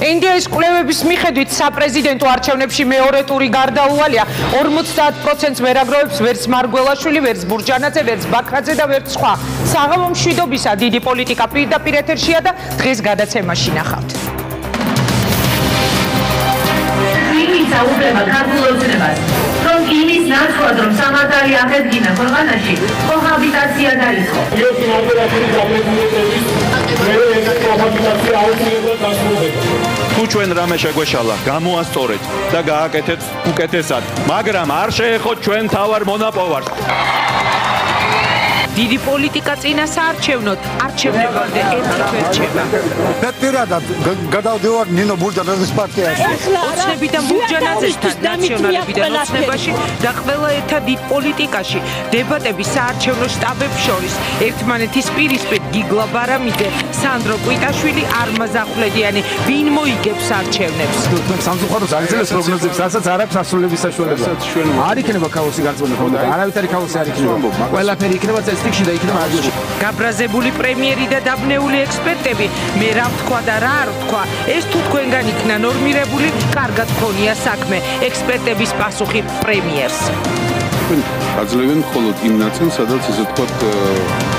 ინდიის კვლევების მიხედვით საპრეზიდენტო არჩევნებში მეორე ტური გარდაუვალია 50%-ს ვერ აგროვებს ვერც მარგველაშვილი, ვერც ბურჯანაძე, ვერც ბაქრაძე და ვერც სხვა. საღამო მშვიდობისა დიდი პოლიტიკა პირდაპირ ეთერშია და დღეს გადაცემაში ნახავთ. იმის აუბრება ქართულ ოცნებას, რომ იმის ნაცვლად, რომ სამართალი აღედგინა ქვეყანაში, კოჰაბიტაცია დაიწყო. თუ ჩვენ რამე შეგვეშალა, გამოასწორეთ და გააკეთეთ უკეთესად, მაგრამ არ შეეხოთ ჩვენ თავარ მონაპოვარს. დიდი პოლიტიკა წინა საარჩევნოდ არჩევნებამდე ერთად ვერჩება. და პირადად გადავდივარ ნინო ბურჯანაძის პარტიაში. ოცნები და ბურჯანაძესთან ნაციონალებიდან ოცნებაში და ყველა ერთად დიდ პოლიტიკაში დებატები საარჩევნო შტაბებს შორის ერთმანეთის პირისპირ გიგლა ბარამიძე, სანდრო კვიტაშვილი, არმაზ ახვლედიანი ვინ მოიგებს არჩევნებს. სამწუხაროდ აგრძელებს პროგნოზებს, რასაც არ აქვს ასრულების საშუალება. არ იქნება ქაოსი გაწმენდა, არავითარი ქაოსი არ იქნება. ყველაფერი იქნება წესრიგში და იქნება ადგილში. გაბრაზებული პრემიერი და დაბნეული ექსპერტები, მე რა ვთქვა და რა არ ვთქვა, ეს თუ თქვენგან იქნა ნორმირებული, კარგად გქონია საქმე. ექსპერტების პასუხი პრემიერს. აძლევენ მხოლოდ იმ ნაწილს, სადაც ისე თქვა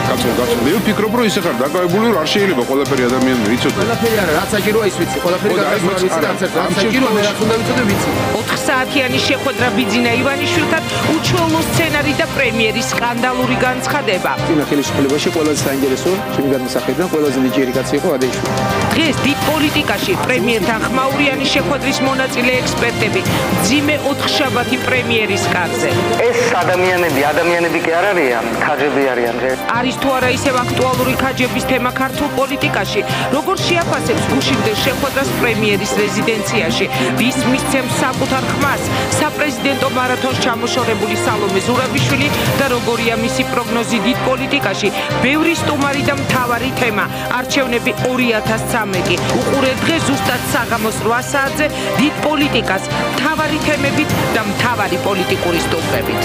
კაცო, მე ვფიქრობ, რომ ისე ხარ დაკავებული, რომ არ შეიძლება ყველაფერი ადამიანები იცოდე. ყველაფერი არა, რაც საჭიროა ის ვიცი. ყველაფერი გადაიწყოს ვიცი და არც ერთ რაც საჭიროა მე რაც უნდა ვიცოდე ვიცი. 4 საათიანი შეხვედრა ბიძინა ივანიშვილთან, უჩვეულო სცენარი და პრემიერის სკანდალური განცხადება. წინა ხელისუფლებაში ყველაზე საინტერესო ჩემი განმსახედიდან ყველაზე ნიჭიერი კაცი იყო ადეიშვილი. დღეს დიდ პოლიტიკაში პრემიერთან ხმაურიანი შეხვედრის მონაწილე ექსპერტები მძიმე 4 შაბათი პრემიერის კარზე. ეს ადამიანები კი არ არიან, ქაჯები არიან. არის თუ არა ისევ აქტუალური ქაჯების თემა ქართულ პოლიტიკაში, როგორ შეაფასებს გუშინდელ შეხვედრას პრემიერის რეზიდენციაში, ვის მისცემს საკუთარ ხმას, საპრეზიდენტო მარათონს ჩამოშორებული სალომე ზურაბიშვილი და როგორია მისი პროგნოზი დიდ პოლიტიკაში, ბევრი სტუმარი და მთავარი თემა, არჩევნები 2013. უყურეთ დღეს ზუსტად საღამოს 8 საათზე დიდ პოლიტიკას, მთავარი თემებით და მთავარი პოლიტიკური სტუმრებით.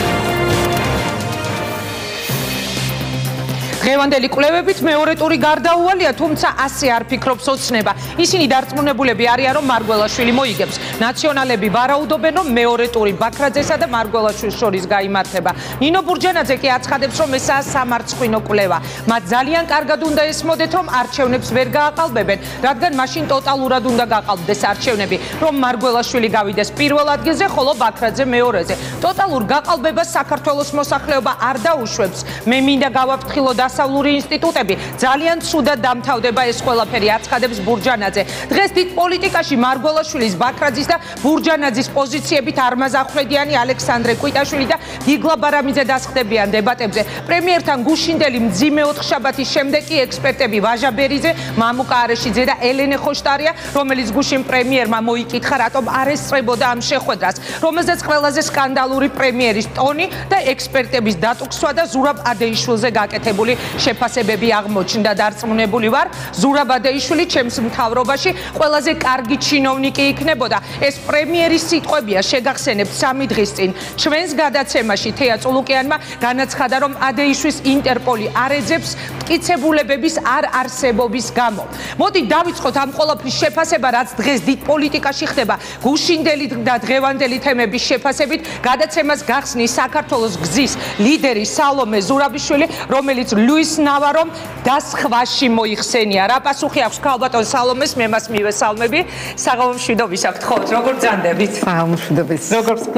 დღევანდელი კვლევებით მეორე ტური გარდაუვალია, თუმცა ასე არ ფიქრობს ოცნება. ისინი დარწმუნებულები არიან, რომ მარგველაშვილი მოიგებს. ნაციონალები ვარაუდობენ, რომ მეორე ტური ბაქრაძესა და მარგველაშვილის შორის გაიმართება. ნინო ბურჯანაძე კი აცხადებს, რომ ესაა სამარცხვინო კვლევა. მათ ძალიან კარგად უნდა ესმოდეთ, რომ არჩევნებს ვერ გააყალბებენ, რადგან მაშინ ტოტალურად უნდა გაყალბდეს არჩევნები, რომ მარგველაშვილი გავიდეს პირველ ადგილზე, ხოლო ბაქრაძე მეორეზე. ტოტალურ გაყალბებას საქართველოს მოსახლეობა არ დაუშვებს. მე მინდა გავაფრთხილო დასავლური ინსტიტუტები, ძალიან ცუდად დამთავრდება ეს ყველაფერი, აცხადებს ბურჯანაძე. დღეს დიდ პოლიტიკაში მარგველაშვილის, ბაქრაძის და ბურჯანაძის პოზიციებით არმაზ ახვლედიანი, ალექსანდრე კვიტაშვილი და გიგლა ბარამიძე დასხდებიან დებატებზე. პრემიერთან გუშინდელი მძიმე 4 შაბათის შემდეგ კი ექსპერტები ვაჟა ბერიძე, მამუკა არეშიძე და ელენე ხოშტარია, რომელიც გუშინ პრემიერმა მოიკითხა, რატომ არ ესწრებოდა ამ შეხვედრას, რომელზეც ყველაზე სკანდალური პრემიერის ტონი და ექსპერტების დატუქსვა და ზურაბ ადეიშვილზე გაკეთებული შეფასებები აღმოჩნდა. დარწმუნებული ვარ, ზურაბ ადეიშვილი ჩემს მთავრობაში ყველაზე კარგი ჩინოვნიკი იქნებოდა. ეს პრემიერის სიტყვებია, შეგახსენებთ 3 დღის წინ ჩვენს გადაცემაში თეა წულუკიანმა განაცხადა, რომ ადეიშვილის ინტერპოლი არ ეძებს მტკიცებულებების არ არსებობის გამო. მოდი დავიწყოთ ამ ყველაფრის შეფასება, რაც დღეს დიდ პოლიტიკაში ხდება. გუშინდელი და დღევანდელი თემების შეფასებით გადაცემას გახსნის საქართველოს გზის ლიდერი სალომე ზურაბიშვილი, რომელიც ლუის ნავარომ და სხვაში მოიხსენია. რა პასუხი აქვს ქალბატონ სალომეს, მე მას მივესალმები. საღამო მშვიდობის აქვთ, ხო, როგორ გძანდებით? საღამო მშვიდობის.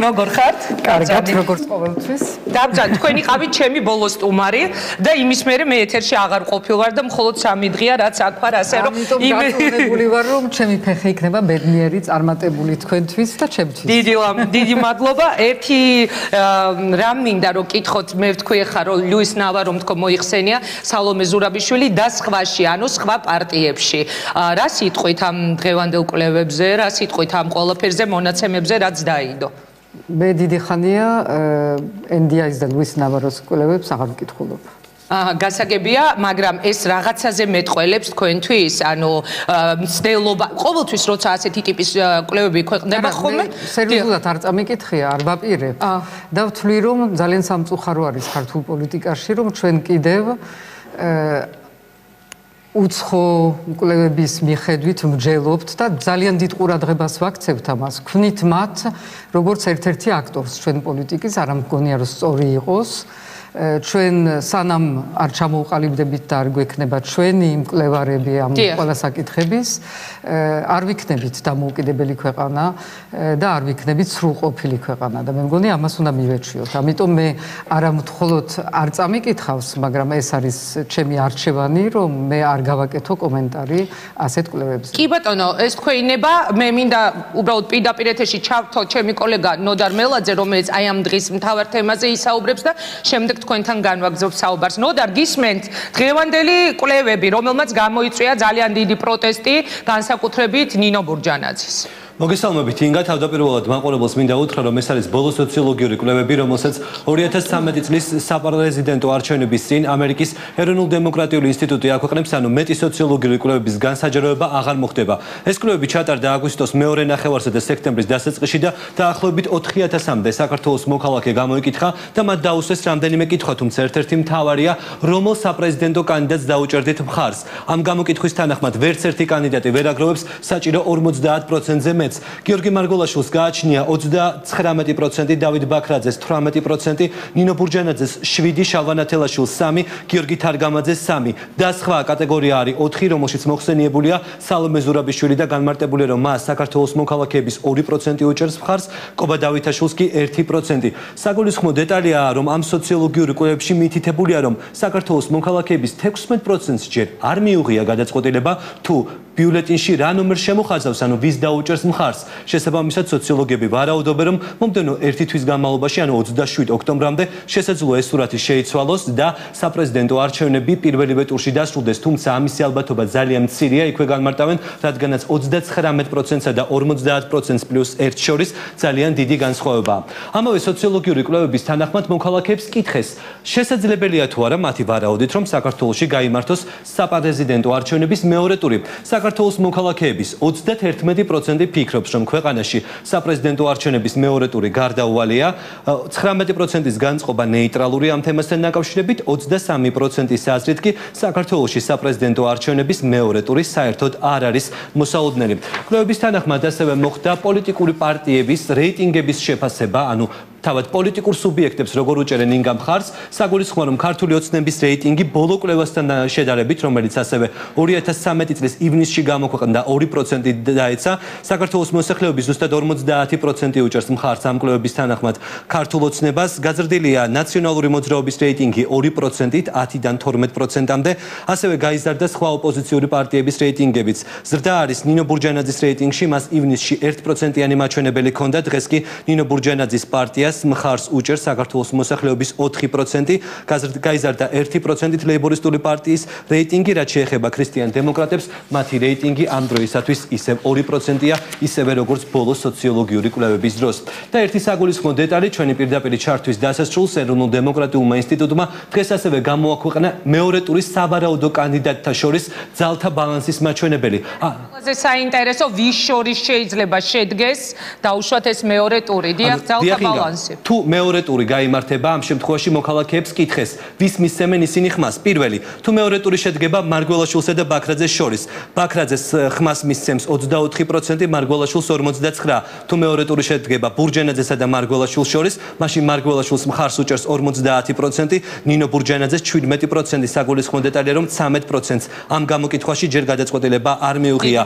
როგორ ხართ? კარგად, როგორც ყოველთვის. დაბძან, თქვენი ყავით ჩემი ბოლო სტუმარი და იმის მერე მე ეთერში აღარ ყოფილვარ და მხოლოდ 3 დღეა, რაც აქ ვარ, ასე რომ გაწონებული ვარ, რომ ჩემი ფეხი იქნება ბედნიერი, წარმატებული თქვენთვის და ჩემთვის. დიდი მადლობა. ერთი რამ მინდა რომ კითხოთ, მე ვთქვი ახლა რომ ლუის ნავარომ თქო მოიხსენია სალომე ზურაბიშვილი და სხვაში, ანუ სხვა პარტიებში. რა სიტყვით ამ დღევანდელ კვლევებზე, რა სიტყვით ამ ყველაფერზე, მონაცემებზე, რაც დაიდო? მე დიდი ხანია NDI-ს და ლუის ნავაროს კვლევებს აღარ ვკითხულობ. გასაგებია, მაგრამ ეს რაღაცაზე მეტყველებს თქვენთვის, ანუ მცდელობა, ყოველთვის როცა ასეთი ტიპის კვლევები ქვეყნდება ხოლმე, სერიოზულად არ წამიკითხია, არ ვაპირებ. და ვთვლი, რომ ძალიან სამწუხარო არის ქართულ პოლიტიკაში, რომ ჩვენ კიდევ უცხო კვლევების მიხედვით მსჯელობთ და ძალიან დიდ ყურადღებას ვაქცევთ ამას. ვქვნით მათ, როგორც ერთ-ერთი აქტორს ჩვენ პოლიტიკის, არ მგონია რომ სწორი იყოს. ჩვენ სანამ არ ჩამოვყალიბდებით და არ გვექნება ჩვენი მკვლევარები ამ ყველა საკითხების, არ ვიქნებით დამოუკიდებელი ქვეყანა და არ ვიქნებით სრულყოფილი ქვეყანა და მე მგონი ამას უნდა მივეჩვიოთ. ამიტომ მე არა მხოლოდ არ წამიკითხავს, მაგრამ ეს არის ჩემი არჩევანი, რომ მე არ გავაკეთო კომენტარი ასეთ კვლევებზე. კი ბატონო, ეს თქვენება, მე მინდა უბრალოდ პირდაპირ ეთერში ჩავთო ჩემი კოლეგა ნოდარ მელაძე, რომელიც აი ამ დღის მთავარ თემაზე ისაუბრებს და შემდეგ თქვენთან განვაგრძობ საუბარს. ნოდარ, გისმენთ დღევანდელი კვლევები, რომელმაც გამოიწვია ძალიან დიდი პროტესტი, განსაკუთრებით ნინო ბურჯანაძის. მოგესალმებით ინგა, თავდაპირველად მაყურებელს მინდა უთხრა, რომ ეს არის ბოლო სოციოლოგიური კვლევები, რომელსაც 2013 წლის საპრეზიდენტო არჩევნების წინ ამერიკის ეროვნულ დემოკრატიული ინსტიტუტი აქვეყნებს, ანუ მეტი სოციოლოგიური კვლევების განსაჯაროება აღარ მოხდება. ეს კვლევები ჩატარდა აგვისტოს მეორე ნახევარსა და სექტემბრის დასაწყისში და დაახლოებით 4000-მდე საქართველოს მოქალაქე გამოიკითხა და მათ დაუსვეს რამდენიმე კითხვა, თუმცა ერთ-ერთი მთავარია, რომელ საპრეზიდენტო კანდიდატს დაუჭერდით მხარს. ამ გამოკითხვის თანახმად ვერც ერთი კანდიდატი ვერ აგროვებს საჭირო 50%-ზე გიორგი მარგველაშვილს გააჩნია 39%, დავით ბაქრაძეს 18%, ნინო ბურჯანაძეს 7%, შალვა ნათელაშვილს 3%, გიორგი თარგამაძეს 3% და სხვა კატეგორია არის 4, რომელშიც მოხსენიებულია სალომე ზურაბიშვილი და განმარტებულია, რომ მას საქართველოს მოქალაქეების 2% უჭერს მხარს, კობა დავითაშვილს კი 1%. საგულისხმო დეტალია, რომ ამ სოციოლოგიური კვლევებში მითითებულია, რომ საქართველოს მოქალაქეების 16%-ს ჯერ არ მიუღია გადაწყვეტილება თუ ბიულეტინში რა ნომერს შემოხაზავს, ანუ ვის დაუჭერს მხარს. შესაბამისად, სოციოლოგები ვარაუდობენ, რომ მომდევნო ერთი თვის განმავლობაში, ანუ 27 ოქტომბრამდე, შესაძლოა ეს სურათი შეიცვალოს და საპრეზიდენტო არჩევნები პირველივე ტურში დასრულდეს, თუმცა ამისი ალბათობა ძალიან მცირეა, იქვე განმარტავენ, რადგანაც 39%-სა და 50%-ს პლუს 1 შორის ძალიან დიდი განსხვავებაა. ამავე სოციოლოგიური კვლევების თანახმად მოქალაქეებს კითხეს, შესაძლებელია თუ არა მათი ვარაუდით, რომ საქართველოში გაიმართოს საპრეზიდენტო არჩევნების მეორე ტური. საქართველოს მოქალაქეების 31% ფიქრობს, რომ ქვეყანაში საპრეზიდენტო არჩევნების მეორე ტური გარდაუვალია, 19%-ის განწყობა ნეიტრალური ამ თემასთან დაკავშირებით, 23%-ის აზრით კი საქართველოში საპრეზიდენტო არჩევნების მეორე ტური საერთოდ არ არის მოსალოდნელი. კვლევების თანახმად ასევე მოხდა პოლიტიკური პარტიების რეიტინგების შეფასება, ანუ თავად პოლიტიკურ სუბიექტებს როგორ უჭერენ ინგა მხარს, საგულისხმოა, რომ ქართული ოცნების რეიტინგი ბოლო კვლევასთან შედარებით, რომელიც ასევე 2013 წლის ივნისში გამოქვეყნდა 2% დაეცა, საქართველოს მოსახლეობის ზუსტად 50% უჭერს მხარს ამ კვლევების თანახმად ქართულ ოცნებას, გაზრდილია ნაციონალური მოძრაობის რეიტინგი 2%-ით 10-დან 12%-მდე, ასევე გაიზარდა სხვა ოპოზიციური პარტიების რეიტინგებიც. ზრდა არის ნინო ბურჯანაძის რეიტინგში, მას ივნისში 1%-იანი მაჩვენებელი ჰქონდა, დღეს კი ნინო ბურჯანაძის პარტია მხარს უჭერს საქართველოს მოსახლეობის 4%, გაიზარდა 1%-ით ლეიბორისტული პარტიის რეიტინგი, რაც შეეხება ქრისტიან დემოკრატებს, მათი რეიტინგი ამ დროისათვის ისევ 2%-ია, ისევე როგორც ბოლო სოციოლოგიური კვლევების დროს. და ერთი საგულისხმო დეტალი, ჩვენი პირდაპირი ჩართვის დასასრულს ეროვნულ დემოკრატიულმა ინსტიტუტმა დღეს ასევე გამოაქვეყნა მეორე ტურის სავარაუდო კანდიდატთა შორის ძალთა ბალანსის მაჩვენებელი. ყველაზე საინტერესო, ვის შორის შეიძლება შედგეს დაუშვათ ეს მეორე ტური, დიახ, ძალთა ბალანსი. თუ მეორე ტური გაიმართება, ამ შემთხვევაში მოქალაქეებს კითხეს, ვის მისცემენ ისინი ხმას. პირველი, თუ მეორე ტური შედგება მარგველაშვილსა და ბაქრაძეს შორის, ბაქრაძეს ხმას მისცემს 24%, მარგველაშვილს 49%. თუ მეორე ტური შედგება ბურჯანაძესა და მარგველაშვილს შორის, მაშინ მარგველაშვილს მხარს უჭერს 50%, ნინო ბურჯანაძეს 17%. საგულისხმო დეტალია, რომ 13%-ს ამ გამოკითხვაში ჯერ გადაწყვეტილება არ მიუღია.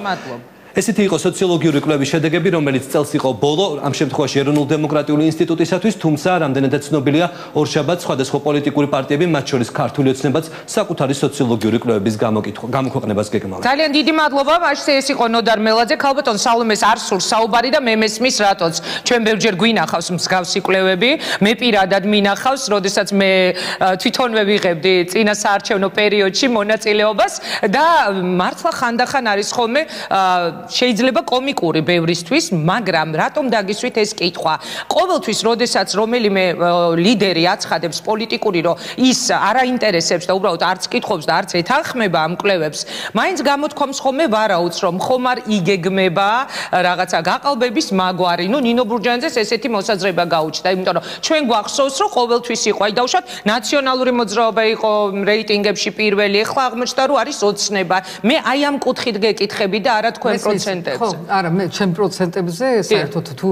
ესეთი იყო სოციოლოგიური კვლევის შედეგები, რომელიც წელს იყო ბოლო, ამ შემთხვევაში ეროვნულ დემოკრატიული ინსტიტუტისათვის, თუმცა რამდენადაც ცნობილია, ორშაბათს სხვადასხვა პოლიტიკური პარტიები, მათ შორის ქართული ოცნებაც საკუთარი სოციოლოგიური კვლევების გამოქვეყნებას გეგმავენ. ძალიან დიდი მადლობა, მაშინ ეს იყო ნოდარ მელაძე, ქალბატონ სალომეს არ სურს საუბარი და მე მესმის რატოც. ჩვენ ბევრჯერ გვინახავს მსგავსი კვლევები, მე პირადად მინახავს, როდესაც მე თვითონვე ვიღებდი წინა საარჩევნო პერიოდში მონაწილეობას და მართლა ხანდახან არის ხოლმე შეიძლება კომიკური ბევრისთვის, მაგრამ რატომ დაგისვით ეს კითხვა? ყოველთვის, როდესაც რომელიმე ლიდერი აცხადებს პოლიტიკური, რომ ის არ აინტერესებს და უბრალოდ არც კითხობს და არც ეთანხმება ამ კვლევებს, მაინც გამოთქვამს ხოლმე ვარაუდს, რომ ხომ არ იგეგმება რაღაცა გაყალბების მაგვარი. ნუ ნინო ბურჯანაძეს ესეთი მოსაზრება გაუჩნდა, იმიტომ რომ ჩვენ გვახსოვს, რომ ყოველთვის იყო, აი დავუშვათ, ნაციონალური მოძრაობა იყო რეიტინგებში პირველი, ახლა აღმოჩნდა, რომ არის ოცნება. მე აი ამ კუთხით გეკითხები და არა თქვენ პროცენტებზე. ხო, არა, მე ჩემ პროცენტებზე საერთოდ თუ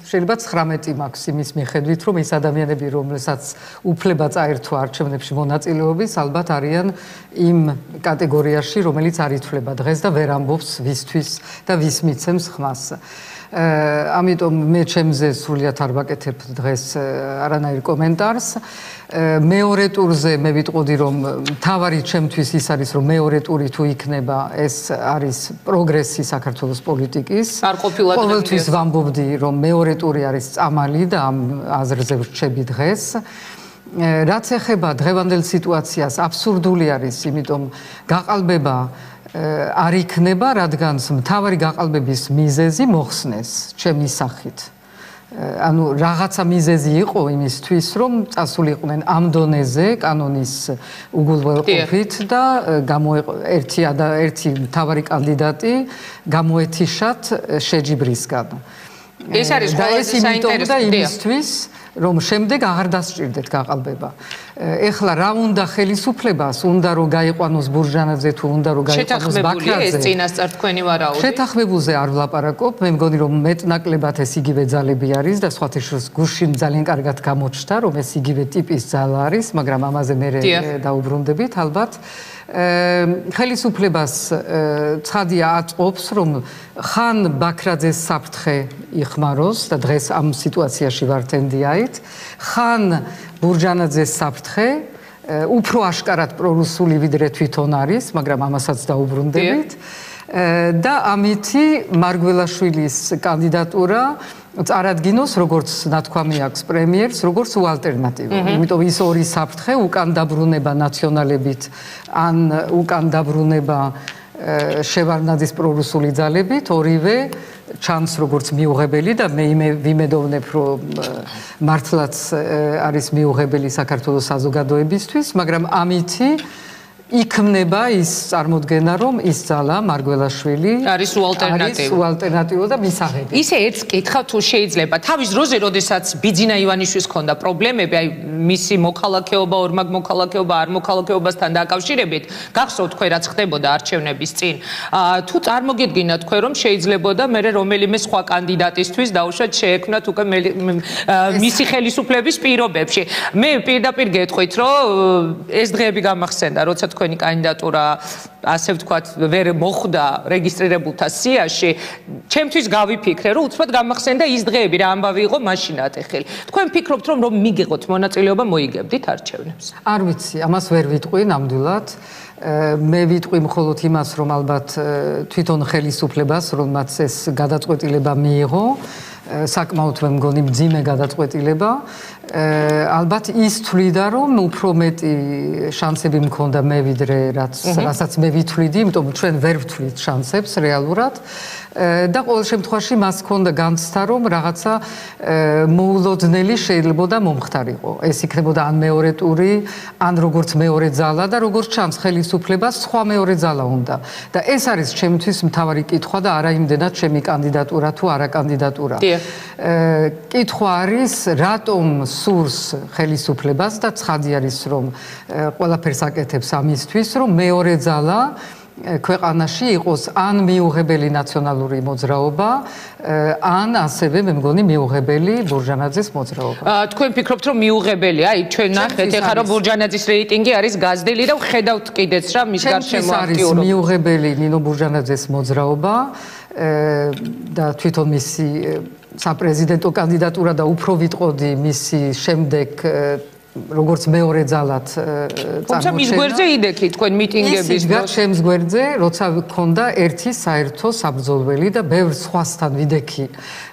შეიძლება 19 მაქვს იმის მიხედვით, რომ ის ადამიანები, რომლებსაც უფლება წაერთვა არჩევნებში მონაწილეობის, ალბათ არიან იმ კატეგორიაში, რომელიც არ ითვლება დღეს და ვერ ამბობს ვისთვის და ვის მიცემს ხმას. ამიტომ მე ჩემზე სრულიად არ ვაკეთებ დღეს არანაირ კომენტარს. მეორე ტურზე მე ვიტყოდი, რომ თავარი ჩემთვის ის არის, რომ მეორე ტური თუ იქნება, ეს არის პროგრესი საქართველოს პოლიტიკის. ყოველთვის ვამბობდი, რომ მეორე ტური არის წამალი და ამ აზრზე ვრჩები დღეს. რაც ეხება დღევანდელ სიტუაციას, აბსურდული არის, იმიტომ გაყალბება არ იქნება, რადგან მთავარი გაყალბების მიზეზი მოხსნეს ჩემი სახით. ანუ რაღაცა მიზეზი იყო იმისთვის, რომ წასულიყვნენ ამ დონეზე კანონის უგულვებყოფით და ერთი მთავარი კანდიდატი გამოეთიშათ შეჯიბრისგან. ეს არის ყველაზე საინტერესო იმისთვის, რომ შემდეგ აღარ დასჭირდეთ გაყალბება. ეხლა რა უნდა ხელისუფლებას, უნდა რომ გაიყვანოს ბურჟანაძე თუ უნდა რომ გაიყვანოს ბაქრაძე. ეს წინასწარ თქვენი ვარაუდი. შეთანხმებულზე არ ვლაპარაკობ, მე მგონი რომ მეტნაკლებად ეს იგივე ძალები არის და სხვათა შორის გუშინ ძალიან კარგად გამოჩნდა, რომ ეს იგივე ტიპის ძალა არის, მაგრამ ამაზე მე დაუბრუნდებით ალბათ. ხელისუფლებას ცხადია აწყობს, რომ ხან ბაქრაძეს საფრთხე იხმაროს და დღეს ამ სიტუაციაში ვართ NDI-ით, ხან ბურჯანაძეს საფრთხე, უფრო აშკარად პრორუსული ვიდრე თვითონ არის, მაგრამ ამასაც დაუბრუნდებით. და ამითი მარგველაშვილის კანდიდატურა წარადგინოს, როგორც ნათქვამი აქვს პრემიერს, როგორც უალტერნატივო. იმიტომ ის ორი საფრთხე, უკან დაბრუნება ნაციონალებით, ან უკან დაბრუნება შევარდნაძის პრორუსული ძალებით, ორივე ჩანს როგორც მიუღებელი და მე ვიმედოვნებ, რომ მართლაც არის მიუღებელი საქართველოს საზოგადოებისთვის, მაგრამ ამითი იქმნება ის წარმოდგენა, რომ ის ძალა მარგველაშვილი არის უალტერნატივო და მისაღები. ისე ერთს კითხავ, თუ შეიძლება თავის დროზე, როდესაც ბიძინა ივანიშვილს ჰქონდა პრობლემები, აი მისი მოქალაქეობა, ორმაგ მოქალაქეობა, არ მოქალაქეობასთან დაკავშირებით, გახსოვთ თქვენ რაც ხდებოდა არჩევნების წინ. თუ წარმოგიდგინათ თქვენ, რომ შეიძლებოდა მე რომელიმე სხვა კანდიდატისთვის დაუშვათ შეექმნათ უკვე მისი ხელისუფლების პირობებში. მე პირდაპირ გეტყვით, რომ ეს დღეები გამახსენდა, როცა თქვენი კანდიდატურა ასე ვთქვათ ვერ მოხვდა რეგისტრირებულთა სიაში, ჩემთვის გავიფიქრე, რომ უცბად გამახსენდა ის დღეები, რა ამბავი იყო მაშინ ატეხილი. თქვენ ფიქრობთ, რომ მიგიღოთ მონაწილეობა, მოიგებდით არჩევნებს? არ ვიცი, ამას ვერ ვიტყვი ნამდვილად. მე ვიტყვი მხოლოდ იმას, რომ ალბათ თვითონ ხელისუფლებას, რომაც ეს გადაწყვეტილება მიიღო, საკმაოდ მე მგონი მძიმე გადაწყვეტილება. ალბათ ის თვლიდა, რომ უფრო მეტი შანსები მქონდა მე ვიდრე რასაც მე ვითვლიდი, იმიტომ ჩვენ ვერ ვთვლით შანსებს რეალურად. და ყოველ შემთხვევაში მას ჰქონდა განცდა, რომ რაღაცა მოულოდნელი შეიძლება მომხდარიყო. ეს იქნებოდა ან მეორე ტური, ან როგორც მეორე ძალა და როგორც ჩანს ხელისუფლებას სხვა მეორე ძალა უნდა. და ეს არის ჩემთვის მთავარი კითხვა და არა იმდენად ჩემი კანდიდატურა თუ არა კანდიდატურა. კითხვა არის, რატომ სურს ხელისუფლებას და ცხადი არის, რომ ყველაფერს აკეთებს ამისთვის, რომ მეორე ძალა ქვეყანაში იყოს ან მიუღებელი ნაციონალური მოძრაობა, ან ასევე მე მგონი მიუღებელი ბურჟანაძის მოძრაობა. თქვენ ფიქრობთ, რომ მიუღებელია? აი ჩვენ ნახეთ, ეხლა რომ ბურჟანაძის რეიტინგი არის გაზრდილი და ვხედავთ კიდეც რა მის გარშემო აქტიურობა. არის მიუღებელი ნინო ბურჟანაძის მოძრაობა და თვითონ მისი საპრეზიდენტო კანდიდატურა და უფრო ვიტყოდი მისი შემდეგ როგორც მეორე ძალად თუმცა მის გვერდზე идеქი თქვენ მიტინგების დროს ჩემს გვერდზე როცა გქონდა ერთი საერთო საბრძოლველი და ბევრ სხვასთან ვიდექი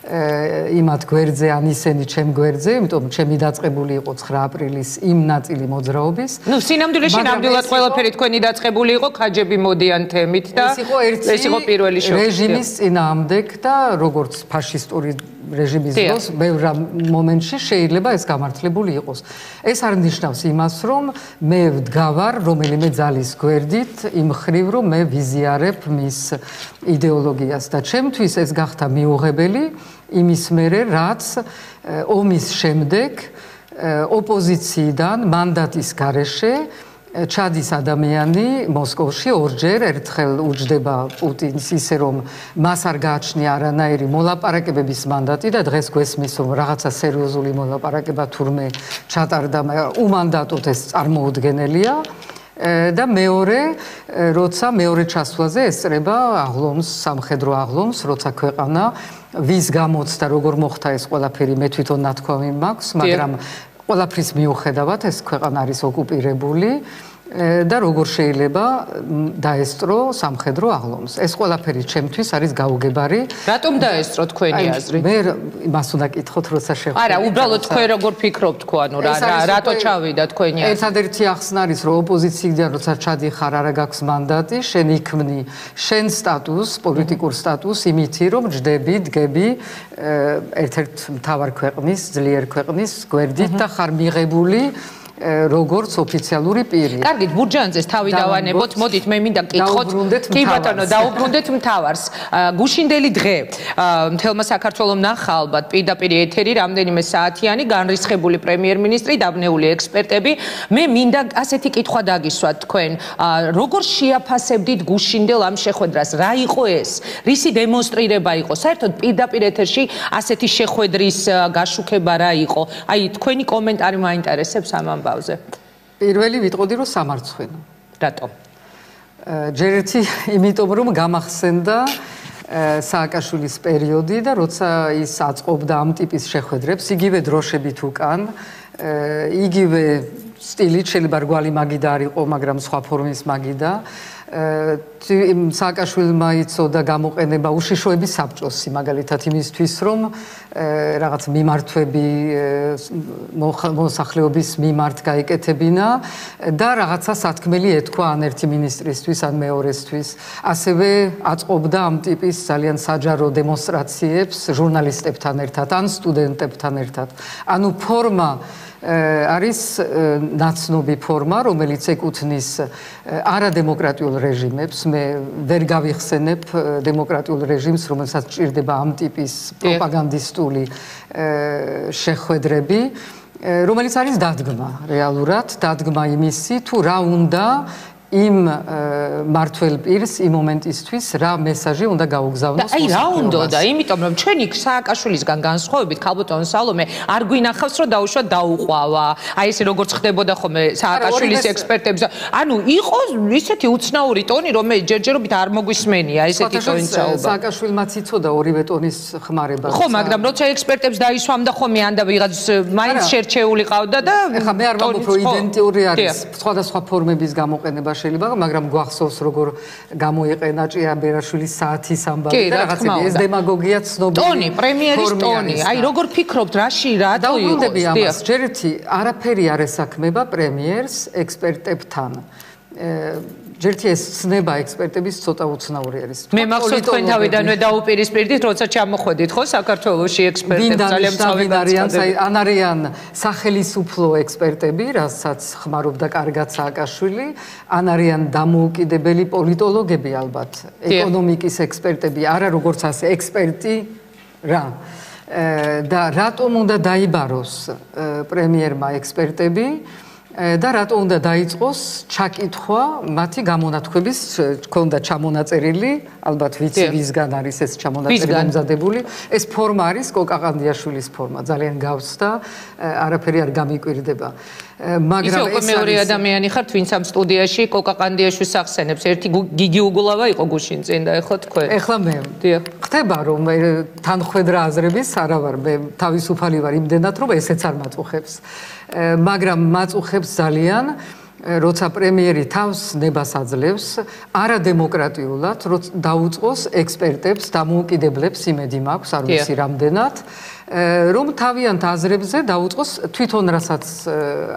იმათ გვერდზე ან ისინი ჩემ გვერდზე, იმიტომ ჩემი დაწყებული იყო 9 აპრილის იმ ნაწილი მოძრაობის. ნუ სინამდვილეში ნამდვილად ყველაფერი თქვენი დაწყებული იყო ქაჯები მოდიან თემით და ეს იყო პირველი შოქი. რეჟიმის წინააღმდეგ და როგორც ფაშისტური რეჟიმის დროს ბევრ მომენტში შეიძლება ეს გამართლებული იყოს. ეს არ ნიშნავს იმას, რომ მე ვდგავარ რომელიმე ძალის გვერდით იმ ხრივ, რომ მე ვიზიარებ მის იდეოლოგიას და ჩემთვის ეს გახდა მიუღებელი იმის მერე, რაც ომის შემდეგ ოპოზიციიდან მანდატის გარეშე ჩადის ადამიანი მოსკოვში ორჯერ, ერთხელ უჯდება პუტინს ისე რომ მას არ გააჩნია არანაირი მოლაპარაკებების მანდატი და დღეს გვესმის რომ რაღაცა სერიოზული მოლაპარაკება თურმე ჩატარდა, მაგრამ უმანდატოდ ეს წარმოუდგენელია. და მეორე, როცა მეორე ჩასვლაზე ესწრება აღლომს, სამხედრო აღლომს, როცა ქვეყანა ვის გამოცდა, როგორ მოხდა ეს ყველაფერი, მე თვითონ ნათქვამი მაქვს, მაგრამ ყველაფრის მიუხედავად ეს ქვეყანა არის ოკუპირებული და როგორ შეიძლება დაესწრო სამხედრო აღლომს. ეს ყველაფერი ჩემთვის არის გაუგებარი. რატომ დაესწრო თქვენი აზრით? მე იმას უნდა კითხოთ, როცა შეხვდებით. არა, უბრალოდ თქვენ როგორ ფიქრობთ თქვა, ანუ რატო ჩავიდა თქვენი აზრით? ერთადერთი ახსნა არის, რომ ოპოზიციიდან როცა ჩადიხარ, არა გაქვს მანდატი, შენ იქმნი შენ სტატუს, პოლიტიკურ სტატუს იმითი, რომ ჯდები, დგები ერთ-ერთ მთავარ ქვეყნის, ძლიერ ქვეყნის გვერდით და ხარ მიღებული როგორც ოფიციალური პირი. კარგით, ბურჯანძეს თავი დავანებოთ. მოდით, მე მინდა კითხოთ. კი ბატონო, დაუბრუნდეთ მთავარს. გუშინდელი დღე მთელმა საქართველომ ნახა ალბათ პირდაპირ ეთერი რამდენიმე საათიანი განრისხებული პრემიერ-მინისტრი, დაბნეული ექსპერტები. მე მინდა ასეთი კითხვა დაგისვათ თქვენ. როგორ შეაფასებდით გუშინდელ ამ შეხვედრას? რა იყო ეს? რისი დემონსტრირება იყო? საერთოდ პირდაპირ ეთერში ასეთი შეხვედრის გაშუქება რა იყო? აი, თქვენი კომენტარი მაინტერესებს ამ ბავზე. პირველი ვიტყოდი რომ სამარცხვინო. რატომ? ჯერ ერთი იმიტომ რომ გამახსენდა სააკაშვილის პერიოდი და როცა ის აწყობდა ამ ტიპის შეხვედრებს, იგივე დროშებით უკან, იგივე სტილით, შეიძლება რგვალი მაგიდა არ იყო, მაგრამ სხვა ფორმის მაგიდა. სააკაშვილმა იცოდა გამოყენება უშიშროების საბჭოს, მაგალითად იმისთვის, რომ რაღაც მიმართვები მოსახლეობის მიმართ გაიკეთებინა და რაღაცა სათქმელი ეთქვა ან ერთი მინისტრისთვის, ან მეორესთვის. ასევე აწყობდა ამ ტიპის ძალიან საჯარო დემონსტრაციებს ჟურნალისტებთან ერთად, ან სტუდენტებთან ერთად. ანუ ფორმა არის ნაცნობი ფორმა, რომელიც ეკუთვნის არადემოკრატიულ რეჟიმებს. მე ვერ გავიხსენებ დემოკრატიულ რეჟიმს, რომელსაც ჭირდება ამ ტიპის პროპაგანდისტული შეხვედრები, რომელიც არის დადგმა, რეალურად დადგმა იმისი, თუ რა უნდა იმ მართველ პირს იმ მომენტისთვის რა მესაჟი უნდა გაუგზავნოს. აი რა უნდა, იმიტომ რომ ჩვენი სააკაშვილისგან განსხვავებით ქალბატონ სალომე არ გვინახავს რომ დაუშვათ დაუყვავა. აი ესე როგორც ხდებოდა ხოლმე სააკაშვილის ექსპერტებზე. ანუ იყო ისეთი უცნაური ტონი, რომ მე ჯერჯერობით არ მოგვისმენია ესეთი ტონისაობა. სააკაშვილმაც იცოდა ორივე ტონის ხმარება. ხო, მაგრამ როცა ექსპერტებს დაისვამდა ხოლმე ან და ვიღაც მაინც შერჩეული ყავდა და ეხლა მე არ ვამბობ რომ იდენტიური არის სხვადასხვა ფორმების გამოყენება შეიძლება, მაგრამ გვახსოვს როგორ გამოიყენა ჭიაბერაშვილის საათის ამბავი და რაღაცები, ეს დემაგოგია ცნობილი. ტონი, პრემიერის ტონი. აი როგორ ფიქრობთ, რაში რატო იყო? დაუბრუნდები ამას. ჯერ ერთი არაფერი არ ესაქმება პრემიერს ექსპერტებთან. ჯერ ერთი ეს ცნება ექსპერტების ცოტა უცნაური არის. მე მახსოვს თქვენ თავიდანვე დაუპირისპირდით, როცა ჩამოხვედით ხო საქართველოში ექსპერტებს ძალიან მწვავე განცხადებით. ან არიან სახელისუფლო ექსპერტები, რასაც ხმარობდა კარგად სააკაშვილი, ან არიან დამოუკიდებელი პოლიტოლოგები ალბათ, ეკონომიკის ექსპერტები, არა როგორც ასე ექსპერტი რა. და რატომ უნდა დაიბაროს პრემიერმა ექსპერტები? და რატო უნდა დაიწყოს ჩაკითხვა მათი გამონათქვების ქონდა ჩამონაწერილი, ალბათ ვიცი ვისგან არის ეს ჩამონაწერი გამზადებული. ეს ფორმა არის კოკაყანდიაშვილის ფორმა, ძალიან გავს და არაფერი არ გამიკვირდება. მაგრამ ეს მეორე ადამიანი ხართ, ვინც ამ სტუდიაში კოკაყანდიაშვილს ახსენებს. ერთი გიგი უგულავა იყო გუშინ წინ და ეხლა თქვენ. ეხლა მე. ხდება რომ თანხვედრა აზრების არა ვარ, მე თავისუფალი ვარ იმდენად რომ ესეც არ მაწუხებს. მაგრამ მაწუხებს ძალიან როცა პრემიერი თავს ნებას აძლევს არადემოკრატიულად დაუწყოს ექსპერტებს დამოუკიდებლებს იმედი მაქვს არ ვიცი რამდენად რომ თავიანთ აზრებზე დაუწყოს თვითონ რასაც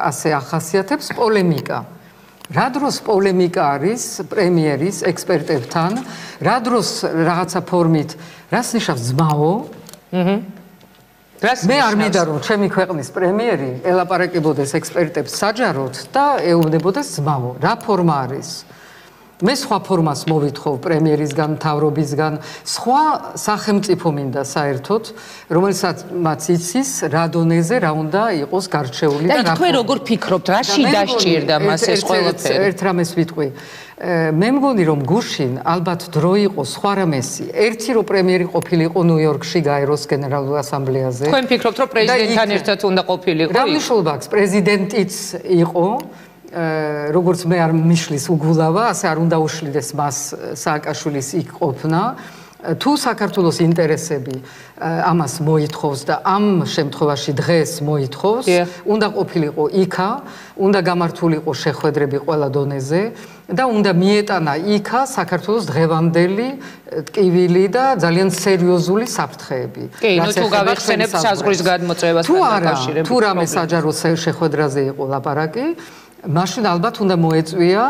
ასე ახასიათებს პოლემიკა რა დროს პოლემიკა არის პრემიერის ექსპერტებთან რა დროს რაღაცა ფორმით რას ნიშნავს ძმაო მე არ მინდა რომ ჩემი ქვეყნის პრემიერი ელაპარაკებოდეს ექსპერტებს საჯაროდ და ეუბნებოდეს ძმაო რა ფორმა არის მე სხვა ფორმას მოვითხოვ პრემიერისგან მთავრობისგან სხვა სახელმწიფო მინდა საერთოდ რომელსაც მათ იცის რა დონეზე რა უნდა იყოს გარჩეული და რა თქვენ როგორ ფიქრობთ რაში დასჭირდა მას ეს ყველაფერი ერთ რამეს ვიტყვი მე მგონი რომ გუშინ ალბათ დრო იყო სხვა რამესი ერთი რომ პრემიერი ყოფილიყო ნიუ-იორკში გაეროს გენერალურ ასამბლეაზე თქვენ ფიქრობთ რომ პრეზიდენტთან ერთად უნდა ყოფილიყო რა მნიშვნელობა აქვს პრეზიდენტიც იყო როგორც მე არ მიშლის უგულავა ასე არ უნდა უშლიდეს მას სააკაშვილის იქ ყოფნა თუ საქართველოს ინტერესები ამას მოითხოვს და ამ შემთხვევაში დღეს მოითხოვს უნდა ყოფილიყო იქა უნდა გამართულიყო შეხვედრები ყველა დონეზე და უნდა მიეტანა იქა საქართველოს დღევანდელი ტკივილი და ძალიან სერიოზული საფრთხეები კი ნუ თუ გავიხსენებთ საზღვრის გადმოწევასთან დაკავშირებით თუ რამე საჯარო შეხვედრაზე იყო ლაპარაკი მაშინ ალბათ უნდა მოეწვია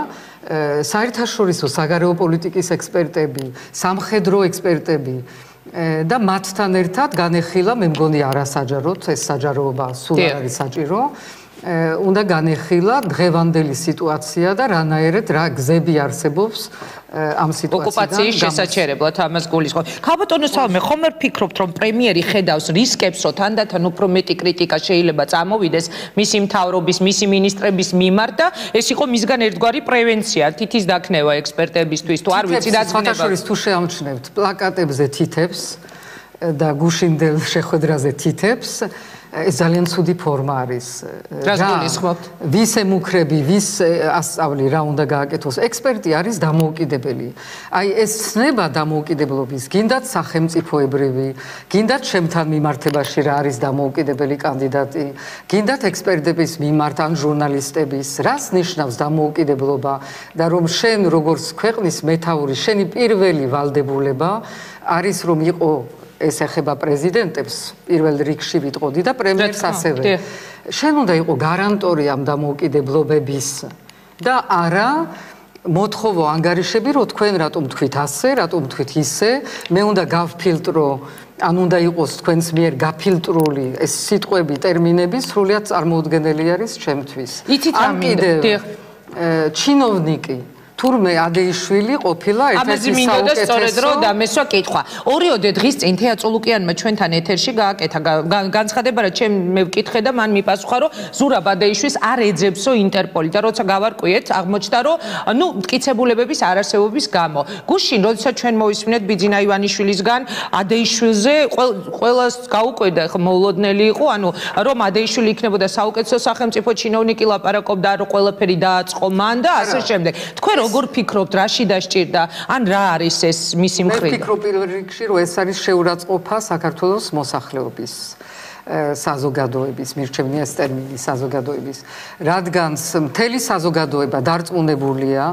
საერთაშორისო საგარეო პოლიტიკის ექსპერტები, სამხედრო ექსპერტები და მათთან ერთად განეხილა, მე მგონი არასაჯაროდ, ეს საჯაროობა სულ არ არის საჭირო. უნდა განეხილა დღევანდელი სიტუაცია და რანაირად რა გზები არსებობს ამ სიტუაციიდან ოკუპაციის შესაჩერებლად ამას გულისხმობ. ქალბატონო სალმე, ხომ არ ფიქრობთ რომ პრემიერი ხედავს რისკებს, რომ თანდათან უფრო მეტი კრიტიკა შეიძლება წამოვიდეს მისი მთავრობის, მისი მინისტრების მიმართ და ეს იყო მისგან ერთგვარი პრევენცია, თითის დაქნევა ექსპერტებისთვის თუ არ ვიცი დაწუნება. სხვათაშორის თუ შეამჩნევთ პლაკატებზე თითებს და გუშინდელ შეხვედრაზე თითებს ეს ძალიან ცუდი ფორმა არის. რას გულისხმობთ? ვის ემუქრები, ვის ასწავლი რა უნდა გააკეთოს. ექსპერტი არის დამოუკიდებელი. აი ეს ცნება დამოუკიდებლობის, გინდათ სახელმწიფოებრივი, გინდათ შემთან მიმართებაში რა არის დამოუკიდებელი კანდიდატი, გინდათ ექსპერტების მიმართ ან ჟურნალისტების, რას ნიშნავს დამოუკიდებლობა და რომ შენ როგორც ქვეყნის მეთაური, შენი პირველი ვალდებულება არის რომ იყო ეს ეხება პრეზიდენტებს პირველ რიგში ვიტყოდი და პრემიერს ასევე. შენ უნდა იყო გარანტორი ამ დამოუკიდებლობების და არა მოთხოვო ანგარიშები რომ თქვენ რატომ თქვით ასე, რატომ თქვით ისე, მე უნდა გავფილტრო ან უნდა იყოს თქვენს მიერ გაფილტრული ეს სიტყვები, ტერმინები სრულიად წარმოუდგენელი არის ჩემთვის. ამ კიდევ ჩინოვნიკი თურმე ადეიშვილი ყოფილა ერთ-ერთი საუკეთესო სწორედ რო დამესვა კითხვა. ორიოდე დღის წინ თეატრულიანმა ჩვენთან ეთერში გააკეთა განცხადება, რა მე ვკითხე და მან მიპასუხა, რომ ზურაბ ადეიშვილს არ ეძებსო ინტერპოლი და როცა გავარკვიეთ, აღმოჩნდა, რომ ნუ მტკიცებულებების არარსებობის გამო. გუშინ, როდესაც ჩვენ მოვისმინეთ ბიძინა ივანიშვილისგან ადეიშვილზე ყველას გაუკვირდა, ხო მოულოდნელი იყო, ანუ რომ ადეიშვილი იქნებოდა საუკეთესო სახელმწიფო ჩინოვნიკი ლაპარაკობდა, რომ ყველაფერი დააწყო მან და ასე შემდეგ. თქვენ როგორ ფიქრობთ, რაში დასჭირდა? ან რა არის ეს მისი მხრიდან? მე ვფიქრობ პირველ რიგში, რომ ეს არის შეურაცხყოფა საქართველოს მოსახლეობის საზოგადოების, მირჩევნია ეს ტერმინი საზოგადოების, რადგან მთელი საზოგადოება დარწმუნებულია,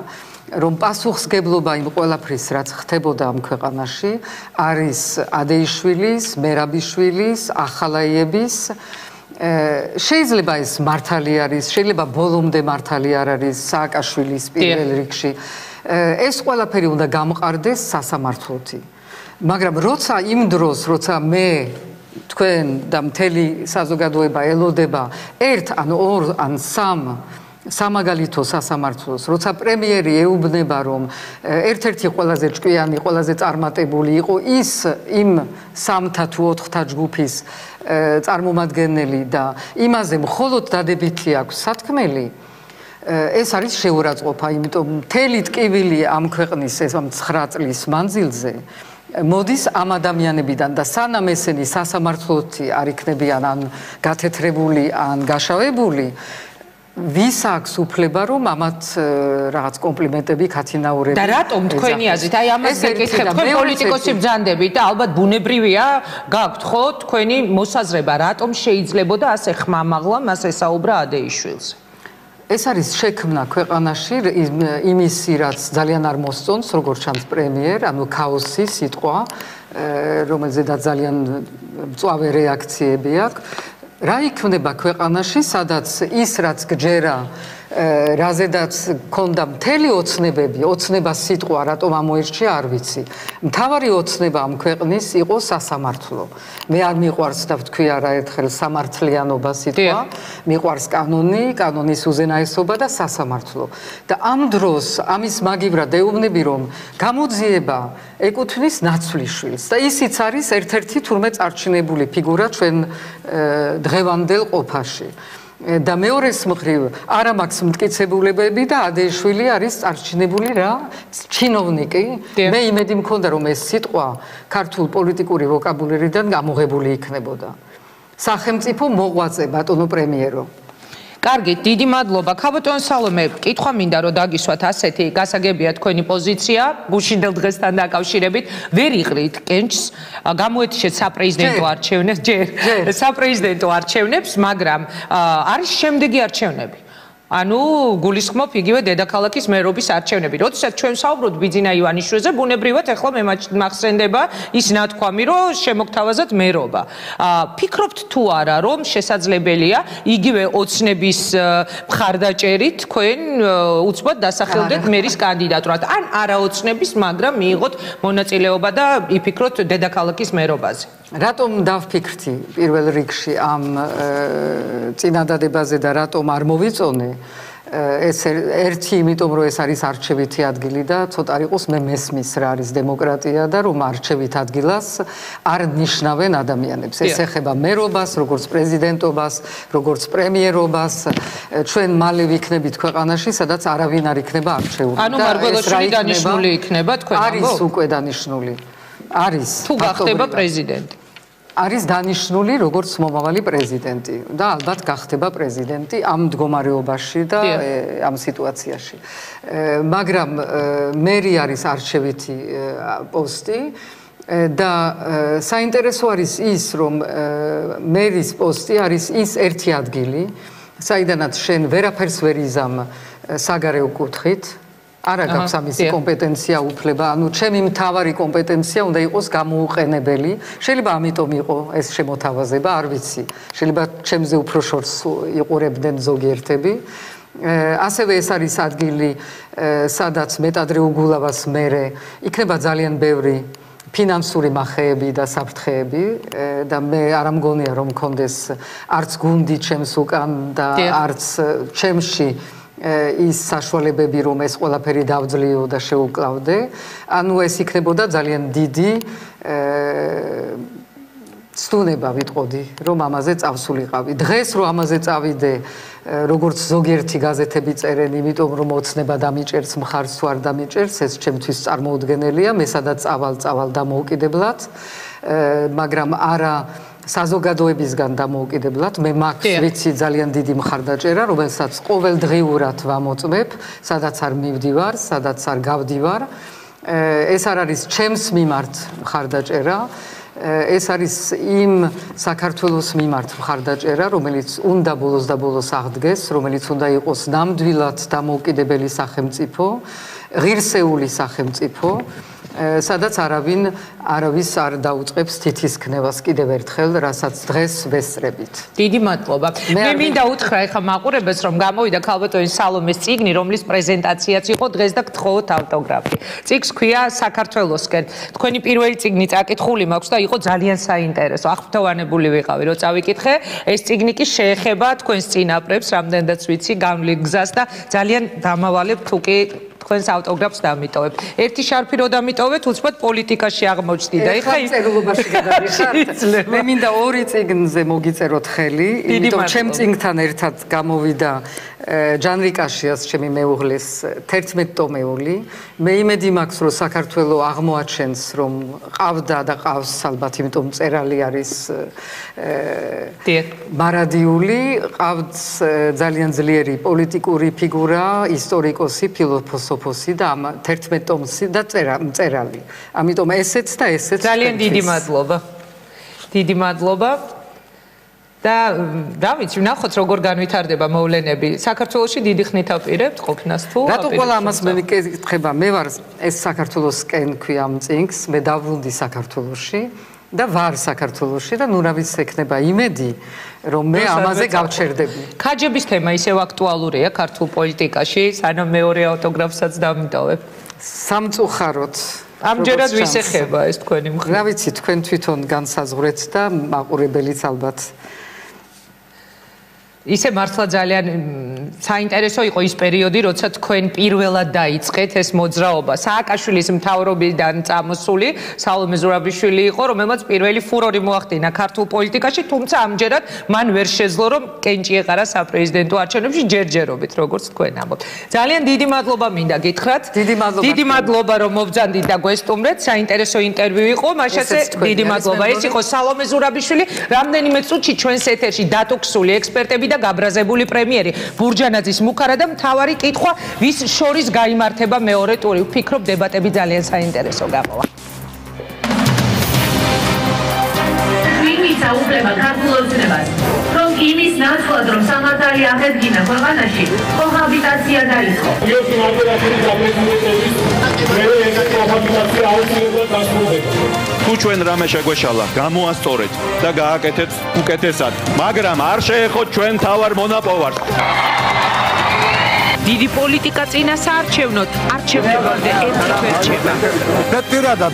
რომ პასუხისგებლობა იმ ყველაფრის, რაც ხდებოდა ამ ქვეყანაში, არის ადეიშვილის, მერაბიშვილის, ახალაიების შეიძლება ეს მართალი არის, შეიძლება ბოლომდე მართალი არ არის სააკაშვილის პირველ რიგში. ეს ყველაფერი უნდა გამყარდეს სასამართლოთი. მაგრამ როცა იმ დროს, როცა მე თქვენ და მთელი საზოგადოება ელოდება ერთ ან ორ ან სამ სამაგალითო სასამართლოს, როცა პრემიერი ეუბნება, რომ ერთ-ერთი ყველაზე ჭკვიანი, ყველაზე წარმატებული იყო ის იმ სამთა თუ ოთხთა ჯგუფის წარმომადგენელი და იმაზე მხოლოდ დადებითი აქვს სათქმელი, ეს არის შეურაცხყოფა, იმიტომ მთელი ტკივილი ამ ქვეყნის ეს 9 წლის მანძილზე მოდის ამ ადამიანებიდან და სანამ ესენი სასამართლოთი არ იქნებიან ან გათეთრებული ან გაშავებული ვის აქვს უფლება რომ ამათ რაღაც კომპლიმენტები ქათინაურები და რატომ თქვენი აზრით აი ამას გეკითხებ თქვენ პოლიტიკოსი ბრძანდებით და ალბათ ბუნებრივია გაქვთ ხო თქვენი მოსაზრება რატომ შეიძლებოდა ასე ხმამაღლა მას ესაუბრა ადეიშვილს ეს არის შექმნა ქვეყანაში იმისი რაც ძალიან არ მოსწონს როგორც ჩანს პრემიერ ანუ ქაოსი სიტყვა რომელზედაც ძალიან მწვავე რეაქციები აქვს რა იქნება ქვეყანაში, სადაც ის რაც გჯერა, რაზედაც ქონდა მთელი ოცნებები, ოცნება სიტყვა, რატომ ამოერჩია, არ ვიცი. მთავარი ოცნება ამ ქვეყნის იყო სასამართლო. მე არ მიყვარს და ვთქვი არაერთხელ სამართლიანობა სიტყვა, მიყვარს კანონი, კანონის უზენაესობა და სასამართლო. და ამ დროს ამის მაგივრად ეუბნები, რომ გამოძიება ეკუთვნის ნაცვლიშვილს და ისიც არის ერთ-ერთი თურმე წარჩინებული ფიგურა ჩვენ დღევანდელ ყოფაში. და მეორეს მხრივ არ მაქვს მტკიცებულებები და ადეიშვილი არის წარჩინებული რა ჩინოვნიკი მე იმედი მქონდა რომ ეს სიტყვა ქართულ პოლიტიკური ვოკაბულერიდან გამოღებული იქნებოდა სახელმწიფო მოღვაწე ბატონო პრემიერო კარგი, დიდი მადლობა. ქაბატონ სალომე, კითხვა მინდა რომ დაგისვათ ასეთი, გასაგებია თქვენი პოზიცია, გუშინდელ დღესთან დაკავშირებით, ვერ იყრით კენჭს, გამოეთიშეთ საპრეზიდენტო არჩევნებს, ჯერ საპრეზიდენტო არჩევნებს, მაგრამ არის შემდეგი არჩევნები. ანუ გულისხმობ იგივე დედაქალაქის მერობის არჩევნები. როდესაც ჩვენ საუბრობთ ბიძინა ივანიშვილზე, ბუნებრივად ეხლა მე მახსენდება ის ნათქვამი, რომ შემოგთავაზათ მერობა. ფიქრობთ თუ არა, რომ შესაძლებელია იგივე ოცნების მხარდაჭერით თქვენ უცბად დასახელდეთ მერის კანდიდატურად, ან არაოცნების, მაგრამ მიიღოთ მონაწილეობა და იფიქროთ დედაქალაქის მერობაზე. რატომ დავფიქრთი პირველ რიგში ამ წინადადებაზე და რატომ არ მოვიწონე ეს ერთი იმიტომ რომ ეს არის არჩევითი ადგილი და ცოტა არ იყოს მე მესმის რა არის დემოკრატია და რომ არჩევით ადგილას არ ნიშნავენ ადამიანებს ეს ეხება მერობას როგორც პრეზიდენტობას როგორც პრემიერობას ჩვენ მალე ვიქნებით ქვეყანაში სადაც არავინ არ იქნება არჩეული ანუ მარგველაშვილი დანიშნული იქნება თქვენ არის უკვე დანიშნული არის თუ გახდება პრეზიდენტი არის დანიშნული როგორც მომავალი პრეზიდენტი და ალბათ გახდება პრეზიდენტი ამ მდგომარეობაში და ამ სიტუაციაში. მაგრამ მერი არის არჩევითი პოსტი და საინტერესო არის ის რომ მერის პოსტი არის ის ერთი ადგილი, საიდანაც შენ ვერაფერს ვერ იზამ საგარეო კუთხით არა გაქვს ამისი კომპეტენცია უფლება, ანუ ჩემი მთავარი კომპეტენცია უნდა იყოს გამოუყენებელი. შეიძლება ამიტომ იყო ეს შემოთავაზება, არ ვიცი. შეიძლება ჩემზე უფრო შორს იყურებდნენ ზოგიერთები. ასევე ეს არის ადგილი, სადაც მეტადრე უგულავას მერე იქნება ძალიან ბევრი ფინანსური მახეები და საფრთხეები და მე არ ამგონია რომ მქონდეს არც გუნდი ჩემს უკან და არც ჩემში ის საშუალებები რომ ეს ყველაფერი დავძლიო და შეუკლავდე ანუ ეს იქნებოდა ძალიან დიდი სტუნება ვიტყოდი რომ ამაზე წავსულიყავი დღეს რომ ამაზე წავიდე როგორც ზოგიერთი გაზეთები წერენ იმიტომ რომ ოცნება დამიჭერს მხარს თუ არ დამიჭერს ეს ჩემთვის წარმოუდგენელია მე სადაც წავალ დამოუკიდებლად მაგრამ არა საზოგადოებისგან დამოუკიდებლად მე მაქვს ვიცი ძალიან დიდი მხარდაჭერა რომელსაც ყოველდღიურად ვამოწმებ სადაც არ მივდივარ სადაც არ გავდივარ ეს არ არის ჩემს მიმართ მხარდაჭერა ეს არის იმ საქართველოს მიმართ მხარდაჭერა რომელიც უნდა ბოლოს და ბოლოს აღდგეს რომელიც უნდა იყოს ნამდვილად დამოუკიდებელი სახელმწიფო ღირსეული სახელმწიფო სადაც არავის არ დაუწყებს თითისქნევას კიდევ ერთხელ, რასაც დღეს ვესწრებით. დიდი მადლობა. მე მინდა უთხრა ეხლა მაყურებელს, რომ გამოვიდა ქალბატონი სალომეს წიგნი, რომლის პრეზენტაციაც იყო დღეს და გთხოვოთ ავტოგრაფი. წიგნს ქვია საქართველოსკენ. თქვენი პირველი წიგნი წაკითხული მაქვს და იყო ძალიან საინტერესო. აღფრთოვანებული ვიყავი, რომ წავიკითხე. ეს წიგნი კი შეეხება თქვენს წინაპრებს, რამდენადაც ვიცი, გავლით გზას და ძალიან დამავალებ თუ კი თქვენს ავტოგრაფს დამიტოვებ. ერთი შარფი რო დამიტოვეთ, უცბად პოლიტიკაში აღმოჩნდი და ეხლა წერილობაში გადავიხართ. მე მინდა ორი წიგნზე მოგიწეროთ ხელი, იმიტომ ჩემ წიგნთან ერთად გამოვიდა ჯანრიკაშიას ჩემი მეუღლის 11 ტომეული. მე იმედი მაქვს, რომ საქართველოს აღმოაჩენს, რომ ყავდა და ყავს ალბათ, იმიტომ მწერალი არის მარადიული, ყავს ძალიან ძლიერი პოლიტიკური ფიგურა, ისტორიკოსი, ფილოსოფოსი და 11 ტომსი და მწერალი. ამიტომ ესეც და ესეც ძალიან დიდი მადლობა. დიდი მადლობა. და დავიცი, ვნახოთ როგორ განვითარდება მოვლენები. საქართველოში დიდი ხნით აპირებთ ყოფნას თუ? რატო ყველა ამას მე მეკითხება? მე ვარ ეს საქართველოსკენ ქვია ამ წიგნს, მე დავრუნდი საქართველოში და ვარ საქართველოში და ნუ რა ვიცი ექნება იმედი, რომ მე ამაზე გავჩერდები. ქაჯების თემა ისევ აქტუალურია ქართულ პოლიტიკაში, სანამ მეორე ავტოგრაფსაც დამიტოვებ. სამწუხაროდ ამჯერად ვის ეხება ეს თქვენი მხრივ? რა ვიცი, თქვენ თვითონ განსაზღვრეთ და მაყურებელიც ალბათ ისე მართლა ძალიან საინტერესო იყო ის პერიოდი, როცა თქვენ პირველად დაიწყეთ ეს მოძრაობა. სააკაშვილის მთავრობიდან წამოსული სალომე ზურაბიშვილი იყო, რომელმაც პირველი ფურორი მოახდინა ქართულ პოლიტიკაში, თუმცა ამჯერად მან ვერ შეძლო, რომ კენჭი ეყარა საპრეზიდენტო არჩევნებში ჯერჯერობით, როგორც თქვენ ამბობთ. ძალიან დიდი მადლობა მინდა გითხრათ. დიდი მადლობა, რომ მობრძანდით და გვესტუმრეთ. საინტერესო ინტერვიუ იყო. მაშასე დიდი მადლობა. ეს იყო სალომე ზურაბიშვილი. რამდენიმე წუთში ჩვენს ეთერში დატოქსული ექსპერტები და გაბრაზებული პრემიერი ბურჯანაძის მუხარა და მთავარი კითხვა ვის შორის გაიმართება მეორე ტური. ვფიქრობ დებატები ძალიან საინტერესო გამოვა. ვინიც აუკლება ქართულ ოცნებას, რომ იმის ნაცვლად რომ სამართალი აღედგინა ქვეყანაში, კოჰაბიტაცია დაიწყო. თუ ჩვენ რამე შეგვეშალა, გამოასწორეთ და გააკეთეთ უკეთესად, მაგრამ არ შეეხოთ ჩვენ თავარ მონაპოვარს. დიდი პოლიტიკა წინა საარჩევნოდ არჩევნებამდე ერთი თვერჩება. და პირადად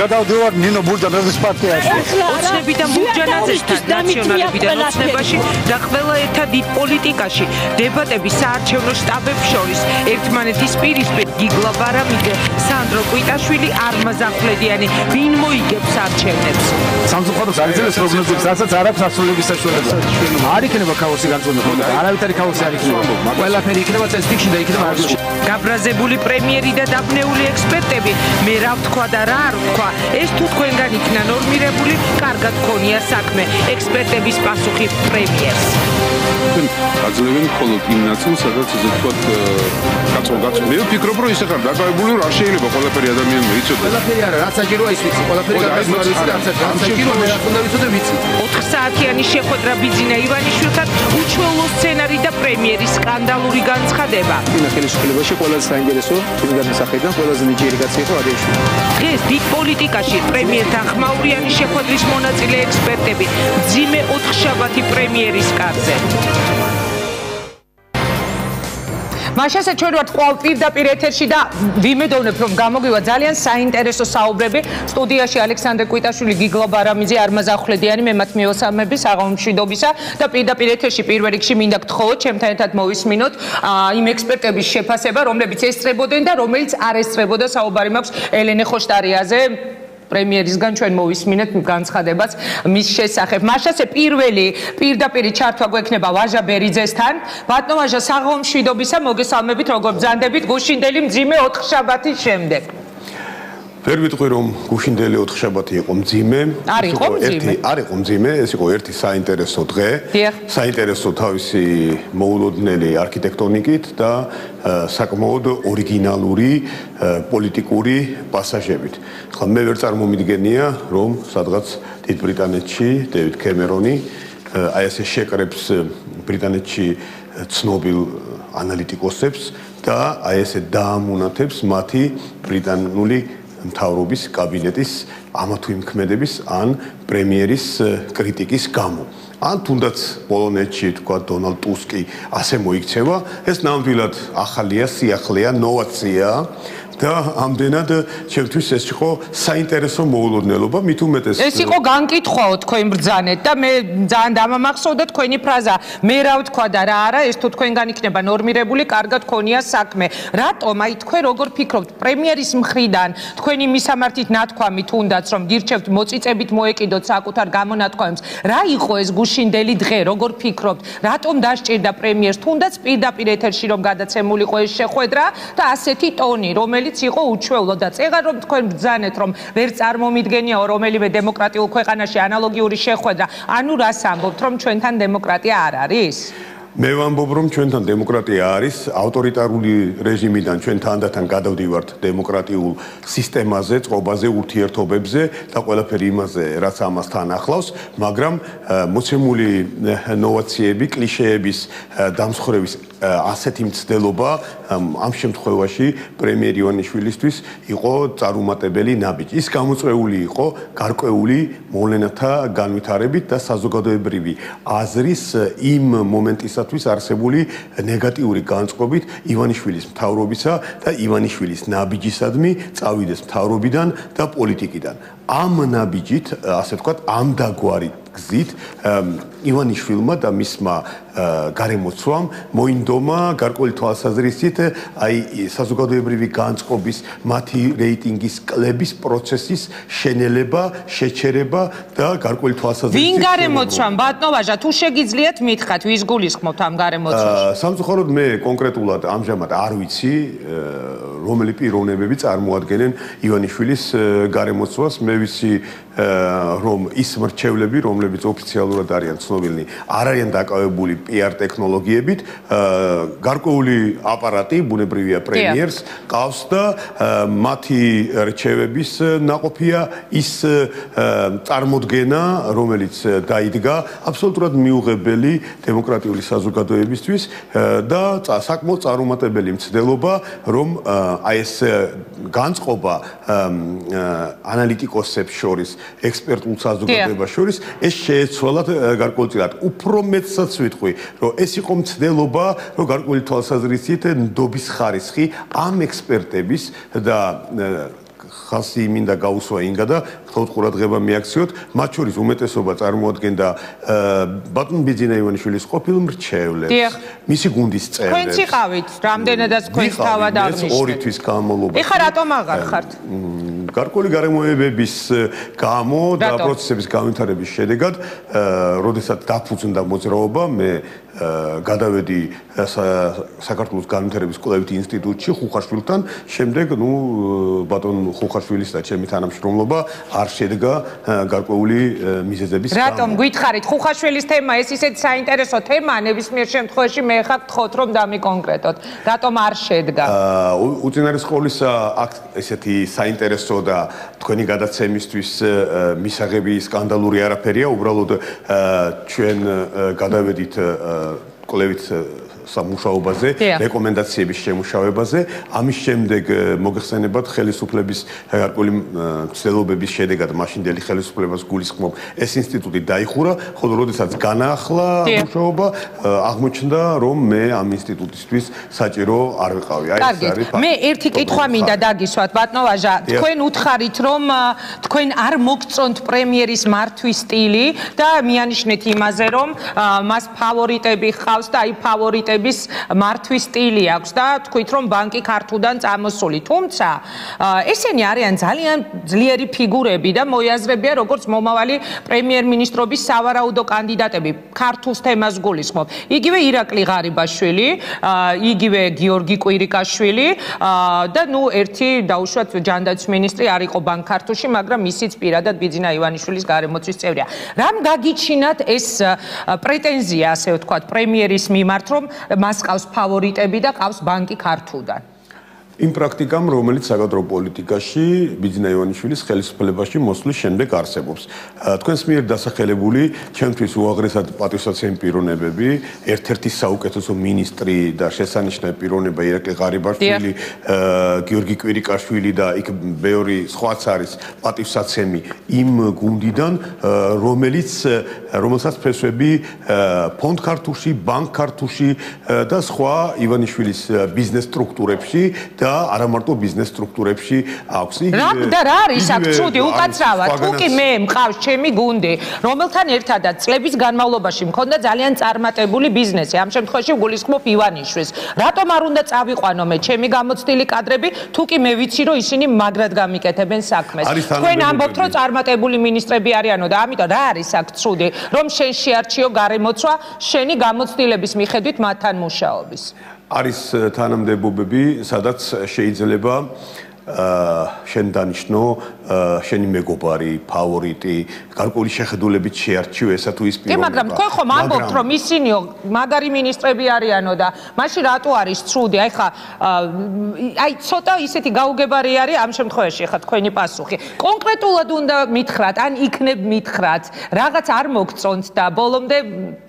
გადავდივარ ნინო ბურჯანაძის პარტიაში. ოცნები და ბურჯანაძესთან ნაციონალებიდან ოცნებაში და ყველა ერთად დიდ პოლიტიკაში დებატები საარჩევნო შტაბებს შორის. ერთმანეთის პირისპირ გიგლა ბარამიძე, სანდრო კვიტაშვილი, არმაზ ახვლედიანი, ვინ მოიგებს არჩევნებს? სამწუხაროდ აგრძელებს პროგნოზებს, რასაც არ აქვს ასრულების საშუალება. არ იქნება ქაოსი განწმენდა, არავითარი ქაოსი არ იქნება. ყველაფერი იქნება წესდიქში და იქნება არჩევნებში. გაბრაზებული პრემიერი და დაბნეული ექსპერტები, მე რა ვთქვა და რა არ ვთქვა, ეს თუ თქვენგან იქნა ნორმირებული, კარგად გქონია საქმე. ექსპერტების პასუხი პრემიერს. აძლევენ მხოლოდ იმ ნაწილს, სადაც ესე ვთქვათ, გაწოლ. მე ვფიქრობ, რომ ისე ხარ დაკავებული, რომ არ შეიძლება ყველაფერი ადამიანმა იცოდეს. ყველაფერი არა, რაც საჭიროა ის ვიცი. ყველაფერი გაკეთება ვიცი და რაც საჭიროა მე რაც უნდა ვიცოდე ვიცი. 4 საათიანი შეხვედრა ბიძინა ივანიშვილთან, უჩვეულო სცენარი და პრემიერის სკანდალური განცხადება. ინა ხელისუფლებაში ყველაზე საინტერესო წინგად მსახიობიდან ყველაზე ნიჭიერი კაცი იყო ადეიშვილი. დღეს დიდ პოლიტიკაში პრემიერთან ხმაურიანი შეხვედრის მონაწილე ექსპერტები მძიმე 4 შაბათი პრემიერის კარზე. მაშასე ჩვენ ვართ ყოველ პირდაპირ ეთერში და ვიმედოვნებ, რომ გამოგივა ძალიან საინტერესო საუბრები. სტუდიაში ალექსანდრე კვიტაშვილი, გიგლა ბარამიძე, არმაზ ახვლედიანი, მე მათ მიესალმები საღამომშვიდობისა და პირდაპირ ეთერში პირველ რიგში მინდა გთხოვოთ ჩემთან ერთად მოვისმინოთ იმ ექსპერტების შეფასება, რომლებიც ესწრებოდნენ და რომელიც არ ესწრებოდა. საუბარი მაქვს ელენე ხოშტარიაზე. პრემიერისგან ჩვენ მოვისმინეთ განცხადებას მის შესახებ. მაშასე პირველი პირდაპირი ჩართვა გვექნება ვაჟა ბერიძესთან. ბატონო ვაჟა, საღამომშვიდობისა, მოგესალმებით, როგორ ბრძანდებით გუშინდელი მძიმე 4 შაბათის შემდეგ. ვერ ვიტყვი რომ გუშინდელი 4 შაბათი იყო მძიმე. არ იყო მძიმე, ეს იყო ერთი საინტერესო დღე. საინტერესო თავისი მოულოდნელი არქიტექტონიკით და საკმაოდ ორიგინალური პოლიტიკური პასაჟებით. ხლა მე ვერ წარმომიდგენია რომ სადღაც დიდ ბრიტანეთში დევიდ კემერონი აი ესე შეკრებს ბრიტანეთში ცნობილ ანალიტიკოსებს და აი ესე დაამონათებს მათი ბრიტანული მთავრობის კაბინეტის ამა თუ იმ ქმედების ან პრემიერის კრიტიკის გამო. ან თუნდაც პოლონეთში თქვა დონალდ ტუსკი ასე მოიქცევა, ეს ნამდვილად ახალია, სიახლეა, ნოვაციაა და ამდენად ჩემთვის ეს იყო საინტერესო მოულოდნელობა, მით უმეტეს ეს იყო განკითხვაო თქვენ ბრძანეთ და მე ძალიან დამამახსოვრდა თქვენი ფრაზა მე რა ვთქვა და რა არა ეს თუ თქვენგან იქნება ნორმირებული კარგად ქონია საქმე რატომ აი თქვენ როგორ ფიქრობთ პრემიერის მხრიდან თქვენი მისამართით ნათქვამით უნდაც რომ გირჩევთ მოწიწებით მოეკიდოთ საკუთარ გამონათქვამებს რა იყო ეს გუშინდელი დღე როგორ ფიქრობთ რატომ დასჭირდა პრემიერს თუნდაც პირდაპირ ეთერში რომ გადაცემულიყო ეს შეხვედრა და ასეთი ტონი რომელიც იყო უჩვეულო და წეღარ რომ თქვენ ბრძანეთ რომ ვერ წარმომიდგენიაო რომელიმე დემოკრატიულ ქვეყანაში ანალოგიური შეხვედრა ანუ რას ამბობთ რომ ჩვენთან დემოკრატია არ არის მე ვამბობ რომ ჩვენთან დემოკრატია არის ავტორიტარული რეჟიმიდან ჩვენ თანდათან გადავდივართ დემოკრატიულ სისტემაზე წყობაზე ურთიერთობებზე და ყველაფერი იმაზე რაც ამასთან ახლავს მაგრამ მოცემული ნოვაციები კლიშეების დამსხვრევის ასეთი მცდელობა ამ შემთხვევაში პრემიერ ივანიშვილისთვის იყო წარუმატებელი ნაბიჯი ის გამოწვეული იყო გარკვეული მოვლენათა განვითარებით და საზოგადოებრივი აზრის იმ მომენტისათვის არსებული ნეგატიური განწყობით ივანიშვილის მთავრობისა და ივანიშვილის ნაბიჯისადმი წავიდეს მთავრობიდან და პოლიტიკიდან ამ ნაბიჯით ასე ვთქვათ ამ დაგვარი გზით ივანიშვილმა და მისმა გარემოცვამ მოინდომა გარკვეული თვალსაზრისით აი საზოგადოებრივი განწყობის მათი რეიტინგის კლების პროცესის შენელება, შეჩერება და გარკვეული თვალსაზრისით ვინ გარემოცვამ ბატონო თუ შეგიძლიათ მითხრათ ვის გულისხმობთ ამ გარემოცვაში სამწუხაროდ მე კონკრეტულად ამჟამად არ ვიცი რომელი პიროვნებები წარმოადგენენ ივანიშვილის გარემოცვას მე ვიცი რომ ის მრჩევლები რომლებიც ოფიციალურად არიან ცნობილნი არ არიან დაკავებული PR ტექნოლოგიებით გარკვეული აპარატი ბუნებრივია პრემიერს ყავს და მათი რჩევების ნაყოფია ის წარმოდგენა რომელიც დაიდგა აბსოლუტურად მიუღებელი დემოკრატიული საზოგადოებისთვის და საკმაოდ წარუმატებელი მცდელობა რომ აი ეს განწყობა ანალიტიკოსებს შორის ექსპერტულ საზოგადოებას შორის ეს შეეცვალათ გარკვეულწილად უფრო მეტსაც ვიტყვი რომ ეს იყო მცდელობა რომ გარკვეული თვალსაზრისით ნდობის ხარისხი ამ ექსპერტების და ხალხი მინდა გაუსვა ინგა და თქო ყურადღება მიაქციოთ მათ შორის უმეტესობა წარმოადგენდა ბატონ ბიძინა ივანიშვილის ყოფილ მრჩევლებს მისი გუნდის წევრებს თქვენც იყავით რამდენადაც თქვენს თავად აღნიშნეთ ორი თვის განმავლობაში ეხლა რატომ აღარ ხართ გარკვეული გარემოებების გამო და პროცესების განვითარების შედეგად როდესაც დაფუძნდა მოძრაობა მე გადავედი საქართველოს განვითარების კვლევით ინსტიტუტში ხუხაშვილთან შემდეგ ბატონ ხუხაშვილის და ჩემი თანამშრომლობა არ შედგა გარკვეული მიზეზების გამო. რატომ გითხარით ხუხაშვილის თემა ეს ისეთ საინტერესო თემაა ნებისმიერ შემთხვევაში მე ხარ გთხოვთ რომ დამიკონკრეტოთ. რატომ არ შედგა? უწინარესყოლისა აქ ესეთი საინტერესო და თქვენი გადაცემისთვის მისაღები სკანდალური არაფერია, უბრალოდ ჩვენ გადავედით კვლევით სამუშაობაზე, რეკომენდაციების შემუშავებაზე. ამის შემდეგ მოგეხსენებათ ხელისუფლების გარკვეული ცდილობების შედეგად მაშინდელი ხელისუფლებას გულისხმობ ეს ინსტიტუტი დაიხურა, ხოლო როდესაც განაახლა მუშაობა, აღმოჩნდა რომ მე ამ ინსტიტუტისთვის საჭირო არ ვიყავი. აი ეს არის ფაქტი. მე ერთი კითხვა მინდა დაგისვათ, ბატონო ვაჟა, თქვენ უთხარით რომ თქვენ არ მოგწონთ პრემიერის მართვის სტილი და მიანიშნეთ იმაზე რომ მას ფავორიტები ხავს და აი ფავორიტები მართვის სტილი აქვს და თქვით რომ ბანკი ქართლიდან წამოსული. თუმცა ესენი არიან ძალიან ძლიერი ფიგურები და მოიაზრებია როგორც მომავალი პრემიერ-მინისტრობის სავარაუდო კანდიდატები. ქართულს თემას გულისხმობ. იგივე ირაკლი ღარიბაშვილი, იგივე გიორგი კვირიკაშვილი და ერთი დაუშვათ ჯანდაცვის მინისტრი არ იყო ბანკ ქართულში, მაგრამ ისიც პირადად ბიძინა ივანიშვილის გარემოცვის წევრია. რამ გაგიჩინათ ეს პრეტენზია, ასე ვთქვათ, პრემიერის მიმართ, რომ მას ყავს ფავორიტები და ყავს ბანკი ქართლიდან. იმ პრაქტიკამ, რომელიც საკადრო პოლიტიკაში ბიძინა ივანიშვილის ხელისუფლებაში მოსვლის შემდეგ არსებობს. თქვენს მიერ დასახელებული ჩემთვის უაღრესად პატივსაცემი პიროვნებები, ერთ-ერთი საუკეთესო მინისტრი და შესანიშნავი პიროვნება ირაკლი ღარიბაშვილი, გიორგი კვირიკაშვილი და იქ ბევრი სხვაც არის პატივსაცემი იმ გუნდიდან, რომელსაც ფესვები ფონდ ქართულში, ბანკ ქართულში და სხვა ივანიშვილის ბიზნეს სტრუქტურებში და და არა მარტო ბიზნეს სტრუქტურებში აქვს. და რა არის აქ ცუდი უკაცრავად? თუ კი მე მყავს ჩემი გუნდი, რომელთან ერთადაც წლების განმავლობაში მქონდა ძალიან წარმატებული ბიზნესი. ამ შემთხვევაში გულისხმობ ივანიშვილს. რატომ არ უნდა წავიყვანო მე ჩემი გამოცდილი კადრები, თუ კი მე ვიცი რომ ისინი მაგრად გამიკეთებენ საქმეს. თქვენ ამბობთ რომ წარმატებული მინისტრები არიანო და ამიტომ რა არის აქ ცუდი, რომ შენ შეარჩიო გარემოცვა შენი გამოცდილების მიხედვით მათთან მუშაობის. არის თანამდებობები, სადაც შეიძლება შენ დანიშნო შენი მეგობარი, ფავორიტი, გარკვეული შეხედულებით შეარჩიო ესა თუ ის პიროვნება. კი, მაგრამ თქვენ ხომ ამბობთ რომ ისინიო მაგარი მინისტრები არიანო და მაშინ რატო არის ცუდი? აი ცოტა ისეთი გაუგებარი არის ამ შემთხვევაში ხა თქვენი პასუხი. კონკრეტულად უნდა მითხრათ, ან იქნებ მითხრათ, რაღაც არ მოგწონთ და ბოლომდე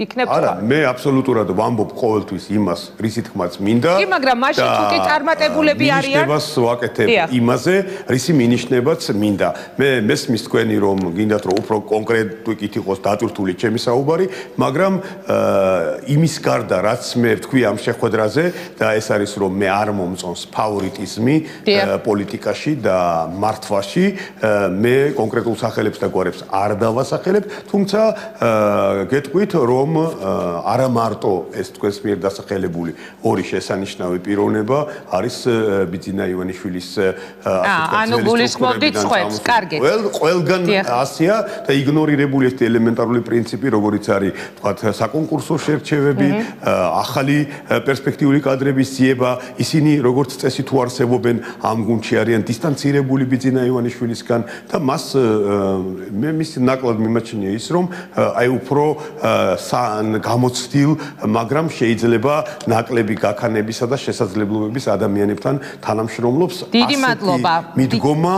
იქნებ თქვა. არა, მე აბსოლუტურად ვამბობ ყოველთვის იმას, რისი თქმაც მინდა. კი, მაგრამ მაშინ თუ კი წარმატებულები არიან, ნიშნებას ვაკეთებ იმაზე, რისი მინიშნებაც მინდა. მე მესმის თქვენი რომ გინდათ რომ უფრო კონკრეტულად იყოს დატვირთული ჩემი საუბარი, მაგრამ იმის გარდა რაც მე ვთქვი ამ შეხვედრაზე და ეს არის რომ მე არ მომწონს ფავორიტიზმი პოლიტიკაში და მართვაში, მე კონკრეტულ სახელებს და გვარებს არ დავასახელებ, თუმცა გეტყვით რომ არა მარტო ეს თქვენს მიერ დასახელებული ორი შესანიშნავი პიროვნება არის ბიძინა ივანიშვილის ანუ გულისხმობდით სხვებს, კარგით. ყველგან ასია და იგნორირებული ეს ელემენტარული პრინციპი, როგორიც არის, თქვათ, საკონკურსო შერჩევები, ახალი პერსპექტიული კადრების ძიება, ისინი როგორც წესი თუ არსებობენ ამ გუნდში არიან დისტანცირებული ბიძინა ივანიშვილისგან და მას მე მის ნაკლად მიმაჩნია ის, რომ აი უფრო გამოცდილ, მაგრამ შეიძლება ნაკლები გაქანებისა და შესაძლებლობების ადამიანებთან თანამშრომლობს. დიდი მადლობა. მიდგომა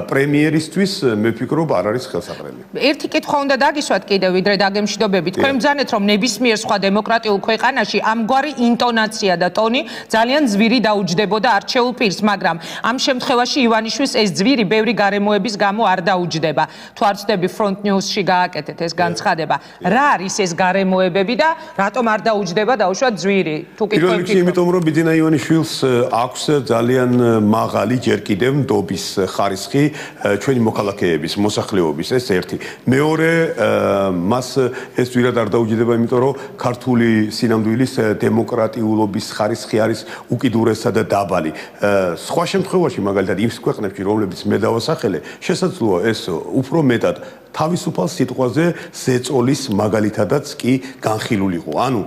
პრემიერისთვის მე ვფიქრობ არ არის ხელსაყრელი. ერთი კითხვა უნდა დაგისვათ კიდევ ვიდრე დაგემშვიდობებით. თქვენ ბრძანეთ რომ ნებისმიერ სხვა დემოკრატიულ ქვეყანაში ამგვარი ინტონაცია და ტონი ძალიან ძვირი დაუჯდებოდა არჩეულ პირს, მაგრამ ამ შემთხვევაში ივანიშვილს ეს ძვირი ბევრი გარემოების გამო არ დაუჯდება. თუ არ ვცდები Front News-ში გააკეთეთ ეს განცხადება. რა არის ეს გარემოებები და რატომ არ დაუჯდება დაუშვათ ძვირი? თუ კი თქვენ ფიქრობთ, იმიტომ რომ ბიძინა ივანიშვილს აქვს ძალიან მაღალი ჯერ კიდევ ნდობის ხარისხი ჩვენი მოქალაქეების, მოსახლეობის, ეს ერთი. მეორე, მას ეს ძვირად არ დაუჯდება, იმიტომ რომ ქართული სინამდვილის დემოკრატიულობის ხარისხი არის უკიდურესა და დაბალი. სხვა შემთხვევაში, მაგალითად, იმ ქვეყნებში, რომლებიც მე დავასახელე, შესაძლოა ეს უფრო მეტად თავისუფალ სიტყვაზე ზეწოლის მაგალითადაც კი განხილულიყო. ანუ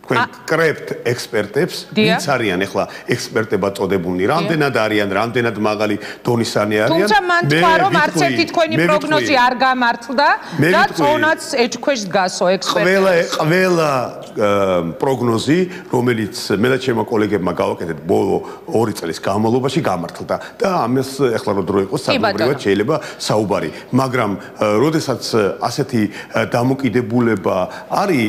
თქვენ კრებთ ექსპერტებს, ვინც არიან ახლა ექსპერტებად წოდებულნი, რამდენად არიან, რამდენად მაღალი დონისანი არიან. თუმცა მან თქვა, რომ არც ერთი თქვენი პროგნოზი არ გამართლდა და წონაც ეჭქვეშ დგასო ექსპერტებს. ყველა პროგნოზი, რომელიც მე და ჩემო კოლეგებმა გავაკეთეთ ბოლო 2 წლის განმავლობაში გამართლდა და ამას ახლა რო დრო იყოს საკმაოდ შეიძლება საუბარი. მაგრამ როდესაც ასეთი დამოკიდებულება არის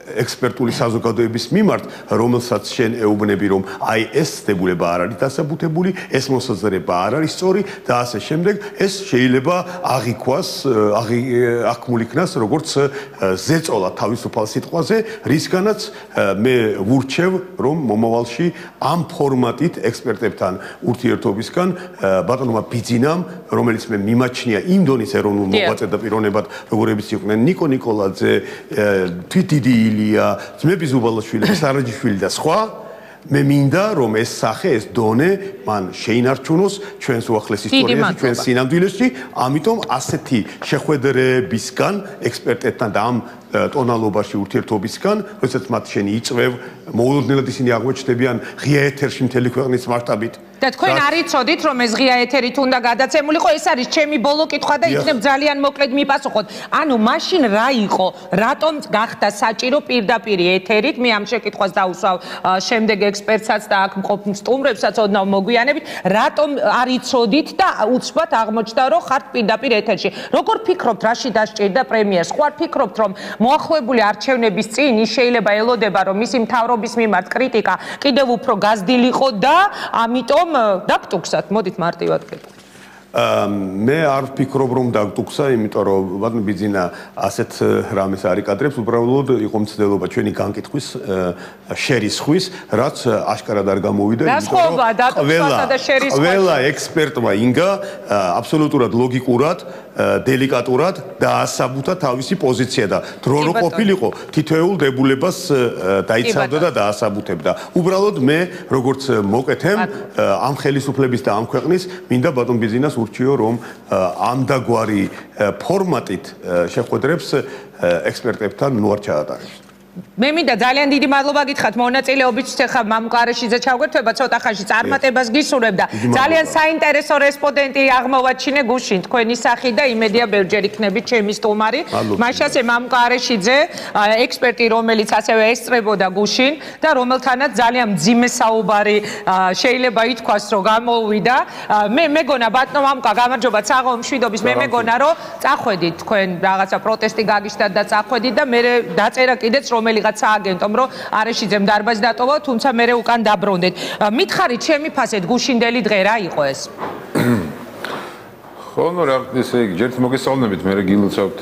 ექსპერტული საზოგადოების მიმართ, რომელსაც შენ ეუბნები, რომ აი ეს დებულება არ არის დასაბუთებული, ეს მოსაზრება არ არის სწორი და ასე შემდეგ, ეს შეიძლება აღიქვას, აღქმულ იქნას როგორც ზეწოლა თავისუფალ სიტყვაზე, რისგანაც მე ვურჩევ, რომ მომავალში ამ ფორმატით ექსპერტებთან ურთიერთობისგან ბატონმა ბიძინამ, რომელიც მე მიმაჩნია იმ დონის ეროვნულ მოღვაწედ და პიროვნებად, როგორებიც იყვნენ ნიკო ნიკოლაძე, თვითიდი ძმები ზუბალაშვილი, სარაჯიშვილი და სხვა, მე მინდა რომ ეს სახე, ეს დონე მან შეინარჩუნოს ჩვენს უახლეს ისტორიაში, ჩვენს სინამდვილეში, ამიტომ ასეთი შეხვედრებისგან ექსპერტებთან და ამ ტონალობაში ურთიერთობისგან, როდესაც მათ შენი იწვევ, მოულოდნელად ისინი აღმოჩნდებიან ღია ეთერში მთელი ქვეყნის მასშტაბით. და თქვენ არიცოდით რომ ეს ღია ეთერით უნდა გადაცემულიყო, ეს არის ჩემი ბოლო კითხვა და იქნებ ძალიან მოკლედ მიპასუხოთ. ანუ მაშინ რა იყო, რატომ გახდა საჭირო პირდაპირ ეთერით, მე ამ შეკითხვას დავუსვავ შემდეგ ექსპერტსაც და აქ მყოფ სტუმრებსაც ოდნავ მოგვიანებით, რატომ არიცოდით და უცბად აღმოჩნდა რომ ხართ პირდაპირ ეთერში. როგორ ფიქრობთ, რაში დასჭირდა პრემიერს? ხო არ ფიქრობთ რომ მოახლოებული არჩევნების წინ ის შეიძლება ელოდება რომ მისი მთავრობის მიმართ კრიტიკა კიდევ უფრო გაზრდილიყო და ამიტომ დაგტუქსათ, მოდით მარტივად გეტყვით. მე არ ვფიქრობ რომ დაგტუქსა, იმიტომ რომ ბატონო ბიძინა ასეთ რამეს არ იკადრებს, უბრალოდ იყო მცდელობა ჩვენი განკითხვის შერისხვის, რაც აშკარად არ გამოვიდა, ყველა ექსპერტმა ინგა აბსოლუტურად ლოგიკურად, დელიკატურად დაასაბუთა თავისი პოზიცია და დრო რო ყოფილიყო თითოეულ დებულებას დაიცავდა და დაასაბუთებდა. უბრალოდ მე როგორც მოკეთემ ამ ხელისუფლების და ამ ქვეყნის მინდა ბატონ ბიძინას ურჩიო რომ ამდაგვარი ფორმატით შეხვედრებს ექსპერტებთან ნუ არ ჩაატარებს. მე მინდა ძალიან დიდი მადლობა გითხრათ მონაწილეობისთვის. ახლა მამუკარეშიძე ჩაგვერთვება ცოტა ხანში წარმატებას გისურვებ და ძალიან საინტერესო რესპონდენტი აღმოვაჩინე გუშინ თქვენი სახით და იმედია ბევრჯერ იქნებით ჩემი სტუმარი. მაშასე მამუკარეშიძე ექსპერტი რომელიც ასევე ესწრებოდა გუშინ და რომელთანაც ძალიან მძიმე საუბარი შეიძლება ითქვას რომ გამოუვიდა. მე მეგონა ბატონო მამუკა გამარჯობა წაღო მშვიდობის მე მეგონა რომ წახვედით თქვენ რაღაცა პროტესტი გაგიშდათ და წახვედით და მე დაწერა კიდეც რომელიღაც სააგენტომ რომ არეშიძემ დარბაზი დატოვა, თუმცა მე უკან დაბრუნდეთ. მითხარით ჩემი ფასეთ გუშინდელი დღე რა იყო ეს? ხო, ნუ რა ესე იგი, ჯერთ მოგესალმებით, მე გილოცავთ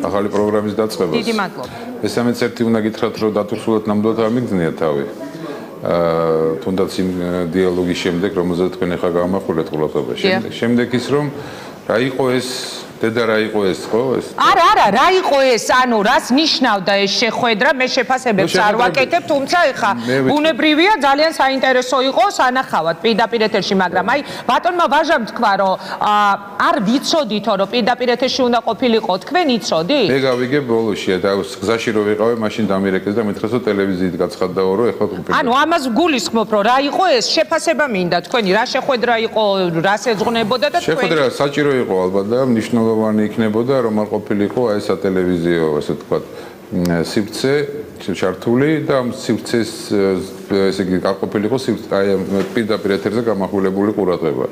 ახალი პროგრამის დაწყებას. დიდი მადლობა. ესამეც ერთი უნდა გითხრათ, რომ დათურსულად ნამდვილად არ მიგზნია თავი. თუნდაც იმ დიალოგის შემდეგ, რომელზეც თქვენ ახლა გამახვილეთ ყურადღება. შემდეგ ის რომ რა იყო ეს დედა რა იყო ეს ხო ეს? არა, რა იყო ეს? ანუ რას ნიშნავდა ეს შეხვედრა? მე შეფასებებს არ ვაკეთებ, თუმცა ეხა ბუნებრივია ძალიან საინტერესო იყო სანახავად პირდაპირ ეთერში, მაგრამ აი ბატონმა ვაჟამ თქვა რომ არ ვიცოდითო რომ პირდაპირ ეთერში უნდა ყოფილიყო, თქვენ იცოდით? მე გავიგე ბოლოში და გზაში რო ვიყავე, მაშინ დამირეკეს და მითხრას რომ ტელევიზიით გაცხადდაო რომ ეხლა ყოფილი. ანუ ამას გულისხმობ რომ რა იყო ეს? შეფასება მინდა თქვენი რა შეხვედრა იყო, რას ეძღვნებოდა და თქვენ შეხვედრა საჭირო იყო ალბათ და მნიშვნელოვანი იქნებოდა რომ არ ყოფილიყო აი ეს ტელევიზიო ასე თქვათ სივრცე ჩართული და ამ სივრცეს ესე იგი არ ყოფილიყო აი პირდაპირ ეთერზე გამახვილებული ყურადღება.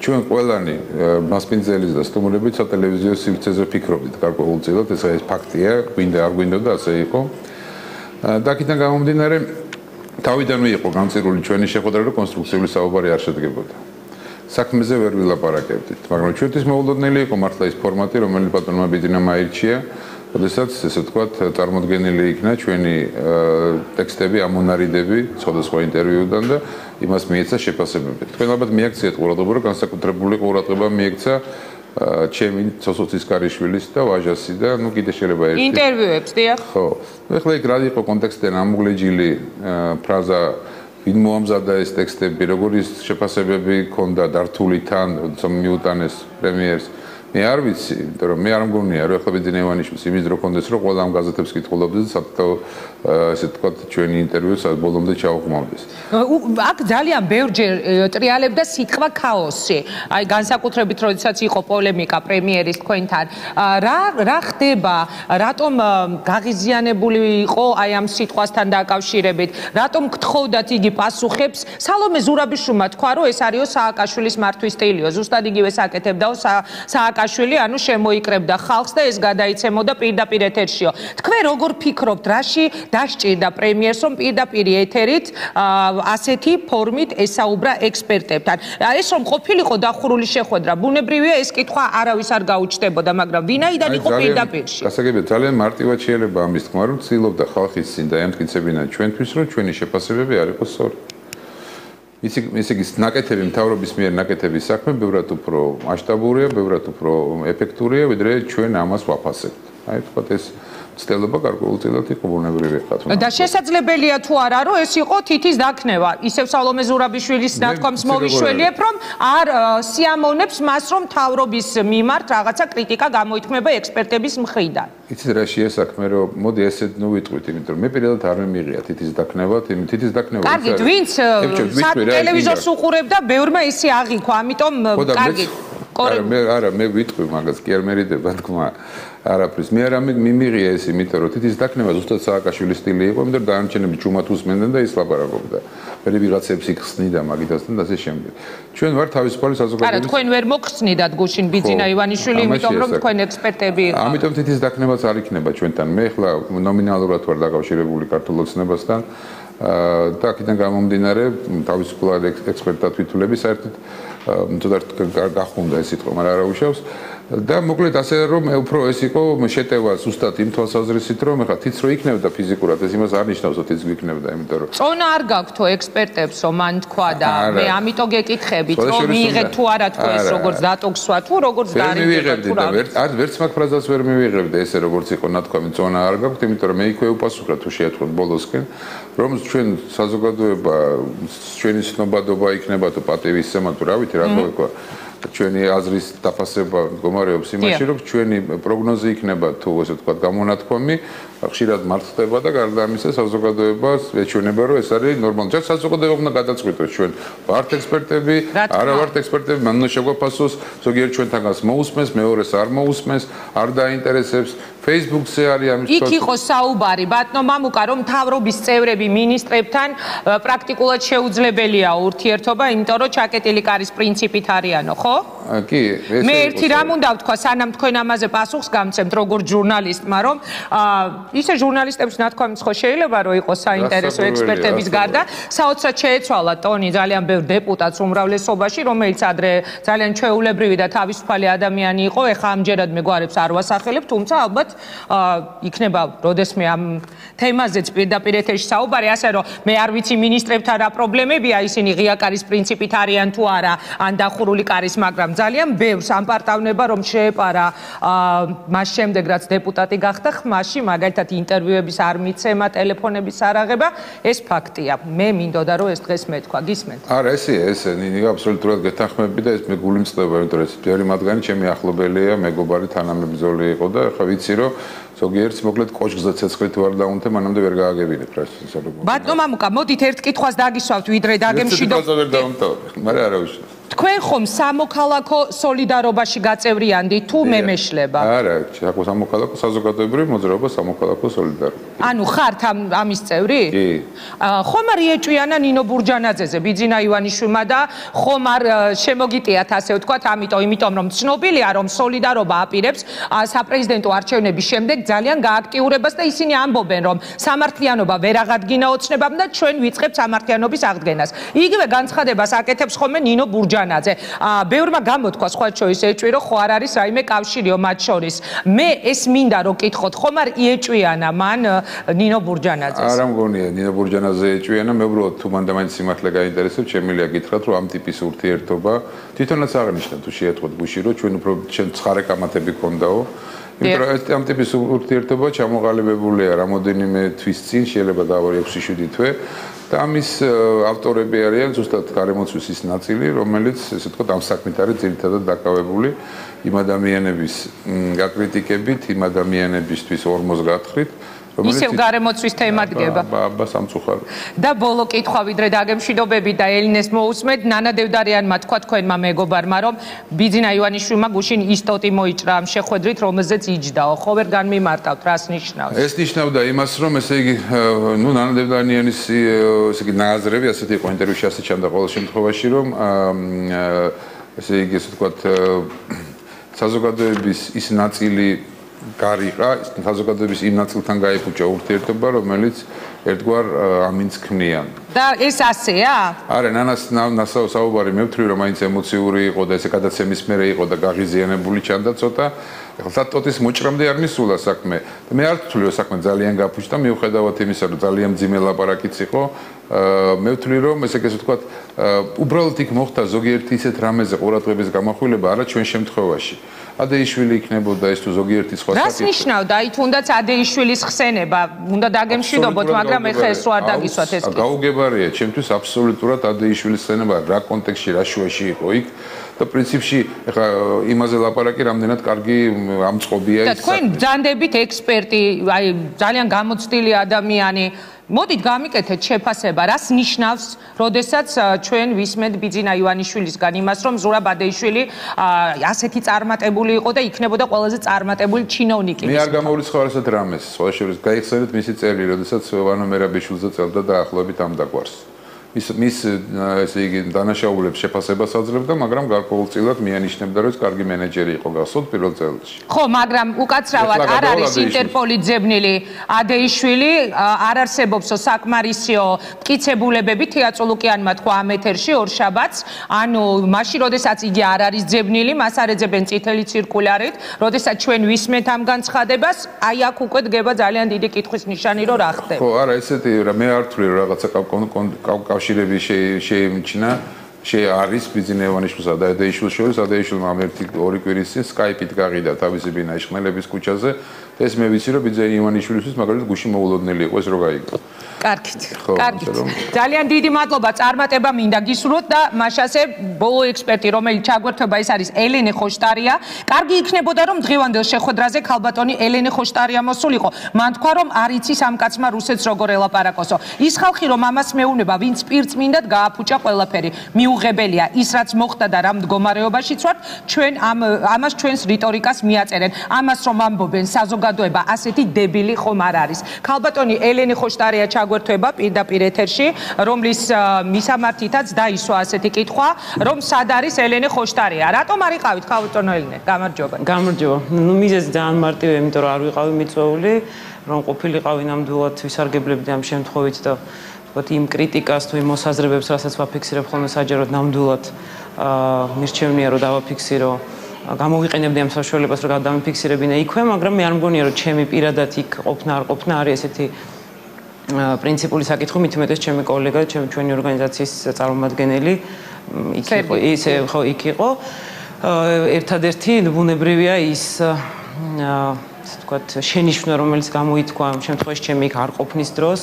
ჩვენ ყველანი მასპინძელის და სტუმრებით სატელევიზიო სივრცეზე ფიქრობდით გარკვეულწილად, ეს ფაქტია, გვინდა არ გვინდოდა ასე იყო. და აქედან გამომდინარე თავიდანვე იყო გამწირული ჩვენი შეხვედრა რომ კონსტრუქციული საუბარი არ შედგებოდა. საქმეზე ვერ ვილაპარაკებდით, მაგრამ ჩვენთვის მოულოდნელი იყო მართლა ის ფორმატი, რომელიც ბატონმა ბიძინამ აირჩია, როდესაც ესე ვთქვათ, წარმოდგენილი იქნა ჩვენი ტექსტები, ამონარიდები სხვადასხვა ინტერვიუდან და იმას მიეცა შეფასებები. თქვენ ალბათ მიაქციეთ ყურადღება, რომ განსაკუთრებული ყურადღება მიექცა ჩემი ცოცოცხისკარიშვილის და ვაჟასი და ნუ კიდე შეიძლება ერთი ინტერვიუებს, დიახ. ხო. ეხლა იქ რა იყო კონტექსტიდან ამუგლეჯილი ფრაზა ვინ მოამზადა ეს ტექსტები, როგორი შეფასებები ჰქონდა დართული თან, როცა მიუტანეს პრემიერს. მე არ ვიცი, იმიტომ რომ მე არ მგონია, რომ ახლა ბიძინა ივანიშვილს იმის დრო ჰქონდეს, რომ ყველა ამ გაზეთებს კითხულობდეს და საკუთარ ესე თქვათ ჩვენი ინტერვიუს ბოლომდე ჩაუყმავდეს. აქ ძალიან ბევრჯერ ტრიალებდა სიტყვა ქაოსი. აი განსაკუთრებით როდესაც იყო პოლემიკა პრემიერის თქვენთან. რა ხდება? რატომ გაღიზიანებული იყო აი ამ სიტყვასთან დაკავშირებით? რატომ გთხოვდათ იგი პასუხებს? სალომე ზურაბიშვილმა თქვა, რომ ეს არისო სააკაშვილის მართვის სტილიო. ზუსტად იგივე საკეთებდაო სააკაშვილი, ანუ შემოიკრებდა ხალხს და ეს გადაიცემოდა პირდაპირ ეთერშიო. თქვენ როგორ ფიქრობთ, რაში დასჭირდა პრემიერს, რომ პირდაპირ ეთერით ასეთი ფორმით ესაუბრა ექსპერტებთან? ეს რომ ყოფილიყო დახურული შეხვედრა, ბუნებრივია ეს კითხვა არავის არ გაუჩნდებოდა, მაგრამ ვინაიდან იყო პირდაპირში? გასაგებია, ძალიან მარტივად შეიძლება ამის თქმა, რომ ცდილობდა ხალხის წინ და ემტკიცებინა ჩვენთვის, რომ ჩვენი შეფასებები არ იყოს სწორი. ისე იგი ნაკეთები მთავრობის მიერ ნაკეთების საქმე ბევრად უფრო მასშტაბურია, ბევრად უფრო ეფექტურია, ვიდრე ჩვენ ამას ვაფასებთ. აი თქვათ ეს ცდილობა გარკვეულწილად იყო ბუნებრივი ხათუნა. და შესაძლებელია თუ არა, რომ ეს იყო თითის დაქნევა. ისევ სალომე ზურაბიშვილის ნათქვამს მოვიშველიებ, რომ არ სიამოვნებს მას, რომ მთავრობის მიმართ რაღაცა კრიტიკა გამოითქმება ექსპერტების მხრიდან. იცით რა შეასაქმე, რომ მოდი ესე ნუ ვიტყვით, იმიტომ რომ მე პირადად არ მემიღია თითის დაქნევა, თითის დაქნევა. კარგით, ვინც ტელევიზორს უყურებდა, ბევრმა ისე აღიქვა, ამიტომ კარგით. არა, მე ვიტყვი მაგას, კი არ მერიდება თქმა. არაფრის. მე არ მიმიღია ეს, იმიტომ რომ თითის დაქნევა ზუსტად სააკაშვილის სტილი იყო, იმიტომ რომ დაანჩენები ჯუმათ უსმენდნენ და ის ლაპარაკობდა. მე ვიღაცებს იხსნიდა მაგითასთან და ასე შემდეგ. ჩვენ ვარ თავისუფალი საზოგადოების. არა, თქვენ ვერ მოგხსნიდათ გუშინ ბიძინა ივანიშვილი, იმიტომ რომ თქვენ ექსპერტები იყავთ. ამიტომ თითის დაქნევაც არ იქნება ჩვენთან. მე ახლა ნომინალურად ვარ დაკავშირებული ქართულ ოცნებასთან. და აქედან გამომდინარე თავისუფლად ექსპერტთა თვითულები საერთოდ ცოტა გახუნდა ეს სიტყვა, მაგრამ არა უშავს. და მოკლედ ასე რომ უფრო ეს იყო შეტევა ზუსტად იმ თვალსაზრისით რომ ეხლა თიც რო იქნებდა ფიზიკურად ეს იმას არ ნიშნავს რომ თიც გვიქნებდა იმიტომ რომ წონა არ გაქვთო ექსპერტებს რომ მან თქვა და მე ამიტომ გეკითხებით რომ მიიღეთ თუ არა თქვა ეს როგორც დატოქსვა თუ როგორც დაარიგება თუ რა არც ვერც მაგ ფრაზას ვერ მივიღებდი ესე როგორც იყო ნათქვამი წონა არ გაქვთ იმიტომ რომ მე იქვე უპასუხე თუ შეეთხოთ ბოლოსკენ რომ ჩვენ საზოგადოება ჩვენი ცნობადობა იქნება თუ პატივისცემა თუ რა ვიცი რა თქვა ჩვენი აზრის დაფასება მდგომარეობს იმაში, რომ ჩვენი პროგნოზი იქნება თუ ესე ვთქვათ გამონათქვამი, ხშირად მართლდება და გარდა ამისა საზოგადოებას ეჩვენება, რომ ეს არის ნორმალური. ჯერ საზოგადოება უნდა გადაწყვიტოს ჩვენ ვართ ექსპერტები, არა ვართ ექსპერტები, მან უნდა შეგვაფასოს, ზოგიერთ ჩვენთანაც მოусმეს, მეორეს არ მოусმეს, არ დაინტერესებს. Facebook-ზე არის ამის იქ იყო საუბარი ბატონო მამუკა რომ მთავრობის წევრები მინისტრებთან პრაქტიკულად შეუძლებელია ურთიერთობა, იმიტომ რომ ჩაკეტილი კარის პრინციპით არიანო, ხო? კი, მე ერთი რამ უნდა ვთქვა, სანამ თქვენ ამაზე პასუხს გამცემთ როგორც ჟურნალისტმა, რომ ისე ჟურნალისტებს ნათქვამიც ხო შეიძლება რომ იყოს საინტერესო ექსპერტების გარდა, საოცრად შეეცვალა ტონი ძალიან ბევრ დეპუტატს უმრავლესობაში, რომელიც ადრე ძალიან ჩვეულებრივი და თავისუფალი ადამიანი იყო, ეხლა ამჯერად მეგვარებს არ ვასახელებ, თუმცა ალბათ იქნება როდესმე ამ თემაზეც პირდაპირ ეთერში საუბარი, ასე რომ მე არ ვიცი მინისტრებთან რა პრობლემებია, ისინი ღია კარის პრინციპით არიან თუ არა, ან დახურული კარის, მაგრამ ძალიან ბევრს ამპარტავნება რომ შეეპარა მას შემდეგ რაც დეპუტატი გახდა ხმაში, მაგალითად ინტერვიუების არ მიცემა, ტელეფონების არ აღება, ეს ფაქტია. მე მინდოდა რომ ეს დღეს მეთქვა, გისმენთ? არა, ესე ნინი აბსოლუტურად გეთანხმები და ეს მე გული მწყდება, იმიტომ რომ ეს ბევრი მათგანი ჩემი ახლობელია, მეგობარი თანამებრძოლი იყო და ხა ვიცი რომ ზოგიერთს მოკლედ კოშკზე ცეცხლი თუ არ დაუნთე, მანამდე ვერ გააგებინებ რა ეს როგორ. ბატონო მამუკა, მოდით ერთ კითხვას დაგისვავთ, ვიდრე დაგემშვიდობ. მაგრამ არა უშავს. თქვენ ხომ სამოქალაქო სოლიდარობაში გაწევრიანდით თუ მე მეშლება? არა, სამოქალაქო საზოგადოებრივი მოძრაობა სამოქალაქო სოლიდარობა. ანუ ხართ ამის წევრი? კი. ხომ არ იეჭვიანა ნინო ბურჯანაძეზე, ბიძინა ივანიშვილმა და ხომ არ შემოგიტიათ ასე ვთქვათ, იმიტომ რომ ცნობილია რომ სოლიდარობა აპირებს საპრეზიდენტო არჩევნების შემდეგ ძალიან გააქტიურებას და ისინი ამბობენ რომ სამართლიანობა ვერ აღადგინა ოცნებამ და ჩვენ ვიწყებთ სამართლიანობის აღდგენას. იგივე განცხადებას აკეთებს ხოლმე ნინო ბურჯანაძე. ბევრმა გამოთქვა სხვა შორის ეჭვი რომ ხო არ არის რაიმე კავშირიო მათ შორის. მე ეს მინდა რომ კითხოთ, ხომ არ იეჭვიანა მან ნინო ბურჯანაძეს? არა მგონია ნინო ბურჯანაძე ეჭვიანა, მე უბრალოდ თუ მან და მაინც სიმართლე გაინტერესებს, შემიძლია გითხრათ რომ ამ ტიპის ურთიერთობა თვითონაც აღნიშნა თუ შეეთხოთ გუში რომ ჩვენ უფრო ცხარე კამათები გქონდაო. იმიტომ რომ ეს ამ ტიპის ურთიერთობა ჩამოყალიბებულია რამოდენიმე თვის წინ, შეიძლება დავარი 6-7 თვე. და ამის ავტორები არიან ზუსტად გარემოცვის ის ნაწილი, რომელიც ესე ვთქვათ ამ საქმით არის ძირითადად დაკავებული იმ ადამიანების გაკრიტიკებით, იმ ადამიანებისთვის ორმოს გათხრით, ისევ გარემოცვის თემა დგება. აბა სამწუხარო. და ბოლო კითხვა ვიდრე დაგემშვიდობები და ელინეს მოусმეთ, ნანა დევდარიანმა თქვა თქვენმა მეგობარმა, რომ ბიძინა ივანიშვილმა გუშინ ისტოტი მოიჭრა ამ შეხვედრით, რომელზეც იჯდაო. ხო ვერ განმიმარტავთ, რას ნიშნავს? ეს ნიშნავდა იმას, რომ ესე იგი, ნანა დევდარიანის ესე იგი ნაზრები, ასეთი იყო ინტერვიუში ასე ჩანდა ყოველ შემთხვევაში, რომ ესე იგი, ასე ვთქვათ, საზოგადოების ის ნაწილი გარიყა, საზოგადოების იმ ნაწილთან გაიფუჭა ურთიერთობა, რომელიც ერთგვარ ამინს ქმნიან. და ეს ასეა? არა, ნანას საუბარი მე ვთვლი, რომ მაინც ემოციური იყო და ესე გადაცემის მერე იყო და გაღიზიანებული ჩანდა ცოტა. ეხლა სატოტის მოჭრამდე არ მისულა საქმე. და მე არ ვთვლი, რომ საქმე ძალიან გაფუჭდა, მიუხედავად იმისა, რომ ძალიან მძიმე ლაპარაკიც იყო. მე ვთვლი, რომ ესე ვთქვათ, უბრალოდ იქ მოხდა ზოგიერთი ისეთ რამეზე ყურადღების გამახვილება, არა ჩვენ შემთხვევაში. ადეიშვილი იქნებოდა ეს თუ ზოგიერთი სხვა საკითხი. რას ნიშნავდა? აი თუნდაც ადეიშვილის ხსენება, უნდა დაგემშვიდობოთ, მაგრამ ეხლა ეს რო არ დაგისვათ ეს კი. გაუგებარია, ჩემთვის აბსოლუტურად ადეიშვილის ხსენება რა კონტექსტში, რა შუაში იყო იქ და პრინციპში ეხლა იმაზე ლაპარაკი რამდენად კარგი ამწყობია ის. და თქვენ ბრძანდებით ექსპერტი, აი ძალიან გამოცდილი ადამიანი მოდით გამიკეთეთ შეფასება, რას ნიშნავს, როდესაც ჩვენ ვისმენთ ბიძინა ივანიშვილისგან იმას, რომ ზურაბ ადეიშვილი ასეთი წარმატებული იყო და იქნებოდა ყველაზე წარმატებული ჩინოვნიკი. მე არ გამოვრიცხავ ასეთ რამეს, სხვა შორის გაიხსენეთ მისი წელი, როდესაც ვანო მერაბიშვილზე წელდა დაახლოებით ამ დაგვარს. მის ესე იგი დანაშაულებს შეფასებას აძლევდა, მაგრამ გარკვეულწილად მიანიშნებდა, რომ კარგი მენეჯერი იყო გასულ პირველ წელში. ხო, მაგრამ უკაცრავად არ არის ინტერპოლის ძებნილი ადეიშვილი, არ არსებობს საკმარისიო მტკიცებულებები თეატრულუკიანმა თქვა ამ ეთერში ორშაბათს, ანუ მაშინ როდესაც იგი არ არის ძებნილი, მას არ ეძებენ წითელი ცირკულარით, როდესაც ჩვენ ვისმენთ ამ განცხადებას, აი აქ უკვე დგება ძალიან დიდი კითხვის ნიშანი, რომ რა ხდება. ხო, არა, ესეთი რა მე არ თვლი რომ რაღაცა კავშირები შეიმჩნა, არის ბიზნესოვანიშვილსა და ადეიშვილს შორის, ადეიშვილმა ამ 1-2 კვირის წინ Skype-ით გაყიდა თავისი ბინაში ხმელების ქუჩაზე და ეს მე ვიცი რომ ბიზნესოვანიშვილისთვის მაგალითად გუში მოულოდნელი იყო ეს რო გაიგო. კარგით. კარგით. ძალიან დიდი მადლობა, წარმატება მინდა გისურვოთ და მაშასე ბოლო ექსპერტი, რომელიც ჩაგვერთვება, ეს არის ელენე ხოშტარია. კარგი იქნებოდა რომ დღევანდელ შეხვედრაზე ქალბატონი ელენე ხოშტარია მოსულიყო. მან თქვა რომ არ იცის ამ კაცმა რუსეთს როგორ ელაპარაკოსო. ის ხალხი რომ ამას მეუბნება, ვინც პირწმინდად გააფუჭა ყველაფერი. მიუღებელია ის რაც მოხდა და რა მდგომარეობაშიც ვართ, ჩვენ ამას ჩვენს რიტორიკას მიაწერენ. ამას რომ ამბობენ საზოგადოება ასეთი დებილი ხომ არ არის. ქალბატონი ელენე ხოშტარია გვერდება პირდაპირ ეთერში, რომლის მისამართითაც დაისვა ასეთი კითხვა, რომ სად არის ელენე ხოშტარია. რატომ არ იყავით ქალბატონო ელენე? გამარჯობა. გამარჯობა. ნუ მიზეზი ძალიან მარტივია, იმიტომ რომ არ ვიყავი მიწვეული, რომ ყოფილიყავი ნამდვილად ვისარგებლებდი ამ შემთხვევით და ვთქვათ იმ კრიტიკას თუ იმ მოსაზრებებს, რასაც ვაფიქსირებ ხოლმე საჯაროდ ნამდვილად მირჩევნია რომ დავაფიქსირო. გამოვიყენებდი ამ საშუალებას რომ გადამიფიქსირებინა იქვე, მაგრამ მე არ მგონია რომ ჩემი პირადად იქ ყოფნა არ ყოფნა არის ესეთი პრინციპული საკითხი, მით უმეტეს ჩემი კოლეგა, ჩვენი ორგანიზაციის წარმომადგენელი იქ იყო, ისე ხო იქ იყო. ერთადერთი ბუნებრივია ის ასე ვთქვათ შენიშვნა, რომელიც გამოითქვა ამ შემთხვევაში ჩემი იქ არ ყოფნის დროს,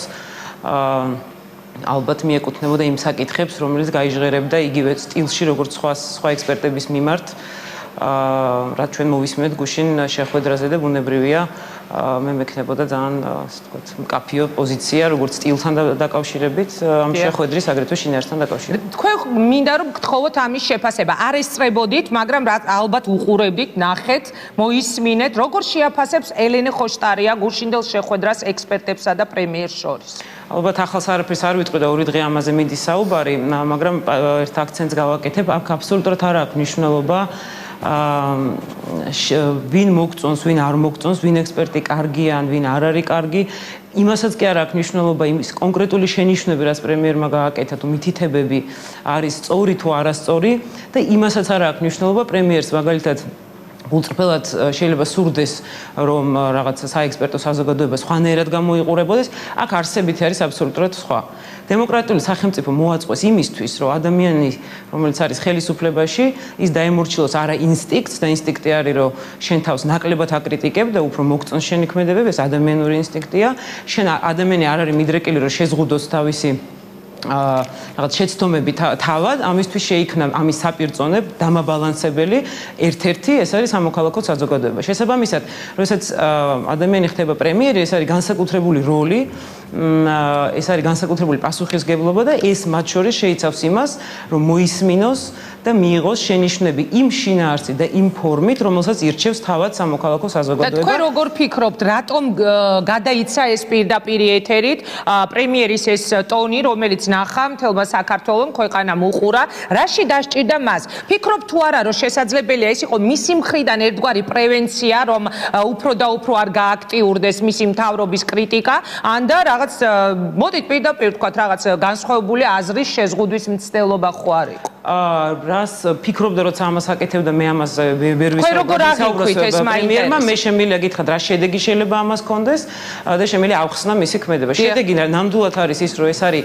ალბათ მიეკუთვნებოდა იმ საკითხებს, რომელიც გაიჟღერებდა იგივე სტილში, როგორც სხვა ექსპერტების მიმართ, რაც ჩვენ მოვისმენთ გუშინ შეხვედრაზე და ბუნებრივია მე მექნებოდა ძალიან ასე ვთქვათ მკაფიო პოზიცია როგორც სტილთან დაკავშირებით ამ შეხვედრის აგრეთვე შინაარსთან დაკავშირებით. თქვენ მინდა რომ გთხოვოთ ამის შეფასება. არ ესწრებოდით, მაგრამ ალბათ უყურებდით, ნახეთ, მოისმინეთ, როგორ შეაფასებს ელენე ხოშტარია გუშინდელ შეხვედრას ექსპერტებსა და პრემიერს შორის. ალბათ ახალს არაფერს არ ვიტყვი და 2 დღე ამაზე მიდის საუბარი, მაგრამ ერთ აქცენტს გავაკეთებ, აქ აბსოლუტურად არ აქვს მნიშვნელობა ვინ მოგწონს, ვინ არ მოგწონს, ვინ ექსპერტი კარგია ან ვინ არ არის კარგი, იმასაც კი არ აქვს მნიშვნელობა იმის კონკრეტული შენიშვნები, რაც პრემიერმა გააკეთა თუ მითითებები არის სწორი თუ არასწორი და იმასაც არ აქვს მნიშვნელობა პრემიერს მაგალითად გულწრფელად შეიძლება სურდეს რომ რაღაცა საექსპერტო საზოგადოება სხვანაირად გამოიყურებოდეს, აქ არსებითი არის აბსოლუტურად სხვა. დემოკრატიული სახელმწიფო მოაწყვეს იმისთვის, რომ ადამიანი, რომელიც არის ხელისუფლებაში, ის დაემორჩილოს არა ინსტინქტს და ინსტინქტი არის, რომ შენ თავს ნაკლებად აკრიტიკებ და უფრო მოგწონს შენი ქმედებები, ეს ადამიანური ინსტინქტია. შენ ადამიანი არ არის მიდრეკილი, რომ შეზღუდოს თავისი რაღაც შეცდომები თავად, ამისთვის შეიქმნა ამის საპირწონე დამაბალანსებელი ერთ-ერთი, ეს არის სამოქალაქო საზოგადოება. შესაბამისად, როდესაც ადამიანი ხდება პრემიერი, ეს არის განსაკუთრებული როლი, ეს არის განსაკუთრებული პასუხისმგებლობა და ეს მათ შორის შეიცავს იმას, რომ მოისმინოს და მიიღოს შენიშვნები იმ შინაარსით და იმ ფორმით, რომელსაც ირჩევს თავად სამოქალაქო საზოგადოება. და თქვენ როგორ ფიქრობთ, რატომ გადაიცა ეს პირდაპირ ეთერით პრემიერის ეს ტონი, რომელიც ნახა მთელმა საქართველომ, ქვეყანამ უყურა, რაში დასჭირდა მას? ფიქრობ თუ არა, რომ შესაძლებელია ეს იყო მისი მხრიდან ერთგვარი პრევენცია, რომ უფრო და უფრო არ გააქტიურდეს მისი მთავრობის კრიტიკა, ან და რაღაც მოდით პირდაპირ ვთქვათ, რაღაც განსხვავებული აზრის შეზღუდვის მცდელობა ხო არ იყო? რას ფიქრობდა, როცა ამას აკეთებდა, მე ამას ვერ ვისაუბრებ პრემიერმა, მე შემიძლია გითხრათ, რა შედეგი შეიძლება ამას კონდეს და შემიძლია ავხსნა მისი ქმედება. შედეგი ნამდვილად არის ის, რომ ეს არის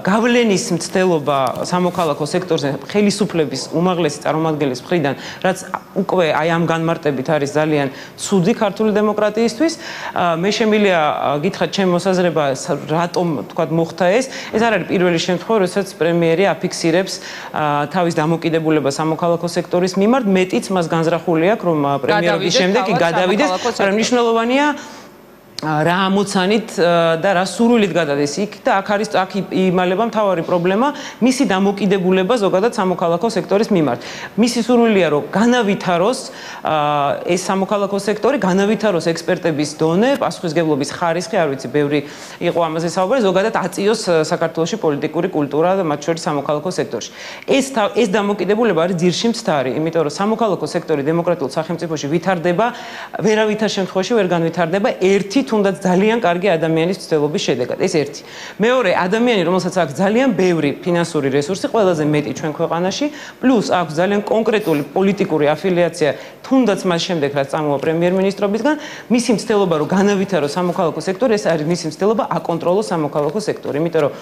გავლენის მცდელობა სამოქალაქო სექტორზე ხელისუფლების უმაღლესი წარმომადგენლის მხრიდან, რაც უკვე აი ამ განმარტებით არის ძალიან ცუდი ქართული დემოკრატიისთვის. მე შემიძლია გითხრათ ჩემ მოსაზრება, რატომ თქვა მოხდა ეს. ეს არ არის პირველი შემთხვევა, როდესაც პრემიერი აფიქსირებს თავის დამოკიდებულებას სამოქალაქო სექტორის მიმართ, მეტიც მას განზრახული აქვს, რომ პრემიერობის შემდეგ კი გადავიდეს, მაგრამ მნიშვნელოვანია რა ამოცანით და რა სურვილით გადადის იქ და აქ იმალება მთავარი პრობლემა მისი დამოკიდებულება ზოგადად სამოქალაქო სექტორის მიმართ. მისი სურვილია რომ განავითაროს ეს სამოქალაქო სექტორი, განავითაროს ექსპერტების დონე, პასუხისმგებლობის ხარისხი, არ ვიცი, ბევრი იყო ამაზე საუბარი, ზოგადად აწიოს საქართველოში პოლიტიკური კულტურა და მათ შორის სამოქალაქო სექტორში. ეს დამოკიდებულება არის ძირში მცდარი, იმიტომ რომ სამოქალაქო სექტორი დემოკრატიულ სახელმწიფოში ვითარდება, ვერავითარ შემთხვევაში ვერ განვითარდება ერთი თუნდაც ძალიან კარგი ადამიანის ცდელობის შედეგად. ეს ერთი. მეორე, ადამიანი, რომელსაც აქვს ძალიან ბევრი ფინანსური რესურსი, ყველაზე მეტი ჩვენ ქვეყანაში, პლუს აქვს ძალიან კონკრეტული პოლიტიკური αφილიაცია, თუნდაც მას შემდეგ, რაც წამოვა პრემიერ-მინისტრობისგან, მისი მცდელობა რომ განავითაროს სამოქალაქო სექტორი, ეს არის მისი მცდელობა აკონტროლოს სამოქალაქო სექტორი. იმიტომ რომ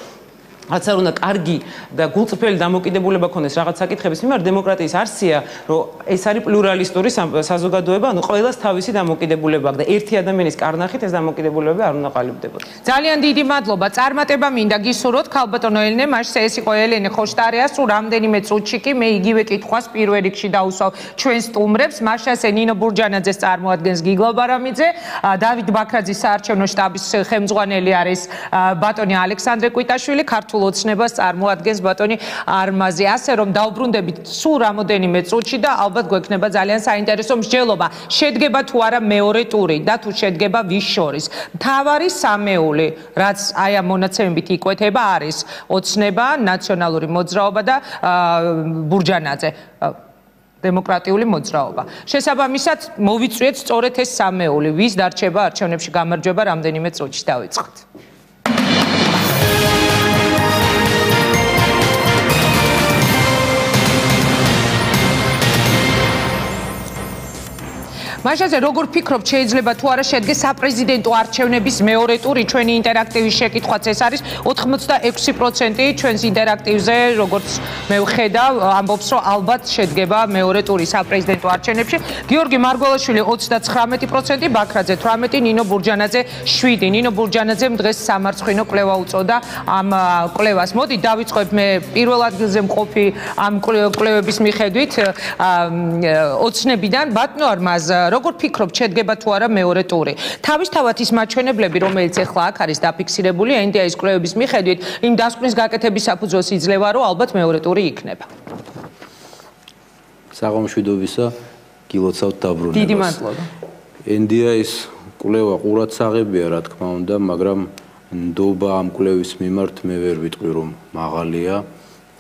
რაც არ უნდა კარგი და გულწრფელი დამოკიდებულება ქონდეს რაღაც საკითხების მიმართ, დემოკრატიის არსია, რომ ეს არის პლურალისტური საზოგადოება, ანუ ყველას თავისი დამოკიდებულება აქვს და ერთი ადამიანის კარნახით ეს დამოკიდებულებები არ უნდა ყალიბდებოდეს. ძალიან დიდი მადლობა. წარმატება მინდა გისურვოთ, ქალბატონო ელენე, მაშინ ეს იყო ელენე ხოშტარიას, თუ რამდენიმე წუთში კი მე იგივე კითხვას პირველ რიგში დავუსვავ ჩვენ სტუმრებს, მაშასე ნინო ბურჯანაძეს წარმოადგენს გიგლა ბარამიძე, დავით ბაქრაძის საარჩევნო შტაბის ხელმძღვანელი არის ბატონი ალექსანდრე კვიტაშვილი, ქართულ ოცნებას წარმოადგენს ბატონი არმაზი. ასე რომ დავბრუნდებით სულ რამოდენიმე წუთში და ალბათ გვექნება ძალიან საინტერესო მსჯელობა. შედგება თუ არა მეორე ტური და თუ შედგება ვის შორის. მთავარი სამეული, რაც აი ამ მონაცემებით იკვეთება, არის ოცნება, ნაციონალური მოძრაობა და ბურჯანაძე. დემოკრატიული მოძრაობა. შესაბამისად, მოვიწვიეთ სწორედ ეს სამეული, ვის დარჩება არჩევნებში გამარჯვება რამდენიმე წუთში დავიწყოთ. მაშასე როგორ ფიქრობთ, შეიძლება თუ არა შედგეს საპრეზიდენტო არჩევნების მეორე ტური? ჩვენი ინტერაქტივის შეკითხვაც ეს არის. 86% ჩვენს ინტერაქტივზე, როგორც მე ვხედავ, ამბობს, რომ ალბათ შედგება მეორე ტური საპრეზიდენტო არჩევნებში. გიორგი მარგველაშვილი 39%, ბაქრაძე 18%, ნინო ბურჯანაძე 7%. ნინო ბურჯანაძემ დღეს სამარცხვინო კვლევა უწოდა ამ კვლევას. მოდი დავიწყოთ მე პირველ ადგილზე მყოფი ამ კვლევების მიხედვით ოცნებიდან ბატონო არმაზ, როგორ ფიქრობთ, შედგება თუ არა მეორე ტური? თავისთავად ის მაჩვენებლები, რომელიც ახლა აქ არის დაფიქსირებული NDI-ის კვლევების მიხედვით, იმ დასკვნის გაკეთების საფუძველს იძლევა, რომ ალბათ მეორე ტური იქნება. საღამოშვიდობისა, გილოცავთ დაბრუნებას. დიდი მადლობა. NDI-ის კვლევა ყურადსაღებია, რა თქმა უნდა, მაგრამ ნდობა ამ კვლევის მიმართ მე ვერ ვიტყვი, რომ მაღალია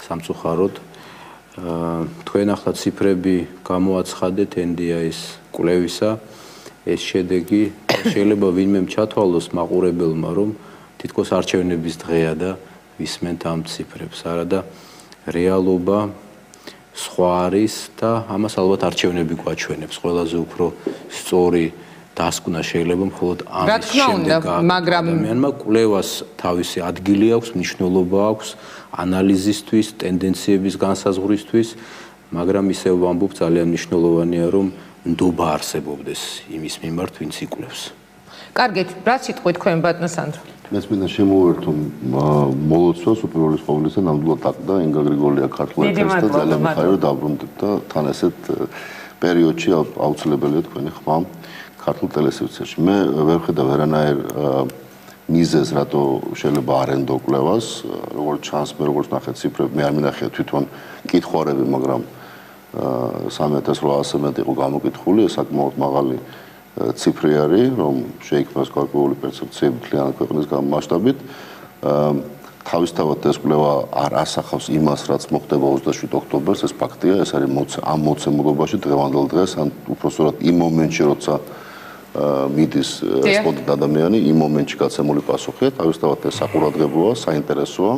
სამწუხაროდ. თქვენ ახლა ციფრები გამოაცხადეთ NDI-ის კვლევისა, ეს შედეგი შეიძლება ვინმემ ჩათვალოს მაყურებელმა, რომ თითქოს არჩევნების დღეა და ვისმენთ ამ ციფრებს, არა და რეალობა სხვა არის და ამას ალბათ არჩევნები გვაჩვენებს. ყველაზე უფრო სწორი დასკვნა შეიძლება მხოლოდ ამის შემდეგ ადამიანმა კვლევას თავისი ადგილი აქვს, მნიშვნელობა აქვს ანალიზისთვის, ტენდენციების განსაზღვრისთვის, მაგრამ ისევ ვამბობ, ძალიან მნიშვნელოვანია, რომ ნდობა არსებობდეს იმის მიმართ, ვინც იკვლევს. კარგით, რა სიტყვით თქვენ ბატონო სანდრო? მეც მინდა შემოვერთო მოლოცვას უპირველეს ყოვლისა ნამდვილად აკდა ინგა გრიგოლია ქართულ ეთერს და ძალიან მიხარია რომ დაბრუნდით და თან ესეთ პერიოდში აუცილებელია თქვენი ხმა ქართულ ტელესევრცეში. მე ვერ ხედავ ვერანაირ მიზეზს, რატო შეიძლება არ ენდო კვლევას, როგორც ჩანს, მე როგორც ნახეთ ციფრები, მე არ მინახია თვითონ კითხვარები, მაგრამ 3800 მეტი იყო გამოკითხული, ეს საკმაოდ მაღალი ციფრი არის, რომ შეიქმნას გარკვეული პერსეფციები მთლიანი ქვეყნის მასშტაბით. თავისთავად ეს კვლევა არ ასახავს იმას, რაც მოხდება 27 ოქტომბერს, ეს ფაქტია, ეს არის ამ მოცემულობაში დღევანდელ დღეს, ან უფრო სწორად იმ მომენტში, როცა მიდის სპონტ ადამიანი, იმ მომენტში გაცემული პასუხია, თავისთავად ეს საყურადღებოა, საინტერესოა,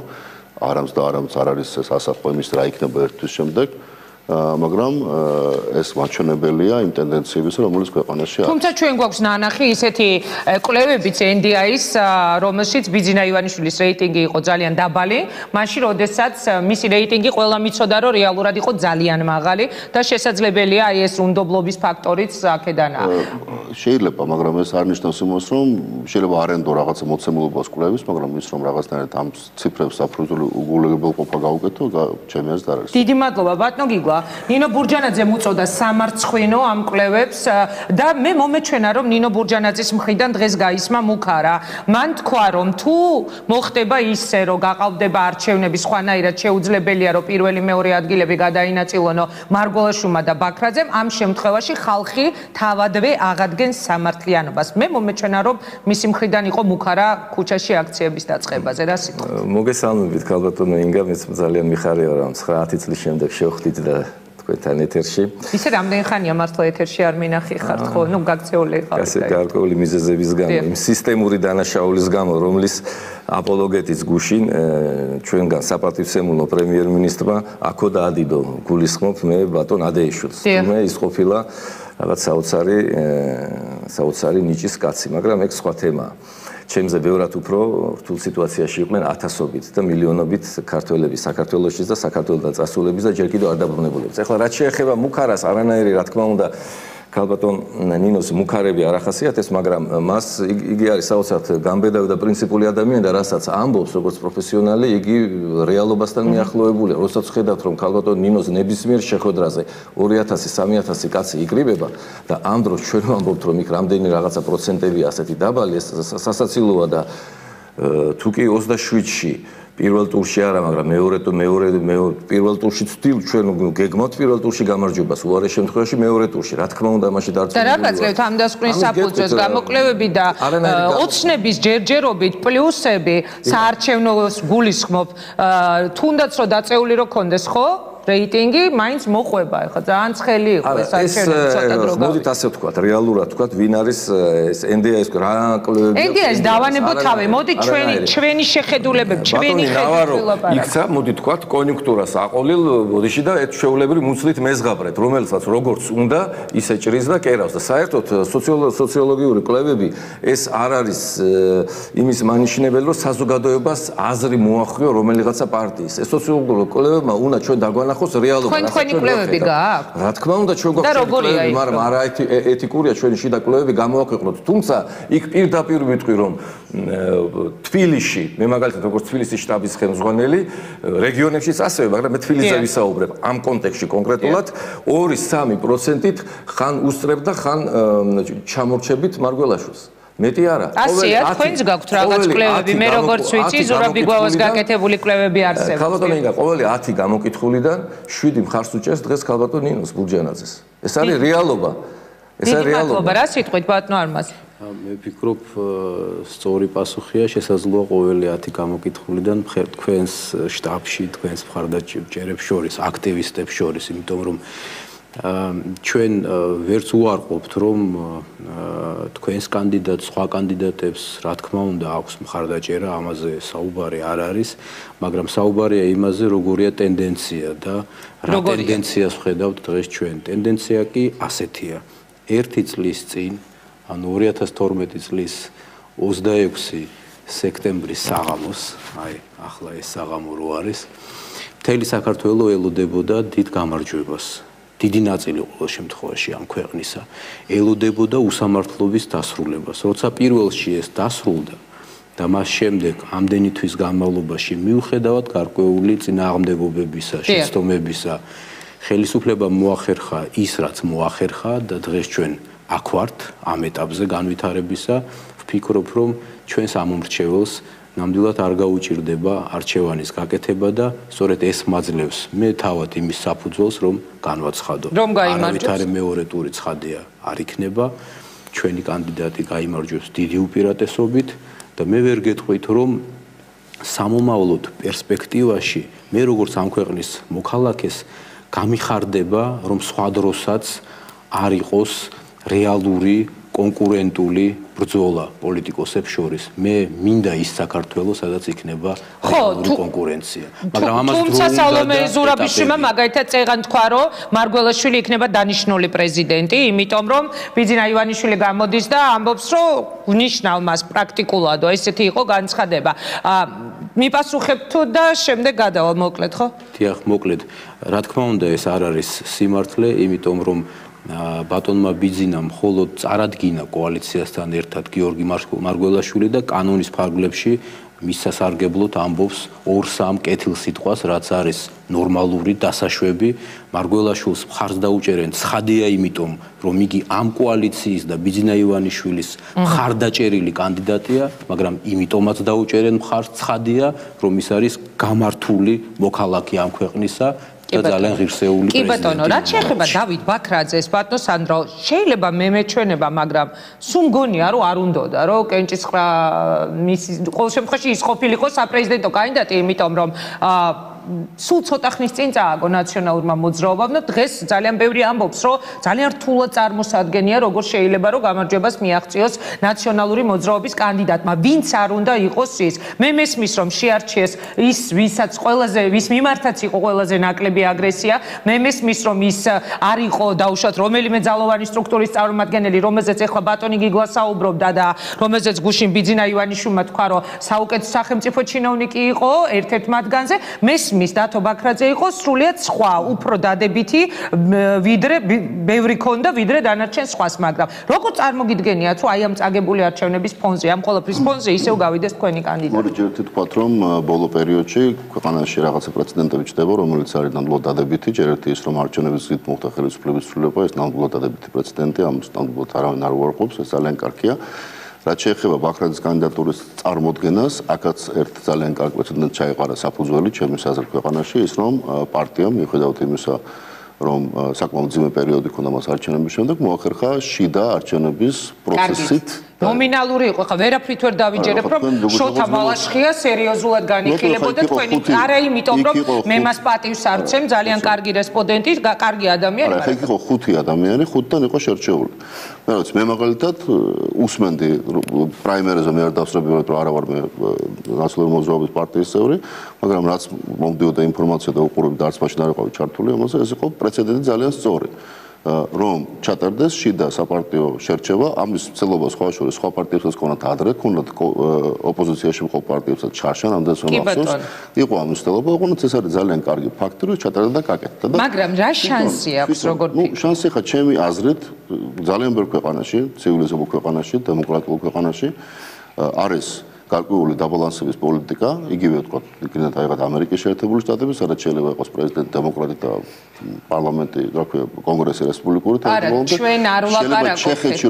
არამც და არამც არ არის ეს ასახვა იმის რა იქნება ერთვის შემდეგ. მაგრამ ეს მაჩვენებელია იმ ტენდენციების, რომელიც ქვეყანაში არის. თუმცა ჩვენ გვაქვს ნანახი ისეთი კვლევებიც NDI-ის, რომელშიც ბიძინა ივანიშვილის რეიტინგი იყო ძალიან დაბალი, მაშინ როდესაც მისი რეიტინგი ყველა მიცოდა, რომ რეალურად იყო ძალიან მაღალი და შესაძლებელია აი ეს უნდობლობის ფაქტორიც აქედანაა. შეიძლება, მაგრამ ეს არ ნიშნავს იმას, რომ შეიძლება არენდო რაღაცა მოცემულობას კვლევის, მაგრამ ის რომ რაღაცნაირად ამ ციფრებს საფუძვლებელ ყოფა გაუკეთო, ჩემი აზრით არ არის. დიდი მადლობა, ბატონო გიგლა. ნინო ბურჯანაძემ უწოდა სამარცხვინო ამ კვლევებს და მე მომეჩვენა, რომ ნინო ბურჯანაძის მხრიდან დღეს გაისმა მუქარა. მან თქვა, რომ თუ მოხდება ისე, რომ გაყალბდება არჩევნები სხვანაირად შეუძლებელია, რომ პირველი მეორე ადგილები გადაინაწილონო მარგველაშვილმა და ბაქრაძემ, ამ შემთხვევაში ხალხი თავადვე აღადგენს სამართლიანობას. მე მომეჩვენა, რომ მისი მხრიდან იყო მუქარა ქუჩაში აქციების დაწყებაზე. რა სიტყვით? მოგესალმებით, ქალბატონო ინგა, მეც ძალიან მიხარია, რომ 9-10 წლის შემდეგ შევხვდით და თქვენთან ეთერში. ისე რამდენი ხანია მართლა ეთერში არ მინახი ხართ ხო? ნუ გაქცეული ხართ. ასე გარკვეული მიზეზების გამო, იმ სისტემური დანაშაულის გამო, რომლის აპოლოგეტის გუშინ ჩვენგან საპატივცემულო პრემიერ-მინისტრმა აქო დაადიდო გულისხმობ მე ბატონ ადეიშვილს. მე ის ყოფილა რაღაც საოცარი ნიჭის კაცი, მაგრამ ეგ სხვა თემაა. ჩემზე ბევრად უფრო რთულ სიტუაციაში იყვნენ ათასობით და მილიონობით ქართველები საქართველოში და საქართველოსთან წასულების და ჯერ კიდევ არ დაბრუნებულებს. ეხლა რაც შეეხება მუქარას, არანაირი რა თქმა უნდა ქალბატონ ნინოს მუქარები არ ახასიათებს, მაგრამ მას იგი არის საოცრად გამბედავი და პრინციპული ადამიანი და რასაც ამბობს როგორც პროფესიონალი, იგი რეალობასთან მიახლოებულია. როდესაც ხედავთ, რომ ქალბატონ ნინოს ნებისმიერ შეხვედრაზე 2000-3000 კაცი იკრიბება და ამ დროს ჩვენ ვამბობთ, რომ იქ რამდენი რაღაცა პროცენტებია ასეთი დაბალი, ეს სასაცილოა და თუ კი 27-ში პირველ ტურში არა, მაგრამ მეორე პირველ ტურში ვთვლ ჩვენ გეგმავთ პირველ ტურში გამარჯვებას, უარე შემთხვევაში მეორე ტურში. რა თქმა უნდა, მაშინ დარწმუნებული ვარ. და რა გაწევთ ამ დასკვნის საფუძველს, გამოკვლევები და ოცნების ჯერჯერობით პლუსები საარჩევნო გულისხმობ, თუნდაც რომ დაწეული რო კონდეს, ხო? რეიტინგი მაინც მოყვება, ახლა ძალიან ცხელი იყო ეს არჩევნები ცოტა დრო. მოდით ასე ვთქვათ, რეალურად ვთქვათ, ვინ არის ეს NDS რა კლუბი. NDS დავანებოთ თავი, მოდით ჩვენი შეხედულებები, ჩვენი ხედულება. იქცა, მოდით ვთქვათ, კონიუნქტურას აყოლილ ბოდიში და ეს შეულებრივი მუცლით მეზღაბრეთ, რომელსაც როგორც უნდა, ისე ჭრის და კერავს და საერთოდ სოციოლოგიური კვლევები ეს არ არის იმის მანიშნებელი, რომ საზოგადოებას აზრი მოახვიო რომელიღაცა პარტიის. ეს სოციოლოგიური კვლევებმა უნდა ჩვენ დაგვანახოს რეალობა. თქვენი კვლევები გააქვთ? რა თქმა უნდა, ჩვენ გვაქვს კვლევები, მაგრამ არა ეთიკურია ჩვენი შიდა კვლევები გამოაქვეყნოთ. თუმცა იქ პირდაპირ ვიტყვი, რომ თბილისში, მე მაგალითად როგორც თბილისის შტაბის ხელმძღვანელი, რეგიონებშიც ასევე, მაგრამ მე თბილისზე ვისაუბრებ ამ კონტექსტში კონკრეტულად 2-3%-ით ხან უსწრებ და ხან ჩამორჩებით მარგველაშვილს. მეტი არა. ასეა, თქვენს გაქვთ რაღაც კვლევები, მე როგორც ვიცი, ზურაბ გუავას გაკეთებული კვლევები არსებობს. ქალბატონ ინგა, ყოველი 10 გამოკითხულიდან 7 მხარს უჭერს დღეს ქალბატონ ნინოს ბურჯანაძეს. ეს არის რეალობა. ეს არის რეალობა. რა სიტყვით ბატონო არმაზ? მე ვფიქრობ, სწორი პასუხია შესაძლოა ყოველი 10 გამოკითხულიდან თქვენს შტაბში, თქვენს მხარდაჭერებს შორის, აქტივისტებს შორის, იმიტომ რომ ჩვენ ვერც უარყოფთ, რომ თქვენს კანდიდატს, სხვა კანდიდატებს, რა თქმა უნდა, აქვს მხარდაჭერა, ამაზე საუბარი არ არის, მაგრამ საუბარია იმაზე, როგორია ტენდენცია და რა ტენდენციას ვხედავთ დღეს ჩვენ. ტენდენცია კი ასეთია. 1 წლის წინ, ანუ 2012 წლის 26 სექტემბრის საღამოს, აი, ახლა ეს საღამო რო არის, მთელი საქართველო ელოდებოდა დიდ გამარჯვებას. დიდი ნაწილი ყოველ შემთხვევაში ამ ქვეყნისა ელოდებოდა უსამართლობის დასრულებას. როცა პირველში ეს დასრულდა და მას შემდეგ ამდენი თვის განმავლობაში მიუხედავად გარკვეული წინააღმდეგობებისა, შეცდომებისა, ხელისუფლებამ მოახერხა ის, რაც მოახერხა და დღეს ჩვენ აქ ვართ ამ ეტაპზე განვითარებისა. ვფიქრობ, რომ ჩვენს ამომრჩეველს ნამდვილად არ გაუჭირდება არჩევანის გაკეთება და სწორედ ეს მაძლევს მე თავად იმის საფუძველს, რომ განვაცხადო. არავითარი მეორე ტური ცხადია არ იქნება. ჩვენი კანდიდატი გაიმარჯვებს დიდი უპირატესობით და მე ვერ გეტყვით, რომ სამომავლოდ პერსპექტივაში მე როგორც ამ ქვეყნის მოქალაქეს გამიხარდება, რომ სხვა დროსაც არ იყოს რეალური კონკურენტული ბრძოლა პოლიტიკოსებს შორის. მე მინდა ის საქართველო, სადაც იქნება რეალური კონკურენცია. მაგრამ ამას თუმცა სალომე ზურაბიშვილმა მაგალითად წეღან თქვა, რომ მარგველაშვილი იქნება დანიშნული პრეზიდენტი, იმიტომ რომ ბიძინა ივანიშვილი გამოდის და ამბობს, რომ ნიშნავ მას პრაქტიკულადო, ესეთი იყო განცხადება. მიპასუხებთ თუ და შემდეგ გადავალ მოკლედ, ხო? დიახ, მოკლედ. რა თქმა უნდა, ეს არ არის სიმართლე, იმიტომ რომ ბატონმა ბიძინამ მხოლოდ წარადგინა კოალიციასთან ერთად გიორგი მარგველაშვილი და კანონის ფარგლებში მის სასარგებლოდ ამბობს 2-3 კეთილ სიტყვას, რაც არის ნორმალური დასაშვები. მარგველაშვილს მხარს დაუჭერენ ცხადია იმიტომ, რომ იგი ამ კოალიციის და ბიძინა ივანიშვილის მხარდაჭერილი კანდიდატია, მაგრამ იმიტომაც დაუჭერენ მხარს ცხადია, რომ ის არის გამართული მოქალაქე ამ ქვეყნისა. ძალიან ღირსეული პრეზიდენტი. კი ბატონო, რაც შეეხება დავით ბაქრაძეს, ბატონო სანდრო, შეიძლება მე მეჩვენება, მაგრამ სულ მგონია, რომ არ უნდოდა, რომ კენჭისყრა მისი ყოველ შემთხვევაში ის ყოფილიყო საპრეზიდენტო კანდიდატი, იმიტომ რომ სულ ცოტა ხნის წინ წააგო ნაციონალურმა მოძრაობამ და დღეს ძალიან ბევრი ამბობს, რომ ძალიან რთულად წარმოსადგენია, როგორ შეიძლება რომ გამარჯვებას მიაღწიოს ნაციონალური მოძრაობის კანდიდატმა. ვინც არ უნდა იყოს ის. მე მესმის, რომ შეარჩიეს ის, ვის მიმართაც იყო ყველაზე ნაკლები აგრესია. მე მესმის, რომ ის არ იყო დაუშვათ რომელიმე ძალოვანი სტრუქტურის წარმომადგენელი, რომელზეც ეხლა ბატონი გიგლა საუბრობდა და რომელზეც გუშინ ბიძინა ივანიშვილმა თქვა, რომ საუკეთესო სახელმწიფო ჩინოვნიკი იყო ერთ-ერთ მათგანზე. მის დათო ბაქრაძე იყო სრულიად სხვა, უფრო დადებითი, ვიდრე ბევრი ქონდა, ვიდრე დანარჩენ სხვას, მაგრამ როგორ წარმოგიდგენიათ, რომ აი ამ წაგებული არჩევნების ფონზე, ამ ყოველფრის ფონზე ისევ გავიდეს თქვენი კანდიდატი? მოდი ჯერჯერობით ვთქვათ, რომ ბოლო პერიოდში ქვეყანაში რაღაცა პრეცედენტები ჩნდება, რომელიც არის ნამდვილად დადებითი, ჯერ ერთი ის, რომ არჩევნების გზით მოხდა ხელისუფლების ცვლილება, ეს ნამდვილად დადებითი პრეცედენტი, ამას ნამდვილად არავინ არ უარყოფს, ეს ძალიან კარგია. რაც შეეხება ბაქრაძის კანდიდატურის წარმოდგენას, აქაც ერთ ძალიან კარგ პრეცედენტს ჩაეყარა საფუძველი ჩემის აზრით ქვეყანაში, ის რომ პარტიამ მიუხედავად იმისა, რომ საკმაოდ ძიმე პერიოდი ჰქონდა მას არჩევნების შემდეგ, მოახერხა შიდა არჩევნების პროცესით. ნომინალური იყო, ხა ვერაფრით ვერ დავიჯერებ, რომ შოთა მალაშხია სერიოზულად განიხილებოდა თქვენი. არა იმიტომ, რომ მე მას პატივს არ ვცემ, ძალიან კარგი რესპონდენტი, კარგი ადამიანი. არა, იქ იყო 5 ადამიანი, 5-დან იყო შერჩეული. მე რაც მე მაგალითად უსმენდი პრაიმერიზე მე არ დავსწრებიოდ, რომ არა ვარ მე ნაციონალური მოძრაობის პარტიის წევრი, მაგრამ რაც მომდიოდა ინფორმაცია და უყურებდი და არც მაშინ არ ვიყავი ჩართული ამაზე, ეს იყო პრეცედენტი ძალიან სწორი. რომ ჩატარდეს შიდა საპარტიო შერჩევა, ამის მცდელობა სხვა შორის სხვა პარტიებსაც ჰქონდათ ადრე, ჰქონდათ ოპოზიციაში მყოფ პარტიებსაც ჩარშან, ამდენს რომ ახსოვს, იყო ამის მცდელობა, ოღონდ ეს არის ძალიან კარგი ფაქტი, რომ ჩატარდა და გაკეთდა. მაგრამ რა შანსი აქვს როგორ ფიქრობ? შანსი ხა ჩემი აზრით ძალიან ბევრ ქვეყანაში, ცივილიზებულ ქვეყანაში, დემოკრატიულ ქვეყანაში არის გარკვეული დაბალანსების პოლიტიკა, იგივე ვთქვათ, იქნებ აიღოთ ამერიკის შეერთებული შტატები, სადაც შეიძლება იყოს პრეზიდენტი დემოკრატი და პარლამენტი, რა ქვია, კონგრესი რესპუბლიკური თანამდებობა. ჩვენ არ ვლაპარაკობთ. ჩეხეთში,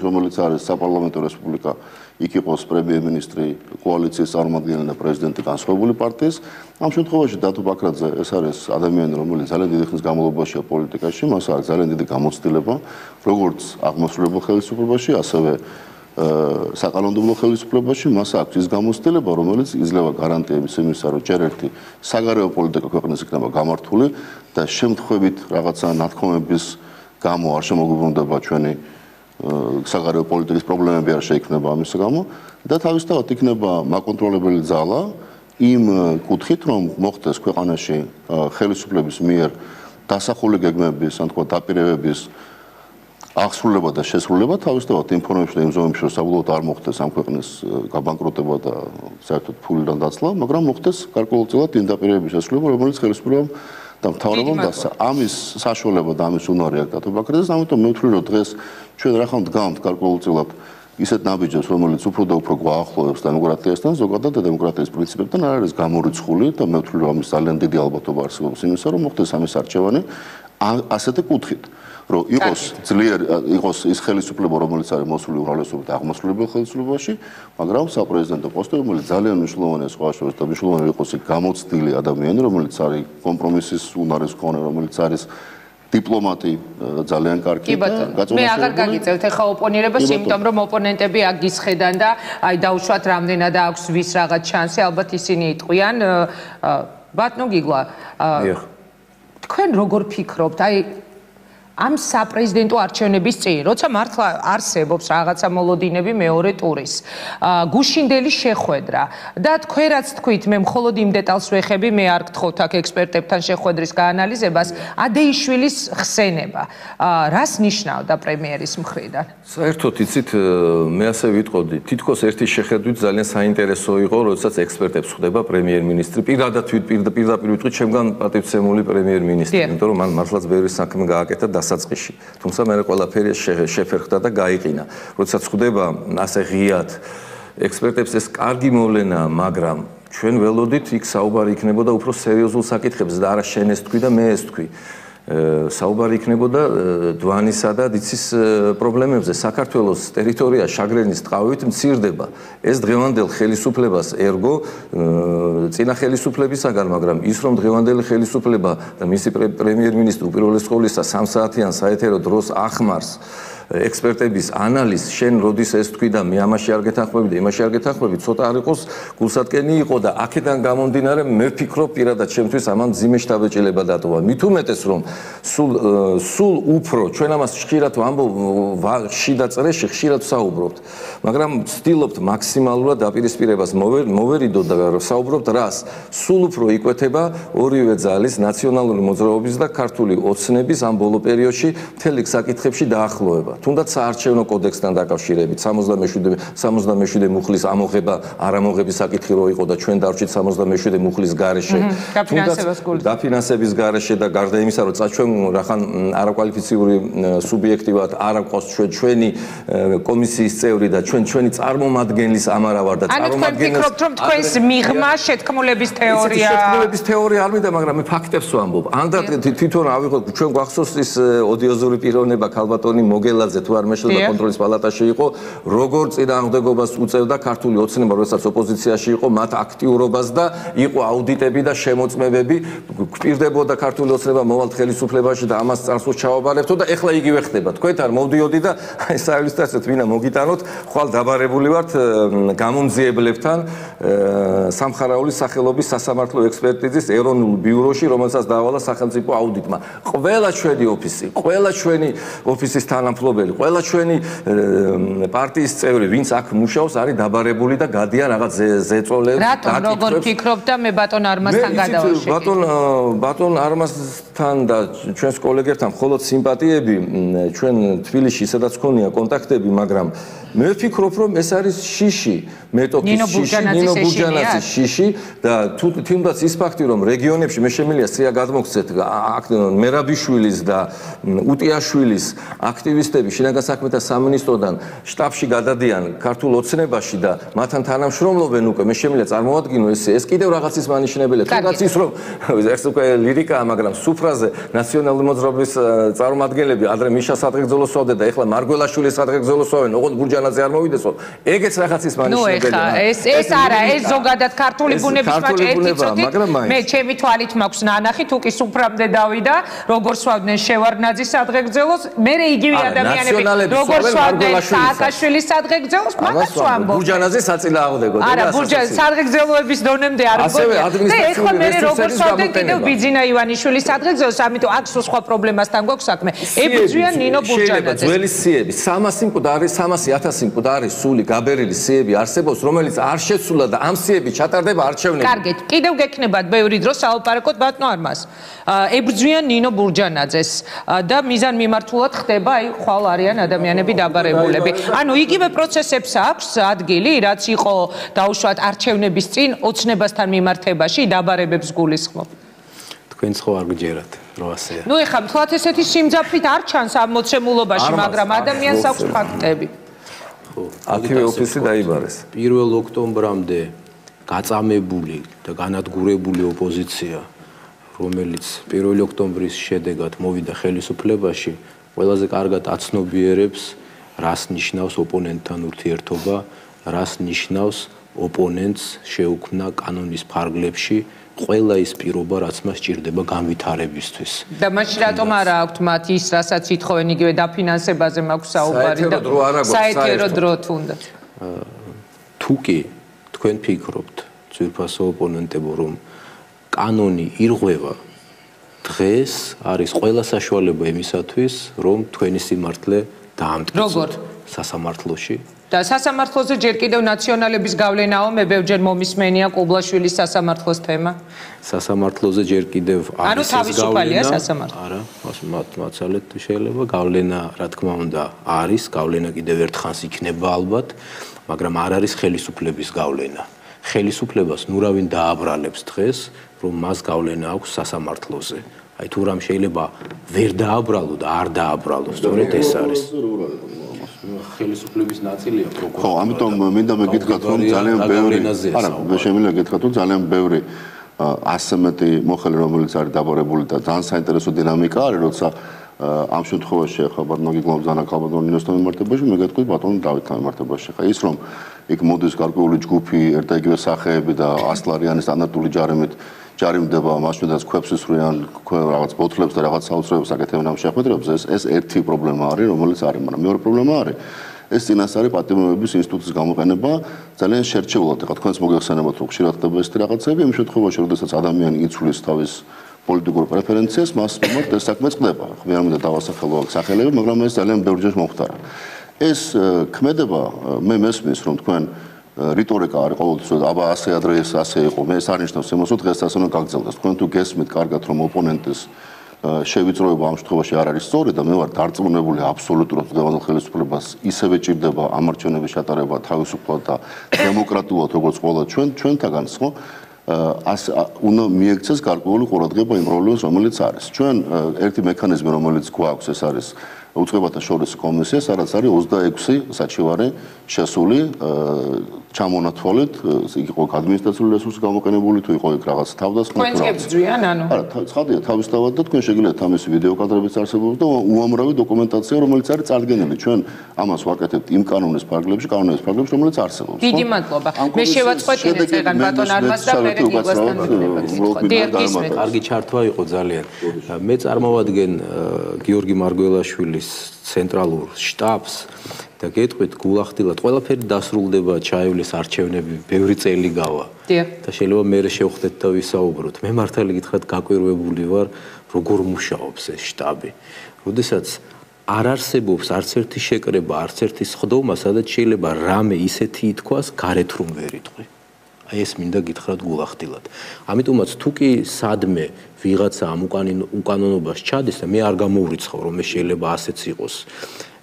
რომელიც არის საპარლამენტო რესპუბლიკა, იქ იყოს პრემიერ-მინისტრი, კოალიციის წარმომადგენელი და პრეზიდენტი განსხვავებული პარტიის. ამ შემთხვევაში დათო ბაქრაძე ეს არის ადამიანი, რომელიც ძალიან დიდი ხნის განმავლობაშია პოლიტიკაში, მას აქვს ძალიან დიდი გამოცდილება, როგორც აღმასრულებელ ხელისუფლებაში, ასევე საკანონმდებლო ხელისუფლებაში მას აქვს ის გამოცდილება, რომელიც იძლევა გარანტიების იმისა, რომ ჯერ ერთი საგარეო პოლიტიკა ქვეყნის იქნება გამართული და შემთხვევით რაღაცა ნათქვამების გამო არ შემოგვიბრუნდება ჩვენი საგარეო პოლიტიკის პრობლემები არ შეიქმნება ამის გამო და თავისთავად იქნება მაკონტროლებელი ძალა იმ კუთხით, რომ მოხდეს ქვეყანაში ხელისუფლების მიერ დასახული გეგმების, ან თქვა დაპირებების აღსრულება და შესრულება თავისთავად ინფორმაციებში და იმ ზონებში, რომ საბოლოოდ არ მოხდეს ამ ქვეყნის გაბანკროტება და საერთოდ ფულიდან დაცლა, მაგრამ მოხდეს გარკვეულწილად იმ დაპირებების შესრულება, რომელიც ხელისუფლებამ და მთავრობამ დასცა. ამის საშუალება და ამის უნარი აქვს დათო ბაქრაძეს, ამიტომ მე ვთვლი, რომ დღეს ჩვენ რა ხომ დგამთ გარკვეულწილად ისეთ ნაბიჯებს, რომელიც უფრო და უფრო გვაახლოვებს დემოკრატიასთან, ზოგადად და დემოკრატიის პრინციპებთან არ არის გამორიცხული და მე ვთვლი, რომ ამის ძალიან დიდი ალბათობა არსებობს იმისა, რომ მოხდეს ამის არჩევანი ასეთი კუთხით. რომ იყოს ის ხელისუფლება, რომელიც არის მოსული უმრავლესობით აღმასრულებელ ხელისუფლებაში, მაგრამ საპრეზიდენტო პოსტი, რომელიც ძალიან მნიშვნელოვანია სხვა შორის და მნიშვნელოვანი იყოს იქ გამოცდილი ადამიანი, რომელიც არის კომპრომისის უნარის მქონე, რომელიც არის დიპლომატი ძალიან კარგი და გაწოლილი. მე აღარ გაგიწევთ ახლა ოპონირებას, იმიტომ რომ ოპონენტები აქ გისხედან და აი დაუშვათ რამდენად აქვს ვის რაღაც შანსი, ალბათ ისინი იტყვიან. ბატონო გიგლა, თქვენ როგორ ფიქრობთ? აი ამ საპრეზიდენტო არჩევნების წინ, როცა მართლა არსებობს რაღაცა მოლოდინები მეორე ტურის, გუშინდელი შეხვედრა და თქვენ რაც თქვით, მე მხოლოდ იმ დეტალს ვეხები, მე არ გთხოვთ აქ ექსპერტებთან შეხვედრის გაანალიზებას, ადეიშვილის ხსენება. რას ნიშნავდა პრემიერის მხრიდან? საერთოდ იცით, მე ასე ვიტყოდი, თითქოს ერთი შეხედვით ძალიან საინტერესო იყო, როდესაც ექსპერტებს ხვდება პრემიერ-მინისტრი, პირდაპირ ვიტყვი, ჩემგან პატივცემული პრემიერ-მინისტრი, იმიტომ რომ მან მართლაც ბევრი საქმე გააკეთა დასაწყისში. თუმცა მე ყველაფერი შეფერხდა და გაიყინა. როდესაც ხვდება ასე ღიად ექსპერტებს ეს კარგი მოვლენაა, მაგრამ ჩვენ ველოდით იქ საუბარი იქნებოდა უფრო სერიოზულ საკითხებზე და არა შენ ეს თქვი და მე ეს თქვი. საუბარი იქნებოდა დვანისა და დიცის პრობლემებზე. საქართველოს ტერიტორია შაგრენის ტყავით მცირდება. ეს დღევანდელ ხელისუფლებას ერგო წინა ხელისუფლებისაგან, მაგრამ ის რომ დღევანდელი ხელისუფლება და მისი პრემიერ-მინისტრი უპირველეს ყოვლისა 3 საათიან საეთერო დროს ახმარს ექსპერტების ანალიზს, შენ როდის ეს თქვი და მე ამაში არ გეთანხმები და იმაში არ გეთანხმები, ცოტა არ იყოს გულსატკენი იყო და აქედან გამომდინარე მე ვფიქრობ პირადად ჩემთვის ამან მძიმე შთაბეჭდილება დატოვა. მით უმეტეს რომ სულ უფრო ჩვენ ამას ხშირად ვამბობ შიდა წრეში ხშირად საუბრობთ, მაგრამ ვცდილობთ მაქსიმალურად დაპირისპირებას მოვერიდოთ და საუბრობთ რას? სულ უფრო იკვეთება ორივე ძალის ნაციონალური მოძრაობის და ქართული ოცნების ამ ბოლო პერიოდში მთელი საკითხებში დაახლოება. თუნდაც საარჩევნო კოდექსთან დაკავშირებით 77 მუხლის ამოღება არამოღების საკითხი რო იყო და ჩვენ დარჩით 77 მუხლის გარეშე. დაფინანსების გარეშე და გარდა იმისა რომ წაჩვენ რახან არაკვალიფიციური სუბიექტი ვართ, არ გვყავს ჩვენი კომისიის წევრი და ჩვენი წარმომადგენლის ამარა ვარ და წარმომადგენლის ანუ თქვენ ფიქრობთ რომ თქვენს მიღმა შეთქმულების თეორია შეთქმულების თეორია არ მინდა, მაგრამ მე ფაქტებს ვამბობ. ანდა თვითონ ავიღოთ ჩვენ გვახსოვს ის ოდიოზური პიროვნება ქალბატონი მოგელაძე თუ არ მეშლება კონტროლის პალატაში იყო, როგორ წინააღმდეგობას უწევდა ქართული ოცნება, როდესაც ოპოზიციაში იყო, მათ აქტიურობას და იყო აუდიტები და შემოწმებები, გვპირდებოდა ქართული ოცნება მოვალთ ხელისუფლებაში და ამას წარსულს ჩავაბარებთო და ეხლა იგივე ხდება. თქვენთან მოვდიოდი და აი საერთოდ ვინა მოგიტანოთ, ხვალ დაბარებული ვართ გამომძიებლებთან სამხარაულის სახელობის სასამართლო ექსპერტიზის ეროვნულ ბიუროში, რომელსაც დაავალა სახელმწიფო აუდიტმა. ყველა ჩვენი ოფისი, ყველა ჩვენი ოფისის თანამფლობელი, ყველა ჩვენი პარტიის წევრი, ვინც აქ მუშაობს, არის დაბარებული და გადიან რაღაც ზეწოლებს. რატომ როგორ ფიქრობ და მე ბატონ არმასთან გადავაშეკი? ბატონ არმასთან და ჩვენს კოლეგებთან მხოლოდ სიმპათიები, ჩვენ თბილისში სადაც ქონია კონტაქტები, მაგრამ მე ვფიქრობ, რომ ეს არის შიში, მეტოქის შიში, ნინო ბურჯანაძის შიში და თუნდაც ის ფაქტი, რომ რეგიონებში მე შემიძლია სია გადმოგცეთ მერაბიშვილის და უტიაშვილის აქტივისტები შინაგან საქმეთა სამინისტროდან შტაბში გადადიან ქართულ ოცნებაში და მათთან თანამშრომლობენ უკვე, მე შემიძლია წარმოვადგინო ეს კიდევ რაღაცის მანიშნებელია. თუნდაც ის რომ ეს უკვე ლირიკაა, მაგრამ სუფრაზე ნაციონალური მოძრაობის წარმომადგენლები ადრე მიშა სადღეგრძელოს სვავდნენ და ეხლა მარგველაშვილის სადღეგრძელოს სვავენ, ოღონდ ბურჯანაძე არ მოვიდესო. ეგეც რაღაცის მანიშნებელია. ნუ ეხა ეს არა, ეს ზოგადად ქართული ბუნების მაჭი ერთი წუთი. მე ჩემი თვალით მაქვს ნანახი, თუ კი სუფრამდე დავიდა, როგორ სვავდნენ შევარდნაძის სადღეგრძელოს, მე იგივე ადამიანები როგორ სვავდნენ სააკაშვილის სადღეგრძელოს, მაგას ვამბობ. ბურჯანაძე საწილააღმდეგოდ. არა, სადღეგრძელოების დონემდე არ მგონია. და ეხლა მე როგორ სვავდნენ კიდევ ბიძინა ივანიშვილის სადღეგრძელოს, ამიტომ აქ სხვა პრობლემასთან გვაქვს საქმე. ებრძვიან ნინო ბურჯანაძეს. ძველი სიები 300 მკვდარი 300.000 მკვდარი სული გაბერილი სიები არსებობს, რომელიც არ შეცვლა და ამ სიები ჩატარდება არჩევნებში. კარგით, კიდევ გექნებათ ბევრი დრო საალპარაკოთ ბატონო არმას. ებრძვიან ნინო ბურჯანაძეს და მიზან მიმართულად ხდება, აი ხვალ არიან ადამიანები დაბარებულები. ანუ იგივე პროცესებს აქვს ადგილი, რაც იყო დაუშვათ არჩევნების წინ ოცნებასთან მიმართებაში დაბარებებს გულისხმობ. თქვენ ხო არ გჯერათ, რომ ასეა. ნუ ეხლა მთლად ესეთი სიმძაფრით არ ჩანს ამ მოცემულობაში, მაგრამ ადამიანს აქვს ფაქტები. ხო, აქივე ოფისი დაიბარეს. 1 ოქტომბრამდე გაწამებული და განადგურებული ოპოზიცია, რომელიც 1 ოქტომბრის შედეგად მოვიდა ხელისუფლებაში, ყველაზე კარგად აცნობიერებს, რას ნიშნავს ოპონენტთან ურთიერთობა, რას ნიშნავს ოპონენტს შეუქმნა კანონის ფარგლებში ყველა ის პირობა, რაც მას სჭირდება განვითარებისთვის. და მაშინ რატომ არა აქვთ მათ ის, რასაც ითხოვენ იგივე დაფინანსებაზე მაქვს საუბარი და საეთერო დრო თუნდაც. თუ კი თქვენ ფიქრობთ, ძვირფასო ოპონენტებო, რომ კანონი ირღვევა, დღეს არის ყველა საშუალება იმისათვის, რომ თქვენი სიმართლე დაამტკიცოთ სასამართლოში. და სასამართლოზე ჯერ კიდევ ნაციონალების გავლენაო, მე ბევრჯერ მომისმენია კუბლაშვილის სასამართლოს თემა. სასამართლოზე ჯერ კიდევ არის ეს თავისუფალია სასამართლო. არა, მაცალეთ შეიძლება გავლენა, რა თქმა უნდა, არის, გავლენა კიდევ ერთხანს იქნება ალბათ, მაგრამ არ არის ხელისუფლების გავლენა. ხელისუფლებას ნურავინ დააბრალებს დღეს, რომ მას გავლენა აქვს სასამართლოზე. აი თუ რამ შეიძლება ვერ დააბრალო და არ დააბრალო, სწორედ ეს არის. ხელისუფლების ნაწილია პროკურორი. ხო, ამიტომ მინდა მეკითხათ, რომ ძალიან ბევრი, არა, მე შემიძლია გითხრათ, რომ ძალიან ბევრი 100 მეტი მოხელე, რომელიც არის დაბორებული და ძალიან საინტერესო დინამიკა არის, როცა ამ შემთხვევაში ახლა ბატონო გიგლობზანა კალბატონი ნინოსთან მიმართებაში, მე გეტყვით ბატონო დავითთან მიმართებაში. ხა ის რომ იქ მოდის გარკვეული ჯგუფი, ერთ და იგივე სახეები და 100 ლარიანი სტანდარტული ჯარიმით ჯარიმდება, მაშინაც ქვებს ისვრიან, რაღაც ბოთლებს და რაღაც საოცრებებს აკეთებენ ამ შეხვედრებზე, ეს ერთი პრობლემა არის, რომელიც არის, მაგრამ მეორე პრობლემა არის ეს წინასწარი პატიმრობების ინსტიტუტის გამოყენება ძალიან შერჩეულად. ეხლა თქვენს მოგეხსენებათ, რომ ხშირად ხდება ეს რაღაცები, იმ შემთხვევაში, როდესაც ადამიანი იცვლის თავის პოლიტიკურ პრეფერენციას, მას მიმართ ეს საქმე წყდება. მე არ მინდა დავასახელო აქ სახელები, მაგრამ ეს ძალიან ბევრჯერ მომხდარა. ეს ქმედება მე მესმის, რომ თქვენ რიტორიკა არის ყოველთვის, აბა ასე ადრე ეს ასე იყო. მე ეს არ ნიშნავს იმას, რომ დღეს ასე უნდა გაგრძელდეს. თქვენ თუ გესმით კარგად, რომ ოპონენტის შევიწროება ამ შემთხვევაში არ არის სწორი და მე ვარ დარწმუნებული აბსოლუტურად დღევანდელ ხელისუფლებას ისევე ჭირდება ამარჩევნების ჩატარება თავისუფლად და დემოკრატიულად როგორც ყველა ჩვენთაგანს, ხო? უნდა მიექცეს გარკვეული ყურადღება იმ პრობლემას, რომელიც არის. ჩვენ ერთი მექანიზმი, რომელიც გვაქვს, ეს არის უწყებათა შორის კომისია, სადაც არის 26 საჩივარი შესული ჩამონათვალეთ, იყო ადმინისტრაციული რესურსი გამოყენებული, თუ იყო იქ რაღაც თავდასხმა. თქვენს გებრძვიან, ანუ? არა, ცხადია, თავისთავად და თქვენ შეგიძლიათ ამის ვიდეო კადრებიც არსებობს და უამრავი დოკუმენტაცია, რომელიც არის წარდგენილი. ჩვენ ამას ვაკეთებთ იმ კანონის ფარგლებში, რომელიც არსებობს. დიდი მადლობა. მე შევაწყვეტინე წეგან ბატონ არმას და მე გიგვასთან ვიქნებით. კარგი ჩართვა იყო ძალიან. მე წარმოვადგენ გიორგი მარგველაშვილის ცენტრალურ შტაბს და გეტყვით გულახდილად ყველაფერი დასრულდება, ჩაივლის არჩევნები, ბევრი წელი გავა. და შეიძლება მე შევხვდეთ და ვისაუბროთ. მე მართალი გითხრათ გაკვირვებული ვარ, როგორ მუშაობს ეს შტაბი. როდესაც არ არსებობს არც ერთი შეკრება, არც ერთი სხდომა, სადაც შეიძლება რამე ისეთი ითქვას, გარეთ რომ ვერ იტყვი. აი ეს მინდა გითხრათ გულახდილად. ამიტომაც თუ კი სადმე ვიღაცა ამ უკანონობას ჩადის და მე არ გამოვრიცხავ, რომ მე შეიძლება ასეც იყოს.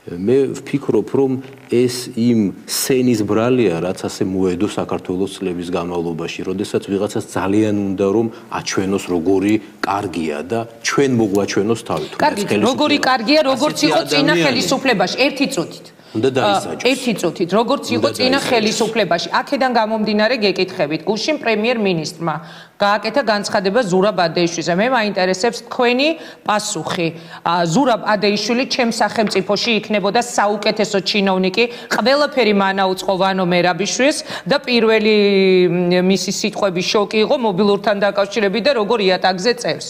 მე ვფიქრობ, რომ ეს იმ სენის ბრალია, რაც ასე მოედო საქართველოს წლების განმავლობაში, როდესაც ვიღაცას ძალიან უნდა რომ აჩვენოს როგორი კარგია და ჩვენ მოგვაჩვენოს თავი. კარგი, როგორი კარგია, როგორც იყო წინა ხელისუფლებაში, ერთი წუთით. ერთი წუთით, როგორც იყო წინა ხელისუფლებაში. აქედან გამომდინარე გეკითხებით, გუშინ პრემიერ-მინისტრმა გააკეთა განცხადება ზურაბ ადეიშვილზე. მე მაინტერესებს თქვენი პასუხი. ზურაბ ადეიშვილი ჩემს სახელმწიფოში იქნებოდა საუკეთესო ჩინოვნიკი, ყველაფერი მანაუწყო ვანო მერაბიშვილს და პირველი მისი სიტყვების შოკი იყო მობილურთან დაკავშირებით და როგორ იატაკზე წევს.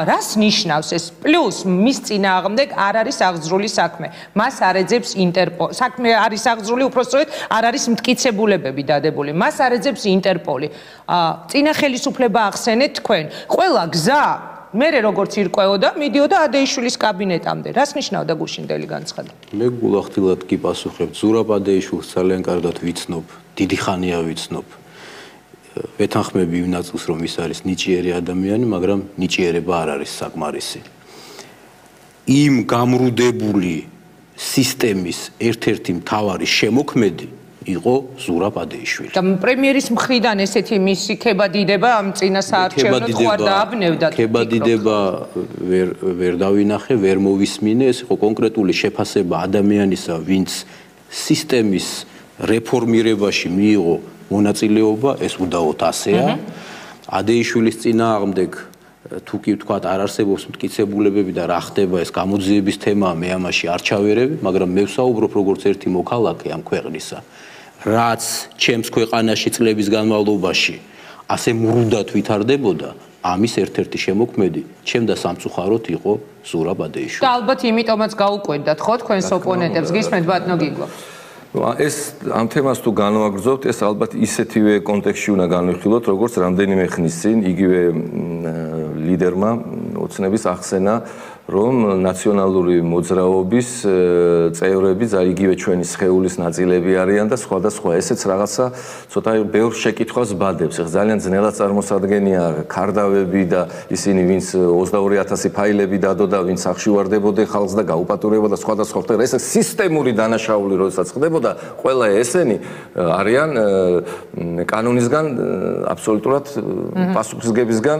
რას ნიშნავს ეს? პლუს მის წინააღმდეგ არ არის აღძრული საქმე. მას არ ეძებს ინტერპოლი. საქმე არის აღძრული, უпростоრად არ არის მტკიცებულებები დადებული. მას არ ეძებს ინტერპოლი. წინა ხელისუფლება ახსენეთ თქვენ. ყველა გზა მე როგორც ირკვეოდა, მიდიოდა ადეიშვილის კაბინეტამდე. რას ნიშნავდა გუშინდელი განცხადება? მე გულახდილად გიპასუხებ, ზურაბ ადეიშვილს ძალიან კარგად ვიცნობ, დიდი ხანია ვიცნობ. ვეთანხმები იმ ნაწილს, რომ ის არის ნიჭიერი ადამიანი, მაგრამ ნიჭიერება არ არის საკმარისი. იმ გამრუდებული სისტემის ერთ-ერთი მთავარი შემოქმედი იყო ზურაბ ადეიშვილი. და პრემიერის მხრიდან ესეთი მისი ქებადიდება ამ წინა საარჩევნო თუ არ დააბნევდა? ქებადიდება ვერ დავინახე, ვერ მოვისმინე, ეს იყო კონკრეტული შეფასება ადამიანისა, ვინც სისტემის რეფორმირებაში მიიღო მონაწილეობა, ეს უდაოდ ასეა. ადეიშვილის წინააღმდეგ თუ კი ვთქვათ არ არსებობს მტკიცებულებები და რა ხდება ეს გამოძიების თემაა, მე ამაში არ ჩავერევი, მაგრამ მე ვსაუბრობ როგორც ერთი მოქალაქე ამ ქვეყნისა, რაც ჩემს ქვეყანაში წლების განმავლობაში ასე მრუდად ვითარდებოდა, ამის ერთ-ერთი შემოქმედი ჩემ და სამწუხაროდ იყო ზურაბ ადეიშვილი. და ალბათ იმიტომაც გაუკვირდათ ხო თქვენს ოპონენტებს, გისმენთ ბატონო გიგო? ეს ამ თემას თუ განვაგრძობთ, ეს ალბათ ისეთივე კონტექსტში უნდა განვიხილოთ, როგორც რამდენიმე ხნის წინ იგივე ლიდერმა ოცნების ახსენა რომ ნაციონალური მოძრაობის წევრები იგივე ჩვენი სხეულის ნაწილები არიან და სხვადასხვა ესეც რაღაცა ცოტა ბევრ შეკითხვას ბადებს. ეხლა ძალიან ძნელად წარმოსადგენია ქარდავები და ისინი ვინც 22000 ფაილები დადო და ვინც ახშივარდებოდნენ ხალხს და გაუპატურებოდა სხვადასხვა ხდება. ეს სისტემური დანაშაული როდესაც ხდებოდა, ყველა ესენი არიან კანონისგან აბსოლუტურად პასუხისგებისგან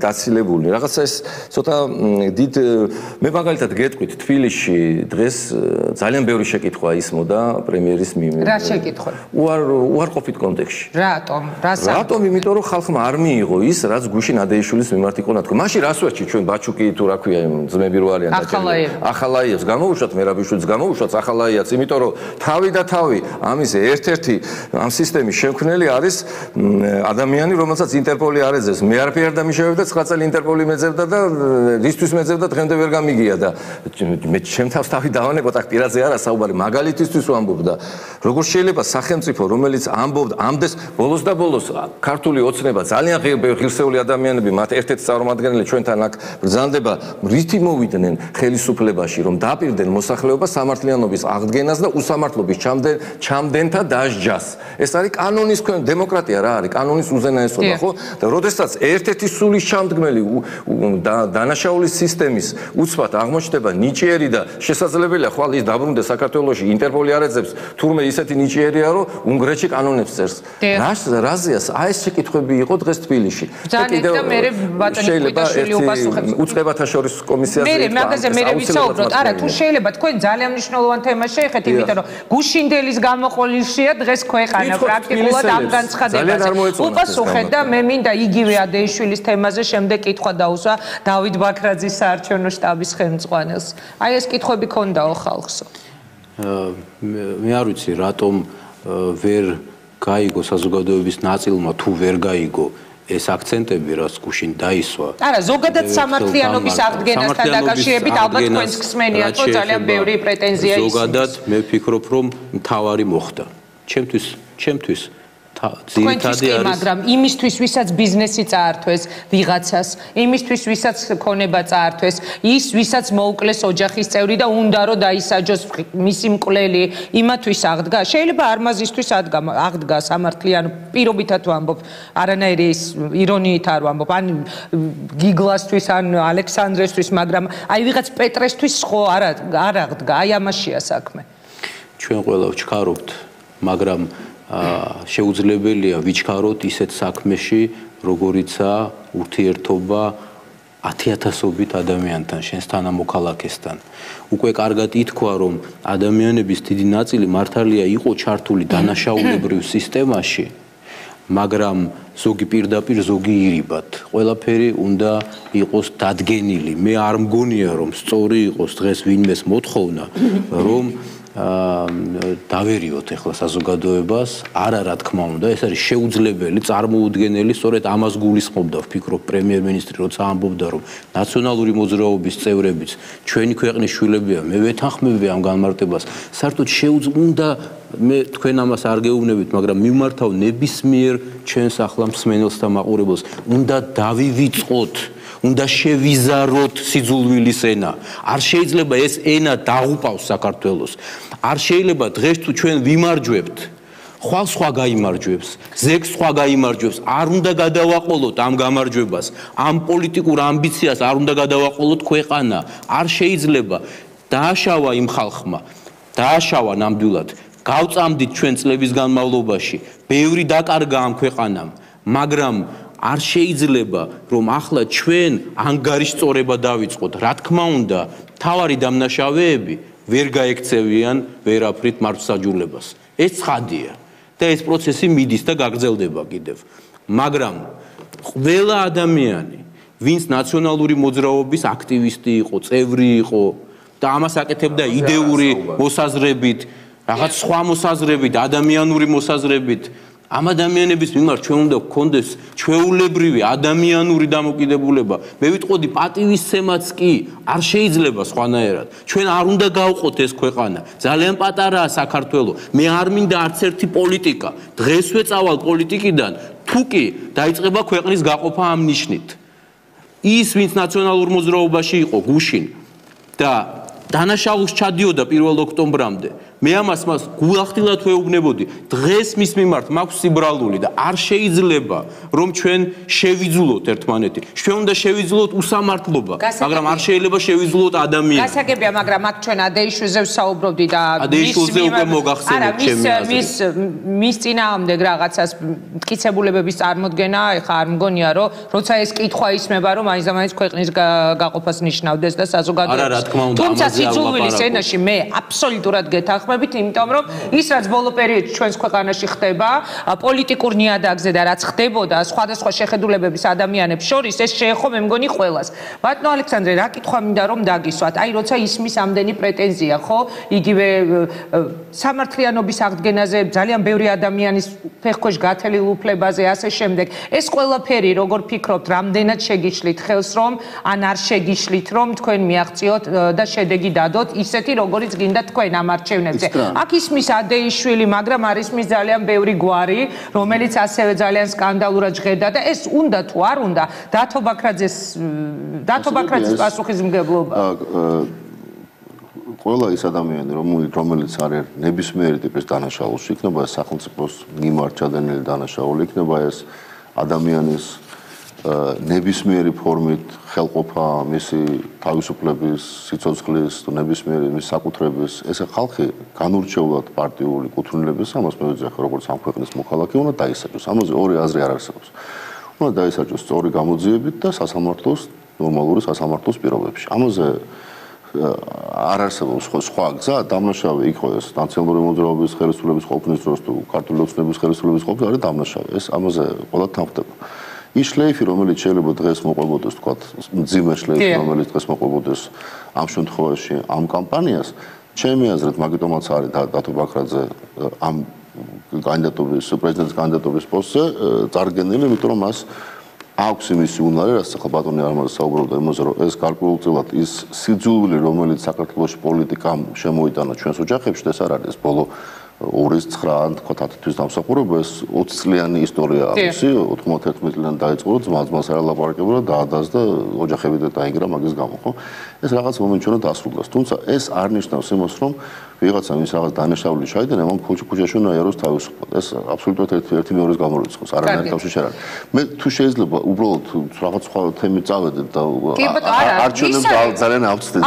დაცილებული. რაღაცა ეს ცოტა დიდ მე მაგალითად გეტყვით თბილისში დღეს ძალიან ბევრი შეკითხვა ისმოდა პრემიერის მიმართ. რა შეკითხვა? უარყოფით კონტექსტში. რატომ? რატომ? იმიტომ რომ ხალხმა არ მიიღო ის, რაც გუშინ ადეიშვილის მიმართ იყო ნათქვამი. მაშინ რას ვერჩი ჩვენ ბაჩუკი თუ რა ქვია იმ ძმები რო არიან დაჭერილი. ახალაიებს გამოუშვათ, მერაბიშვილს გამოუშვათ, ახალაიაც, იმიტომ რომ თავი და თავი ამის ერთ-ერთი ამ სისტემის შემქმნელი არის ადამიანი, რომელსაც ინტერპოლი არ ეძებს. მე არაფერი არ დამიშავებდა, 9 წელი ინტერპოლი მეძებდა და რისთვის მეძებდა დღემდე ვერ გამიგია და მე ჩემ თავს თავი დავანებოთ აქ პირაზე არა საუბარი მაგალითისთვის ვამბობ და როგორ შეიძლება სახელმწიფო რომელიც ამბობდა ამდეს ბოლოს და ბოლოს ქართული ოცნება ძალიან ღირსეული ადამიანები მათ ერთ-ერთი წარმომადგენელი ჩვენთან აქ ბრძანდება რითი მოვიდნენ ხელისუფლებაში რომ დაპირდნენ მოსახლეობა სამართლიანობის აღდგენას და უსამართლობის ჩამდენთა დასჯას ეს არის კანონის დემოკრატია რა არის კანონის უზენაესობა ხო და როდესაც ერთ-ერთი სულის ჩამდგმელი დანაშაულის სისტემის უცბად აღმოჩნდება ნიჭიერი და შესაძლებელია ხვალ ის დაბრუნდეს საქართველოში ინტერპოლი არ ეძებს თურმე ისეთი ნიჭიერია რომ უნგრეთში კანონებს წერს რაზეა აი ეს შეკითხვები იყო დღეს თბილისში და კიდევ მე ბატონი კუიტაშვილი უპასუხებს უწყებათა შორის კომისიაზე მე მაგაზე მე ვისაუბროთ არა თუ შეიძლება თქვენ ძალიან მნიშვნელოვან თემას შეეხეთ იმიტომ რომ გუშინდელის გამოყოლიშია დღეს ქვეყანა პრაქტიკულად ამ განცხადებაზე უპასუხეთ და მე მინდა იგივე ადეიშვილის თემაზე შემდეგ კითხვა დაუსვა დავით ბაქრაძის საარჩევნო შტაბის ხელმძღვანელს აი ეს კითხვები ქონდაო ხალხსო მე არ ვიცი რატომ ვერ გაიგო საზოგადოების ნაწილმა თუ ვერ გაიგო ეს აქცენტები რაც გუშინ დაისვა არა ზოგადად სამართლიანობის აღდგენასთან დაკავშირებით ალბათ თქვენს ხსმენიათ რომ ძალიან ბევრი პრეტენზია ისმის ზოგადად მე ვფიქრობ რომ მთავარი მოხდა ჩემთვის ძირითადი არის მაგრამ იმისთვის ვისაც ბიზნესი წაართვეს ვიღაცას იმისთვის ვისაც ქონება წაართვეს ის ვისაც მოუკლეს ოჯახის წევრი და უნდა რომ დაისაჯოს მისი მკვლელი იმათვის აღდგა შეიძლება არმაზისთვის აღდგა სამართლიან პირობითად ვამბობ არანაირი ის ირონიით არ ვამბობ ან გიგლასთვის ან ალექსანდრესთვის მაგრამ აი ვიღაც პეტრესთვის ხო არ აღდგა აი ამაშია საქმე ჩვენ ყველა ვჩქარობთ მაგრამ შეუძლებელია ვიჩქაროთ ისეთ საქმეში, როგორიცაა ურთიერთობა 10,000-ობით ადამიანთან, შენს თანამოქალაქესთან. უკვე კარგად ითქვა, რომ ადამიანების დიდი ნაწილი მართალია იყო ჩართული დანაშაულებრივ სისტემაში, მაგრამ ზოგი პირდაპირ, ზოგი ირიბად. ყველაფერი უნდა იყოს დადგენილი. მე არ მგონია, რომ სწორი იყოს დღეს ვინმეს მოთხოვნა, რომ დავერიოთ ახლა საზოგადოებას არა რა თქმა უნდა ეს არის შეუძლებელი წარმოუდგენელი სწორედ ამას გულისხმობდა ვფიქრობ პრემიერ-მინისტრი როცა ამბობდა რომ ნაციონალური მოძრაობის წევრებიც ჩვენი ქვეყნის შვილებია მე ვეთანხმები ამ განმარტებას საერთოდ უნდა მე თქვენ ამას არ გეუბნებით მაგრამ მიმართავ ნებისმიერ ჩვენს ახლა მსმენელს და მაყურებელს უნდა დავივიწყოთ უნდა შევიზაროთ სიძულვილის ენა. არ შეიძლება ეს ენა დაღუპავს საქართველოს. არ შეიძლება დღეს თუ ჩვენ ვიმარჯვებთ, ხვალ სხვა გაიმარჯვებს, ზეგს სხვა გაიმარჯვებს. არ უნდა გადავაყოლოთ ამ გამარჯვებას, ამ პოლიტიკურ ამბიციას არ უნდა გადავაყოლოთ ქვეყანა. არ შეიძლება დააშავა იმ ხალხმა, დააშავა ნამდვილად. გავწამდით ჩვენ წლების განმავლობაში, ბევრი დაკარგა ამ ქვეყანამ, მაგრამ არ შეიძლება რომ ახლა ჩვენ ანგარიშწორება დავიწყოთ. რა თქმა უნდა, თავარი დამნაშავეები ვერ გაექცევიან ვერაფრით მართლმსაჯულებას. ეს ცხადია და ეს პროცესი მიდის და გაგრძელდება კიდევ. მაგრამ ყველა ადამიანი, ვინც ნაციონალური მოძრაობის აქტივისტი იყო, წევრი იყო და ამას აკეთებდა იდეური მოსაზრებით, რაღაც სხვა მოსაზრებით, ადამიანური მოსაზრებით ამ ადამიანების მიმართ ჩვენ უნდა გქონდეს ჩვეულებრივი ადამიანური დამოკიდებულება. მე ვიტყოდი პატივისცემაც კი არ შეიძლება სხვანაირად. ჩვენ არ უნდა გავყოთ ეს ქვეყანა. ძალიან პატარაა საქართველო. მე არ მინდა არც ერთი პოლიტიკა. დღესვე წავალ პოლიტიკიდან, თუ კი დაიწყება ქვეყნის გაყოფა ამ ნიშნით. ის ვინც ნაციონალურ მოძრაობაში იყო გუშინ და დანაშაულს ჩადიოდა 1 ოქტომბრამდე მე ამას მას გულახდილად ვეუბნებოდი დღეს მის მიმართ მაქვს სიბრალული და არ შეიძლება რომ ჩვენ შევიძულოთ ერთმანეთი ჩვენ უნდა შევიძულოთ უსამართლობა მაგრამ არ შეიძლება შევიძულოთ ადამიანს გასაგებია მაგრამ აქ ჩვენ ადეიშვილზე ვსაუბრობდი და ადეიშვილზე უკვე მოგახსენეთ ჩემი აზრი მის წინააღმდეგ რაღაცას მტკიცებულებების წარმოქმნა ეხა არ მგონია რომ როცა ეს კითხვა ისმება რომ მაინც და მაინც ქვეყნის გაყოფას ნიშნავდეს და საზოგადოებას თუმცა სიძულვილის ენაში მე აბსოლუტურად გეთანხმები იმიტომ რომ ის რაც ბოლო პერიოდში ჩვენს ქვეყანაში ხდება პოლიტიკურ ნიადაგზე და რაც ხდებოდა სხვადასხვა შეხედულებების ადამიანებს შორის ეს შეეხო მე მგონი ყველას. ბატონო ალექსანდრე რა კითხვა მინდა რომ დაგისვათ აი როცა ისმის ამდენი პრეტენზია ხო იგივე სამართლიანობის აღდგენაზე ძალიან ბევრი ადამიანის ფეხქვეშ გათელილ უფლებაზე ასე შემდეგ ეს ყველაფერი როგორ ფიქრობთ რამდენად შეგიშლით ხელს რომ ან არ შეგიშლით რომ თქვენ მიაღწიოთ და შედეგი დადოთ ისეთი როგორიც გინდა თქვენ ამ არჩევნებზე აქ ისმის ადეიშვილი მაგრამ არის მის ძალიან ბევრი გვარი რომელიც ასევე ძალიან სკანდალურად ჟღერდა და ეს უნდა თუ არ უნდა დათო ბაქრაძეს პასუხისმგებლობა ყველა ის ადამიანი რომელიც არის ნებისმიერი ტიპის დანაშაულში იქნება ეს სახელმწიფოს მიმართ ჩადენილი დანაშაული იქნება ეს ადამიანის ნებისმიერი ფორმით ხელყოფა მისი თავისუფლების სიცოცხლის თუ ნებისმიერი მის საკუთრების ესე ხალხი განურჩეულად პარტიული კუთვნილების ამას მე ვეძახი როგორც ამ ქვეყნის მოქალაქე უნდა დაისაჯოს ამაზე ორი აზრი არ არსებობს უნდა დაისაჯოს სწორი გამოძიებით და სასამართლოს ნორმალური სასამართლოს პირობებში ამაზე არ არსებობს სხვა გზა დამნაშავე იყო ეს ნაციონალური მოძრაობის ხელისუფლების ყოფნის დროს თუ ქართული ოცნების ხელისუფლების ყოფნა არის დამნაშავე ეს ამაზე ყველა თანხდება ის შლეიფი რომელიც შეიძლება დღეს მოყვებოდეს თქვა მძიმე შლეიფი რომელიც დღეს მოყვებოდეს ამ შემთხვევაში ამ კამპანიას ჩემი აზრით მაგიტომაც არის დათო ბაქრაძე ამ კანდიდატობის პრეზიდენტის კანდიდატობის პოსტზე წარგენილი იმიტომ რომ მას აქვს იმისი უნარი რაც ახლა ბატონი არმაზ საუბრობდა იმაზე რომ ეს გარკვეულწილად ის სიძულვილი რომელიც საქართველოს პოლიტიკამ შემოიტანა ჩვენს ოჯახებში ეს არ არის ბოლო 2009 თქვა 10 თვის დამსახურება ეს 20 წლიანი ისტორია არის 91 წლიდან დაიწყო ძმას არ ლაპარაკებდა და დაადასდა ოჯახები და დაინგრა მაგის გამო ხო ეს რაღაც მომენტში უნდა დასრულდეს თუმცა ეს არ ნიშნავს იმას რომ ვიღაცა მის რაღაც დანაშაული ჩაიდენა მან ქუჩაში უნდა აეროს თავისუფლად ეს აბსოლუტურად ერთი მეორეს გამორიცხავს არანაირ კავშირი არ არის მე თუ შეიძლება უბრალოდ რაღაც სხვა თემით წავედეთ და არჩევნებს ძალიან ავწდეთ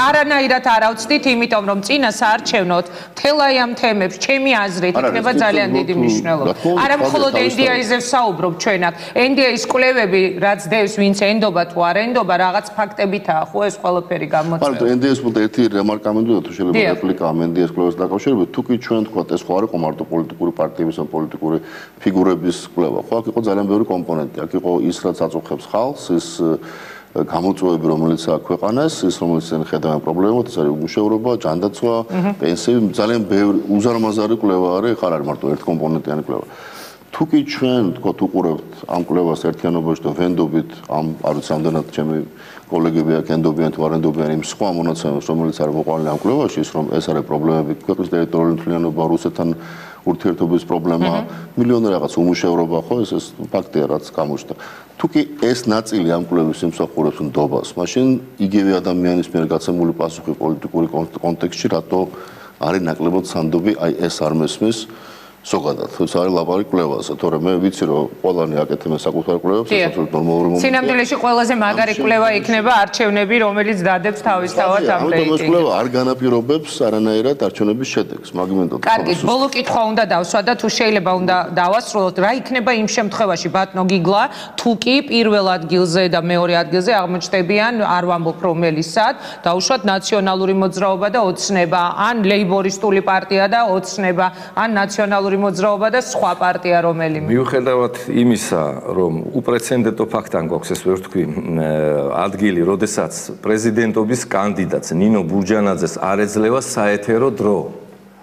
არანაირად არ ავწდით იმიტომ რომ წინა საარჩევნოდ თელაი ამ თემებს ჩემი აზრით იქნება ძალიან დიდი მნიშვნელობა არა მხოლოდ NDI-ზე ვსაუბრობ ჩვენ აქ NDI-ის კვლევები რაც დევს ვინც ენდობა თუ არ ენდობა რაღაც ფაქტებითაა ხო ეს ყველაფერი გამოწვევა მაგრამ NDI-ის მოდ ერთი რემარკა მინდოდა თუ შეიძლება რეპლიკა ამ NDI-ის კვლევას დაკავშირებით თუ კი ჩვენ თქვა ეს ხო არ იყო მარტო პოლიტიკური პარტიების ან პოლიტიკური ფიგურების კვლევა ხო აქ იყო ძალიან ბევრი კომპონენტი აქ იყო ის რაც აწუხებს ხალხს ის გამოწვევები რომელიც აქვს ქვეყანას ის რომელიც ხედავენ პრობლემות ეს არის უმუშევრობა ჯანდაცვა პენსიები ძალიან ბევრი უზარმაზარი კვლევა არის ხარ არის მარტო ერთ კომპონენტიანი კვლევა თუ კი ჩვენ თქო უყურებთ ამ კვლევას ერთიანობაში და ვენდობით ამ არ ვიცი ამდენად ჩემი კოლეგები აქ ენდობიან თუ არ ენდობიან იმ სხვა მონაცემებს რომელიც არის მოყვანილი ამ კვლევაში ის რომ ეს არის პრობლემები ქვეყნის ტერიტორიული მთლიანობა რუსეთთან ურთიერთობის პრობლემა მილიონი რაღაც უმუშევრობა ხო ეს ფაქტია რაც გამოჩნდა თუ კი ეს ნაწილი ამ კვლევის იმსახურებს ნდობას მაშინ იგივე ადამიანის მიერ გაცემული პასუხი პოლიტიკური კონტექსტში რატო არის ნაკლებად სანდობი აი ეს არ მესმის ზოგადად ეს არის ლაპარაკი კვლევაზე თორემ მე ვიცი რომ ყველანი აკეთებს საკუთარ კვლევებს ეს აბსოლუტურად ნორმალური მომენტია სინამდვილეში ყველაზე მაგარი კვლევა იქნება არჩევნები რომელიც დადებს თავისთავად ამ რეიტინგს ამიტომ ეს კვლევა არ განაპირობებს არანაირად არჩევნების შედეგს მაგიმენტოდ კარგი ბოლო კითხვა უნდა დავსვა და თუ შეიძლება უნდა დავასრულოთ რა იქნება იმ შემთხვევაში ბატონო გიგლა თუ კი პირველ ადგილზე და მეორე ადგილზე აღმოჩნდებიან არ ვამბობ რომელისად დაუშვათ ნაციონალური მოძრაობა და ოცნება ან ლეიბორისტული პარტია და ოცნება ან ნაციონალური მოძრაობა და სხვა პარტია რომელიმე. მიუხედავად იმისა, რომ უპრეცედენტო ფაქტთან გვაქვს ეს ვერ თქვი, ადგილი, როდესაც პრეზიდენტობის კანდიდატს ნინო ბურჯანაძეს არ ეძლევა საეთერო დრო.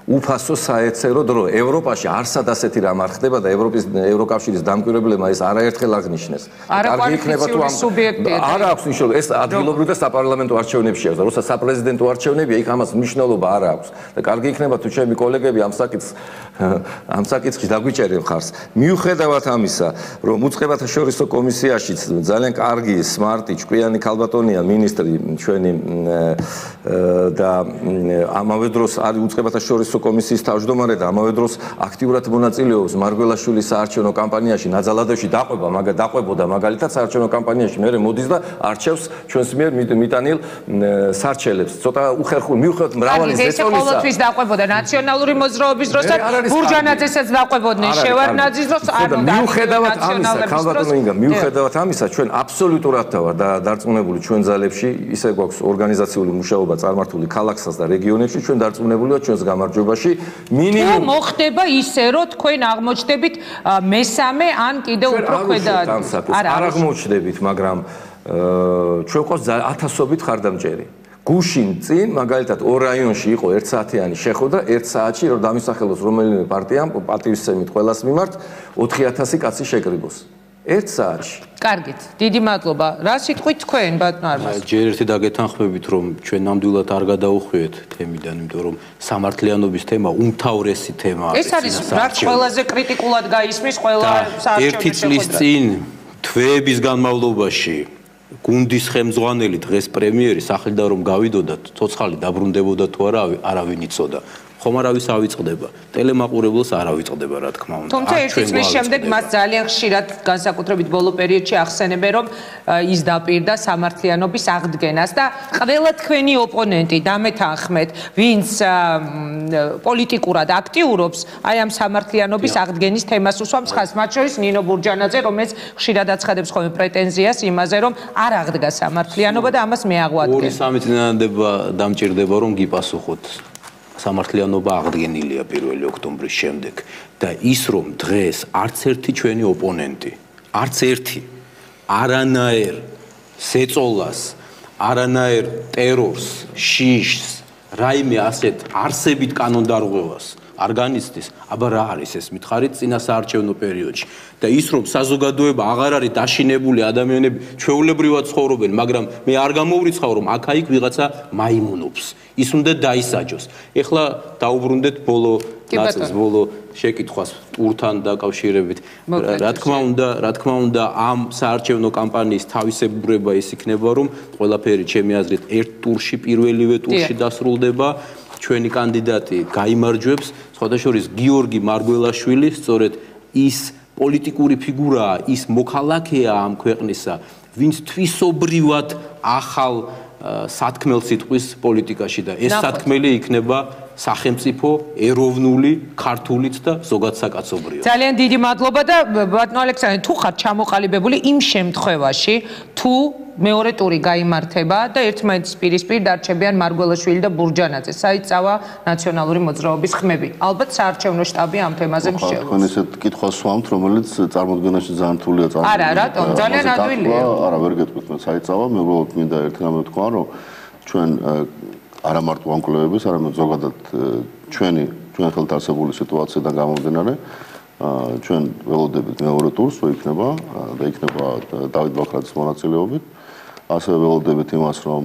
უფასო საეცერო დრო ევროპაში არსად ასეთი რამ არ ხდება და ევროკავშირის დამკვირვებლებმა ეს არაერთხელ აღნიშნეს. კარგი იქნება თუ ამ სუბიექტია. არ აქვს მნიშვნელობა, ეს ადგილობრივ და საპარლამენტო არჩევნებში აქვს და როცა საპრეზიდენტო არჩევნებია, იქ ამას მნიშვნელობა არ აქვს. და კარგი იქნება თუ ჩემი კოლეგები ამ საკითხში დაგვიჭერენ ხარს. მიუხედავად ამისა, რომ უწყებათა შორისო კომისიაშიც ძალიან კარგი, სმარტი, ჭკვიანი ქალბატონია მინისტრი ჩვენი და ამავე დროს არის უწყებათა შორისო კომისიის თავმჯდომარე და ამავე დროს აქტიურად მონაწილეობს მარგველაშვილის საარჩევნო კამპანიაში ნაძალადევში დაყვებოდა მაგალითად საარჩევნო კამპანიაში მე მოდის და არჩევს ჩვენს მიერ მიტანილ სარჩელებს. ცოტა უხერხული მიუხედავად მრავალი ზეწოლისა. ეს ყოველთვის დაყვებოდა ნაციონალური მოძრაობის დროს და ბურჯანაძესაც დაყვებოდნენ შევარდნაძის დროს ანუ მიუხედავად ამისა ქალბატონო ინგა მიუხედავად ამისა ჩვენ აბსოლუტურად ვარ დარწმუნებული ჩვენ ძალებში ისე გვაქვს ორგანიზაციული მუშაობა წარმართული ქალაქსა და რეგიონებში ჩვენ დარწმუნებული ვართ ჩვენს გამარჯვებაში მინიმუმ მოხდება ისე რომ თქვენ აღმოჩნდებით მესამე ან კიდევ უფრო ქვედა არ აღმოჩნდებით მაგრამ ჩვენ ყავს ათასობით ხარდამჭერი გუშინ წინ მაგალითად ორ რაიონში იყო 1 საათიანი შეხვედრა 1 საათში რომ დამისახელოს რომელიმე პარტიამ პატივისცემით ყველას მიმართ 4000 კაცი შეკრიბოს 1 საათში. კარგით, დიდი მადლობა. რა სიტყვით თქვენ ბატონო არმაზ? ჯერ ერთი დაგეთანხმებით რომ ჩვენ ნამდვილად არ გადაუხვიეთ თემიდან, იმიტომ რომ სამართლიანობის თემა უმთავრესი თემაა. ეს არის რაც ყველაზე კრიტიკულად გაისმის ყველა საარჩევნო ერთი წლის წინ თვეების განმავლობაში გუნდის ხელმძღვანელი დღეს პრემიერი სახელდა რომ გავიდოდათ, ცოცხალი დაბრუნდებოდა თუ არა, არავინ იცოდა. ხომ არავის ავიწყდება. ტელემაყურებელს არ ავიწყდება, რა თქმა უნდა. თუმცა ერთი წლის შემდეგ მას ძალიან ხშირად განსაკუთრებით ბოლო პერიოდში ახსენებენ, რომ ის დაპირდა სამართლიანობის აღდგენას და ყველა თქვენი ოპონენტი დამეთანხმეთ, ვინც პოლიტიკურად აქტიურობს, აი ამ სამართლიანობის აღდგენის თემას უსვამს ხაზს, მათ შორის ნინო ბურჯანაძე, რომელიც ხშირად აცხადებს ხოლმე პრეტენზიას იმაზე, რომ არ აღდგა სამართლიანობა და ამას მე აღვადგენ. 2-3 წინადადება დამჭირდება, რომ გიპასუხოთ. სამართლიანობა აღდგენილია 1 ოქტომბრის შემდეგ და ის რომ დღეს არც ერთი ჩვენი ოპონენტი არც ერთი არანაირ ზეწოლას არანაირ ტერორს შიშს რაიმე ასეთ არსებით კანონდარღვევას არ განიცდის აბა რა არის ეს მითხარით წინა საარჩევნო პერიოდში და ის რომ საზოგადოება აღარ არის დაშინებული ადამიანები ჩვეულებრივად ცხოვრობენ მაგრამ მე არ გამოვრიცხავ რომ აქა-იქ ვიღაცა მაიმუნობს ის უნდა დაისაჯოს. ეხლა დაუბრუნდეთ ბოლო ნაწილს, ბოლო შეკითხვას ტურთან დაკავშირებით. რა თქმა უნდა, ამ საარჩევნო კამპანიის თავისებურება ის იქნება, რომ ყველაფერი ჩემი აზრით ერთ ტურში, პირველივე ტურში დასრულდება. ჩვენი კანდიდატი გაიმარჯვებს, სხვადასხვა გიორგი მარგველაშვილი, სწორედ ის პოლიტიკური ფიგურაა, ის მოქალაქეა ამ ქვეყნისა, ვინც თვისობრივად ახალ სათქმელ სიტყვის პოლიტიკაში და ეს სათქმელი იქნება სახელმწიფო, ეროვნული, ქართულიც და ზოგად საკაცობრიო. ძალიან დიდი მადლობა და ბატონო ალექსანდრე, თუ ხართ ჩამოყალიბებული იმ შემთხვევაში, თუ მეორე ტური გაიმართება და ერთმანეთის პირისპირ დარჩებიან მარგველაშვილი და ბურჯანაძე, საიწავა ნაციონალური მოძრაობის ხმები. ალბათ საარჩევნო შტაბი ამ თემაზე მრჩევლობს. თქვენ ესეთ კითხვას სვამთ, რომელიც წარმოდგენაში ძალიან რთულია წარმოდგენა. არა, რატომ? ძალიან ადვილია. არა, ვერ გეტყვით მე საიწავა, მე უბრალოდ მინდა ერთი რამე ვთქვა, რომ ჩვენ არა მარტო ამ კვლევების, არამედ ზოგადად ჩვენი ხელთ არსებული სიტუაციიდან გამომდინარე, ჩვენ ველოდებით მეორე ტურს, რო იქნება და იქნება დავით ბაქრაძის მონაწილეობით. ასევე ველოდებით იმას, რომ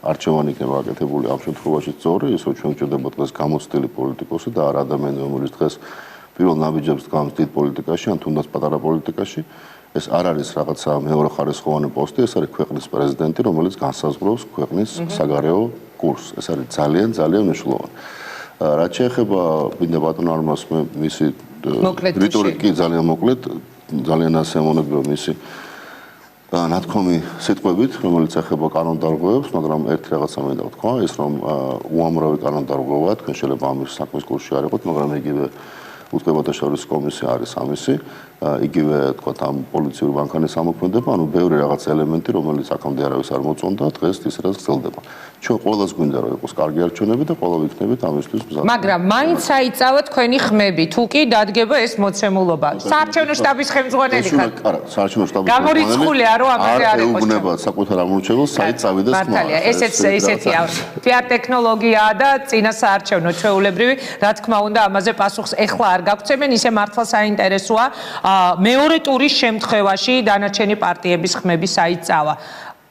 არჩევანი იქნება გაკეთებული ამ შემთხვევაში სწორი, ის რომ ჩვენ გვჭირდება დღეს გამოცდილი პოლიტიკოსი და არა ადამიანი, რომელიც დღეს პირველ ნაბიჯებს დგამს დიდ პოლიტიკაში, ან თუნდაც პატარა პოლიტიკაში. ეს არ არის რაღაცა მეორეხარისხოვანი პოსტი, ეს არის ქვეყნის პრეზიდენტი, რომელიც განსაზღვრავს ქვეყნის საგარეო კურსს. ეს არის ძალიან მნიშვნელოვანი. რაც შეეხება ბინდა ბატონ არმას მისი რიტორიკი ძალიან მოკლედ, ძალიან ასემონებია მისი ნათქვამი სიტყვებით, რომელიც ეხება კანონდარღვევებს, მაგრამ ერთი რაღაცა მინდა ვთქვა, ის რომ უამრავი კანონდარღვევა თქვენ შეიძლება ამის საქმის კურსში არ იყოთ, მაგრამ იგივე უწყებათა შორის კომისია არის ამისი, იგივე თქვა ამ პოლიციური მანქანის ამოქმედება, ანუ ბევრი რაღაც ელემენტი, რომელიც აქამდე არავის არ მოწონდა, დღეს ის რაც გრძელდება. ჩვენ ყველას გვინდა რომ იყოს კარგი არჩევნები და ყველა ვიქნებით ამისთვის მზად. მაგრამ მაინც აიწავა თქვენი ხმები, თუ კი დადგება ეს მოცემულობა. საარჩევნო შტაბის ხელმძღვანელი ხარ. არა, საარჩევნო შტაბის გამორიცხულია რომ ამაზე არ იყოს. ეუბნება საკუთარ ამორჩეველს, საით წავიდეს ხმა. მართალია, ესეთია. PR ტექნოლოგიაა და წინა საარჩევნო ჩვეულებრივი, რა თქმა უნდა, ამაზე პასუხს ეხლა არ გაგცემენ, ისე მართლა საინტერესოა მეორე ტურის შემთხვევაში დანარჩენი პარტიების ხმები საიწავა.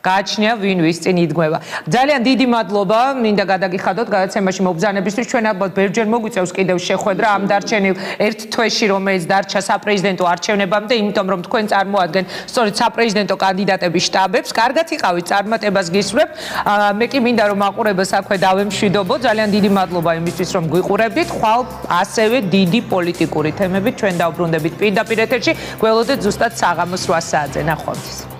გააჩნია ვინ ვის წინ იდგმება. ძალიან დიდი მადლობა, მინდა გადაგიხადოთ გადაცემაში მობრძანებისთვის. ჩვენ ალბათ ბევრჯერ მოგვიწევს კიდევ შეხვედრა ამ დარჩენილ ერთ თვეში, რომელიც დარჩა საპრეზიდენტო არჩევნებამდე, იმიტომ რომ თქვენ წარმოადგენთ სწორედ საპრეზიდენტო კანდიდატების შტაბებს. კარგად იყავით, წარმატებას გისურვებ. მე კი მინდა რომ მაყურებელს აქვე დავემშვიდობო. ძალიან დიდი მადლობა იმისთვის, რომ გვიყურებდით. ხვალ ასევე დიდი პოლიტიკური თემებით ჩვენ დავბრუნდებით პირდაპირ ეთერში. გველოდეთ ზუსტად საღამოს 8 საათზე. ნახვამდის.